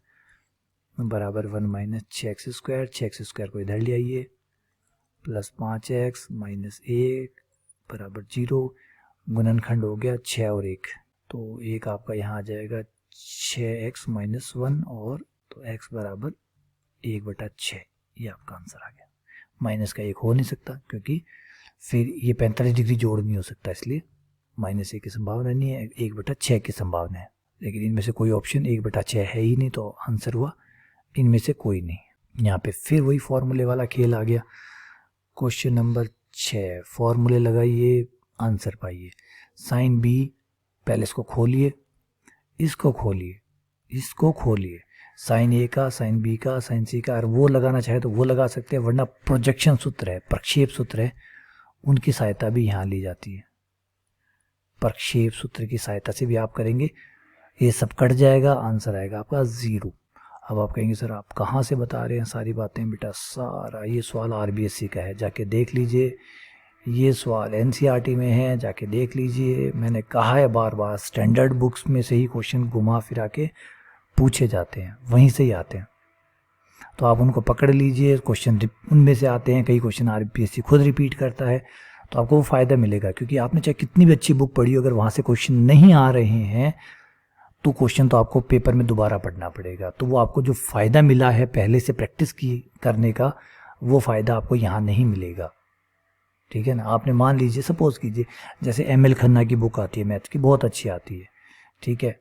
बराबर 1 - 6x², 6x² को इधर ले आइए, प्लस 5x - 1 बराबर 0, गुणनखंड हो गया 6 और 1, तो 1 आपका यहाँ आ जाएगा 6x - 1, और तो x बराबर 1/6, ये आपका आंसर आ गया। माइनस का 1 हो नहीं सकता क्योंकि फिर ये 45 डिग्री जोड़ नहीं हो सकता, इसलिए -1 की संभावना नहीं है, 1/6 की संभावना है, लेकिन इनमें से कोई ऑप्शन 1/6 है ही नहीं, तो आंसर हुआ इनमें से कोई नहीं। यहाँ पे फिर वही फॉर्मूले वाला खेल आ गया। क्वेश्चन नंबर 6, फॉर्मूले लगाइए, आंसर पाइए। साइन बी, पहले इसको खोलिए, इसको खोलिए, इसको खोलिए, साइन ए का, साइन बी का, साइन सी का, और वो लगाना चाहे तो वो लगा सकते हैं, वरना प्रोजेक्शन सूत्र है, प्रक्षेप सूत्र है, उनकी सहायता भी यहाँ ली जाती है। प्रक्षेप सूत्र की सहायता से भी आप करेंगे, ये सब कट जाएगा, आंसर आएगा आपका 0। अब आप कहेंगे सर आप कहाँ से बता रहे हैं सारी बातें? बेटा सारा ये सवाल आरबीएससी का है, जाके देख लीजिए, ये सवाल एनसीईआरटी में है, जाके देख लीजिए। मैंने कहा है बार बार, स्टैंडर्ड बुक्स में से ही क्वेश्चन घुमा फिरा के पूछे जाते हैं, वहीं से ही आते हैं, तो आप उनको पकड़ लीजिए। क्वेश्चन उनमें से आते हैं, कई क्वेश्चन आरबीएससी खुद रिपीट करता है, तो आपको वो फ़ायदा मिलेगा, क्योंकि आपने चाहे कितनी भी अच्छी बुक पढ़ी हो, अगर वहाँ से क्वेश्चन नहीं आ रहे हैं तो क्वेश्चन तो आपको पेपर में दोबारा पढ़ना पड़ेगा। तो वो आपको जो फ़ायदा मिला है पहले से प्रैक्टिस की करने का, वो फ़ायदा आपको यहाँ नहीं मिलेगा, ठीक है ना। आपने मान लीजिए, सपोज कीजिए, जैसे एमएल खन्ना की बुक आती है मैथ्स की, बहुत अच्छी आती है, ठीक है।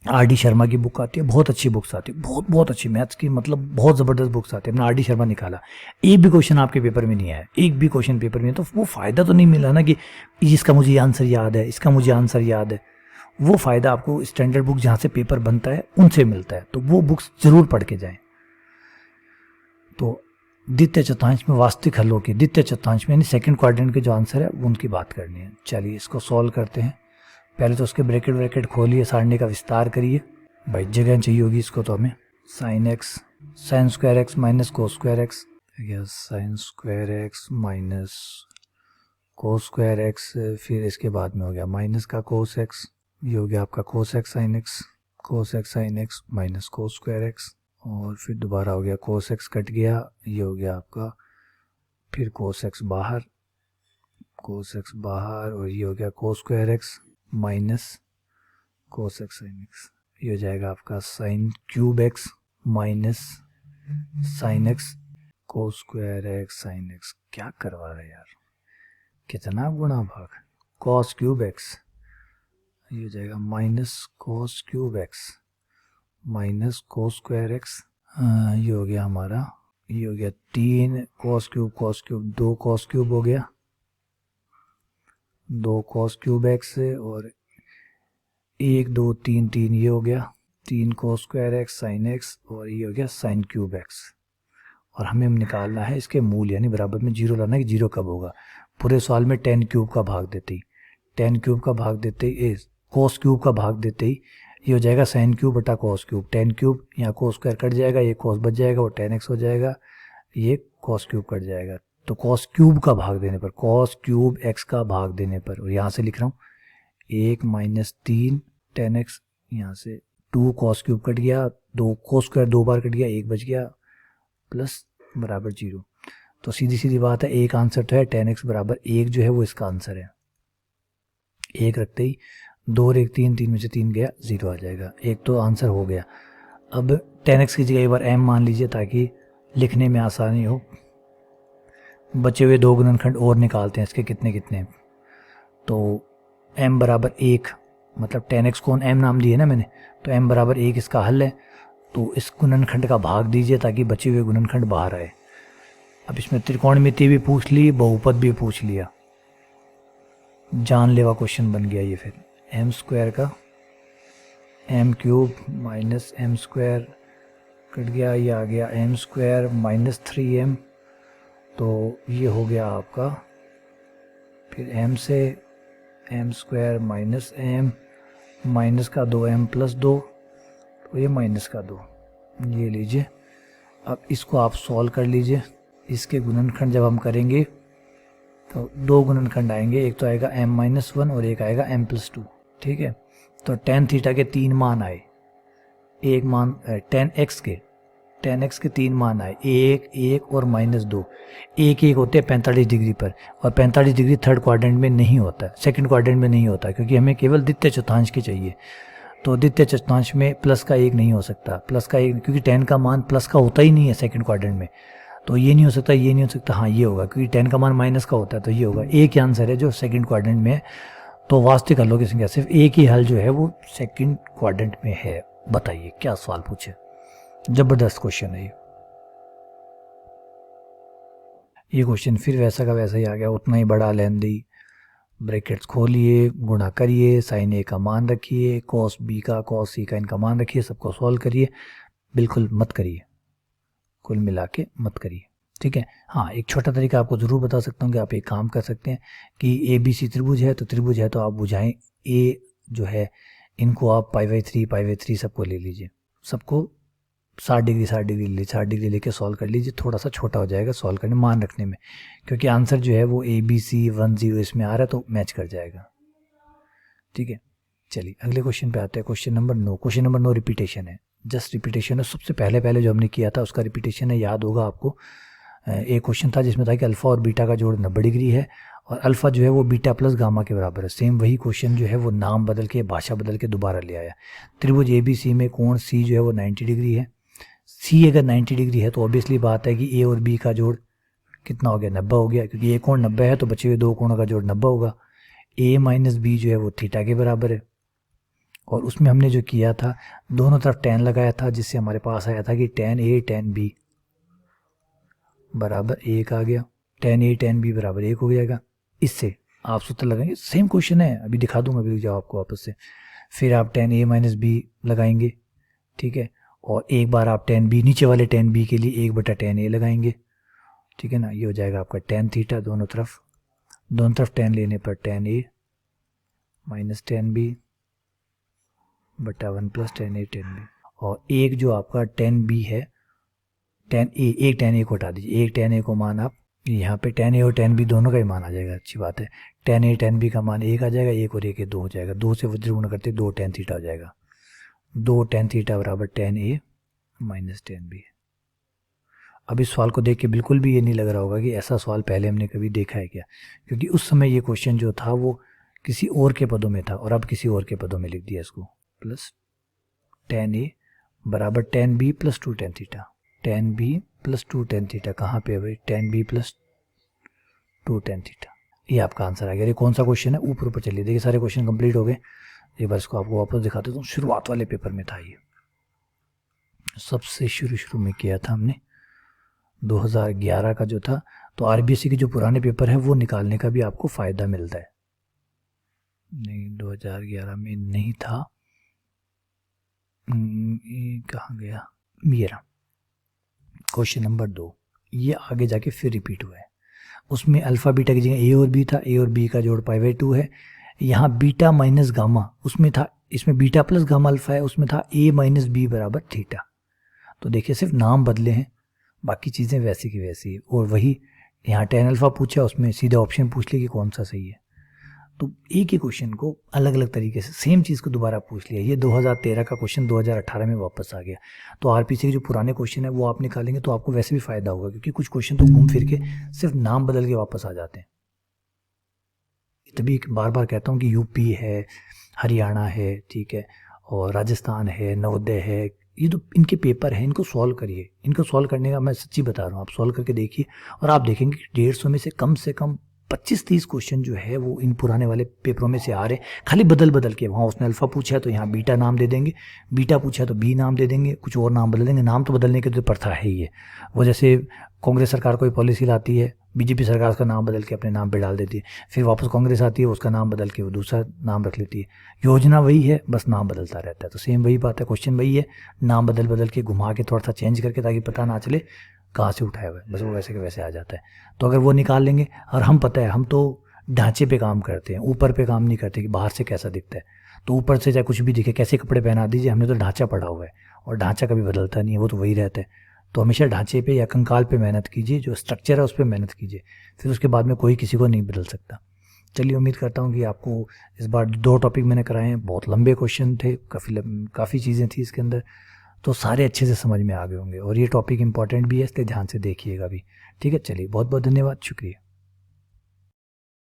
आर.डी. शर्मा की बुक आती है, बहुत अच्छी बुक्स आती है, बहुत अच्छी मैथ्स की, मतलब बहुत ज़बरदस्त बुक्स आती है। हमने आर.डी. शर्मा निकाला, एक भी क्वेश्चन आपके पेपर में नहीं आया, एक भी क्वेश्चन पेपर में, तो वो फ़ायदा तो नहीं मिला ना कि इसका मुझे आंसर याद है, इसका मुझे आंसर याद है। वो फ़ायदा आपको स्टैंडर्ड बुक जहाँ से पेपर बनता है उनसे मिलता है, तो वो बुक्स ज़रूर पढ़ के जाएं। तो द्वितीय चतुर्थांश में वास्तविक हलों की, द्वितीय चतुर्थांश में यानी सेकंड क्वाड्रेंट के जो आंसर है उनकी बात करनी है। चलिए इसको सॉल्व करते हैं। पहले तो उसके ब्रैकेट खोलिए, सारणी का विस्तार करिए। भाई जगह चाहिए होगी इसको तो हमें। Sine x sine square x minus cos square x, sine square x minus cos square x, फिर इसके बाद में हो गया माइनस का कोस एक्स, ये हो गया आपका cos x sine x, cos x sine x minus cos square x, और फिर दोबारा हो गया कोस एक्स कट गया, ये हो गया आपका फिर कोस एक्स बाहर, कोस एक्स बाहर, और ये हो गया cos square x minus cos x sine x, ये हो जाएगा आपका sine cube x minus sine x cos square x sine x. क्या करवा रहे यार, कितना गुणा भाग, कॉस क्यूब एक्स, ये हो जाएगा minus cos cube x minus cos square x, ये हो गया हमारा, ये हो गया 3 कॉस क्यूब 2 कॉस क्यूब हो गया, 2 कॉस क्यूब एक्स, और 1 2 3 3 ये हो गया 3 cos square x sine x, और ये हो गया साइन क्यूब एक्स। और हमें निकालना है इसके मूल, यानी बराबर में जीरो लाना है कि जीरो कब होगा। पूरे सवाल में 10 क्यूब का भाग देते ही, 10 क्यूब का भाग देते ही, कोस क्यूब का भाग देते ही ये हो जाएगा साइन क्यूब बटा कोस क्यूब, 10 क्यूब, यहाँ कोस स्क्वायर कट जाएगा, ये कोस बच जाएगा, वो 10x हो जाएगा, ये कोस क्यूब कट जाएगा। तो कोस क्यूब का भाग देने पर, कोस क्यूब x का भाग देने पर, और यहाँ से लिख रहा हूँ 1 माइनस 3 10x, यहाँ से 2 कोस क्यूब कट गया, 2 कोस स्क्वायर 2 बार कट गया, 1 बच गया, प्लस बराबर 0। तो सीधी सीधी बात है, एक आंसर तो है 10x बराबर 1 जो है वो इसका आंसर है। 1 रखते ही 2 और 1 3, 3 में से 3 गया, 0 आ जाएगा। एक तो आंसर हो गया। अब 10x की जगह एक बार m मान लीजिए ताकि लिखने में आसानी हो। बचे हुए 2 गुणनखंड और निकालते हैं इसके कितने कितने। तो m बराबर 1, मतलब 10x को m नाम दिए ना मैंने, तो m बराबर 1 इसका हल है। तो इस गुणनखंड का भाग दीजिए ताकि बचे हुए गुणनखंड बाहर आए। अब इसमें त्रिकोणमिति भी पूछ ली, बहुपद भी पूछ लिया, जानलेवा क्वेश्चन बन गया ये। फिर m स्क्वायर का m cube minus m square cut गया, ये आ गया m स्क्वायर माइनस 3m, तो ये हो गया आपका फिर m से m square minus m minus का 2m प्लस 2, तो ये माइनस का 2, ये लीजिए। अब इसको आप सॉल्व कर लीजिए। इसके गुणनखंड जब हम करेंगे तो 2 गुणनखंड आएंगे, एक तो आएगा m माइनस 1 और एक आएगा m प्लस 2, ठीक है। तो tan थीटा के 3 मान आए, एक मान tan x के 3 मान आए, 1 1 और माइनस 2, 1 1 होते हैं 45 डिग्री पर, और 45 डिग्री थर्ड क्वाड्रेंट में नहीं होता है, सेकंड क्वाड्रेंट में नहीं होता है, क्योंकि हमें केवल द्वितीय चतुर्थांश की चाहिए। तो द्वितीय चतुर्थांश में प्लस का 1 नहीं हो सकता, प्लस का 1, क्योंकि tan का मान प्लस का होता ही नहीं है सेकंड क्वाड्रेंट में, तो ये नहीं हो सकता, ये नहीं हो सकता, हाँ ये होगा, क्योंकि 10 का मान माइनस का होता है, तो ये होगा। एक ही आंसर है जो सेकंड क्वाड्रेंट में है। तो वास्तविक हलों की संख्या सिर्फ एक ही हल जो है वो सेकंड क्वाड्रेंट में है। बताइए क्या सवाल पूछे, जबरदस्त क्वेश्चन है ये क्वेश्चन फिर वैसा का वैसा ही आ गया, उतना ही बड़ा लेंदी। ब्रैकेट्स खोलिए, गुणा करिए, साइन ए का मान रखिए, कॉस बी का कॉस सी का इनका मान रखिए, सबको सॉल्व करिए। बिल्कुल मत करिए, कुल मिला के मत करिए, ठीक है। हाँ, एक छोटा तरीका आपको ज़रूर बता सकता हूँ कि आप एक काम कर सकते हैं कि ए बी सी त्रिभुज है तो आप बुझाएं ए जो है, इनको आप पाई बाई 3 सबको ले लीजिए, सबको 60 डिग्री 60 डिग्री लेके सॉल्व कर लीजिए। थोड़ा सा छोटा हो जाएगा सॉल्व करने मान रखने में, क्योंकि आंसर जो है वो ABC 1 0 इसमें आ रहा है, तो मैच कर जाएगा, ठीक है। चलिए अगले क्वेश्चन पे आते हैं। Question number 9। Question number 9 repetition है, जस्ट रिपीटेशन है। सबसे पहले जो हमने किया था उसका रिपीटेशन है, याद होगा आपको। एक क्वेश्चन था जिसमें था कि अल्फा और बीटा का जोड़ 90 डिग्री है और अल्फा जो है वो बीटा प्लस गामा के बराबर है। सेम वही क्वेश्चन जो है वो नाम बदल के, भाषा बदल के दोबारा ले आया। त्रिभुज ABC में कोण C जो है वो 90 डिग्री है। C अगर 90 डिग्री है तो ऑब्वियसली बात है कि A और B का जोड़ कितना हो गया, 90 हो गया, क्योंकि एक कोण 90 है तो बचे हुए 2 कोणों का जोड़ 90 होगा। A माइनस B जो है वो थीटा के बराबर है, और उसमें हमने जो किया था दोनों तरफ tan लगाया था, जिससे हमारे पास आया था कि tan A tan B बराबर 1 आ गया। tan A tan B बराबर 1 हो जाएगा। इससे आप सूत्र लगाएंगे, सेम क्वेश्चन है, अभी दिखा दूंगा अभी जवाब आपको वापस से। फिर आप tan A माइनस B लगाएंगे, ठीक है, और एक बार आप tan B, नीचे वाले tan B के लिए 1/tan A लगाएंगे, ठीक है ना। ये हो जाएगा आपका टेन थीटा, दोनों तरफ टेन लेने पर टेन ए माइनस टेन बी बटा 1 प्लस टेन ए टेन बी। और एक जो आपका टेन बी है, टेन ए, एक टेन ए को हटा दीजिए, एक टेन ए को मान आप यहाँ पे टेन ए और टेन बी दोनों का ही मान आ जाएगा, अच्छी बात है। टेन ए टेन बी का मान एक आ जाएगा, एक और एक दो हो जाएगा, दो से वज्र गुणा करते दो टेन थीटा हो जाएगा, दो टेन थीटा बराबर टेन ए माइनस टेन बी। अब इस सवाल को देख के बिल्कुल भी ये नहीं लग रहा होगा कि ऐसा सवाल पहले हमने कभी देखा है क्या, क्योंकि उस समय ये क्वेश्चन जो था वो किसी और के पदों में था और अब किसी और के पदों में लिख दिया इसको। प्लस टेन ए बराबर tan b plus two tan theta, tan b plus two tan theta कहाँ पे है भाई, tan b plus two tan theta. ये आपका आंसर आ गया। ये कौन सा क्वेश्चन है, ऊपर चलिए, देखिए सारे क्वेश्चन कंप्लीट हो गए। एक बार इसको आपको वापस दिखाते हूँ। शुरुआत वाले पेपर में था ये, सबसे शुरू में किया था हमने 2011 का जो था। तो आरबीएससी के जो पुराने पेपर है वो निकालने का भी आपको फ़ायदा मिलता है। नहीं 2011 में नहीं था, ये कहाँ गया, ये रहा क्वेश्चन नंबर 2। ये आगे जाके फिर रिपीट हुआ है। उसमें अल्फ़ा बीटा की जगह ए और बी था, ए और बी का जोड़ पाई बाई 2 है। यहाँ बीटा माइनस गामा उसमें था, इसमें बीटा प्लस गामा अल्फ़ा है, उसमें था ए माइनस बी बराबर थीटा। तो देखिए सिर्फ नाम बदले हैं, बाकी चीज़ें वैसी की वैसी है। और वही यहाँ टेन अल्फ़ा पूछा, उसमें सीधे ऑप्शन पूछ लिया कि कौन सा सही है। तो एक ही क्वेश्चन को अलग अलग तरीके से सेम चीज़ को दोबारा पूछ लिया। ये 2013 का क्वेश्चन 2018 में वापस आ गया। तो आरपीसी के जो पुराने क्वेश्चन है वो आप निकालेंगे तो आपको वैसे भी फ़ायदा होगा, क्योंकि कुछ क्वेश्चन तो घूम फिर के सिर्फ नाम बदल के वापस आ जाते हैं। तभी बार बार कहता हूँ कि यूपी है, हरियाणा है, ठीक है, और राजस्थान है, नवोदय है, ये तो इनके पेपर हैं, इनको सॉल्व करिए। इनको सॉल्व करने का मैं सच्ची बता रहा हूँ, आप सॉल्व करके देखिए और आप देखेंगे कि 150 में से कम 25-30 क्वेश्चन जो है वो इन पुराने वाले पेपरों में से आ रहे हैं। खाली बदल के, वहाँ उसने अल्फ़ा पूछा है तो यहाँ बीटा नाम दे देंगे, बीटा पूछा है तो बी नाम दे देंगे, कुछ और नाम बदल देंगे। नाम तो बदलने की तो प्रथा है ही है। वो जैसे कांग्रेस सरकार कोई पॉलिसी लाती है, बीजेपी सरकार उसका नाम बदल के अपने नाम पे डाल देती है, फिर वापस कांग्रेस आती है, उसका नाम बदल के वो दूसरा नाम रख लेती है। योजना वही है, बस नाम बदलता रहता है। तो सेम वही बात है, क्वेश्चन वही है, नाम बदल के घुमा के थोड़ा सा चेंज करके, ताकि पता ना चले कहाँ से उठाया हुआ है, बस वो वैसे के वैसे आ जाता है। तो अगर वो निकाल लेंगे, और हम पता है हम तो ढांचे पे काम करते हैं, ऊपर पे काम नहीं करते कि बाहर से कैसा दिखता है। तो ऊपर से चाहे कुछ भी दिखे, कैसे कपड़े पहना दीजिए, हमने तो ढांचा पढ़ा हुआ है और ढांचा कभी बदलता नहीं है, वो तो वही रहता है। तो हमेशा ढांचे पे या कंकाल पे मेहनत कीजिए, जो स्ट्रक्चर है उस पर मेहनत कीजिए, फिर उसके बाद में कोई किसी को नहीं बदल सकता। चलिए, उम्मीद करता हूँ कि आपको इस बार 2 टॉपिक मैंने कराए हैं, बहुत लंबे क्वेश्चन थे, काफ़ी चीज़ें थी इसके अंदर, तो सारे अच्छे से समझ में आ गए होंगे। और ये टॉपिक इंपॉर्टेंट भी है, इसलिए ध्यान से देखिएगा भी। ठीक है, चलिए, बहुत बहुत धन्यवाद, शुक्रिया।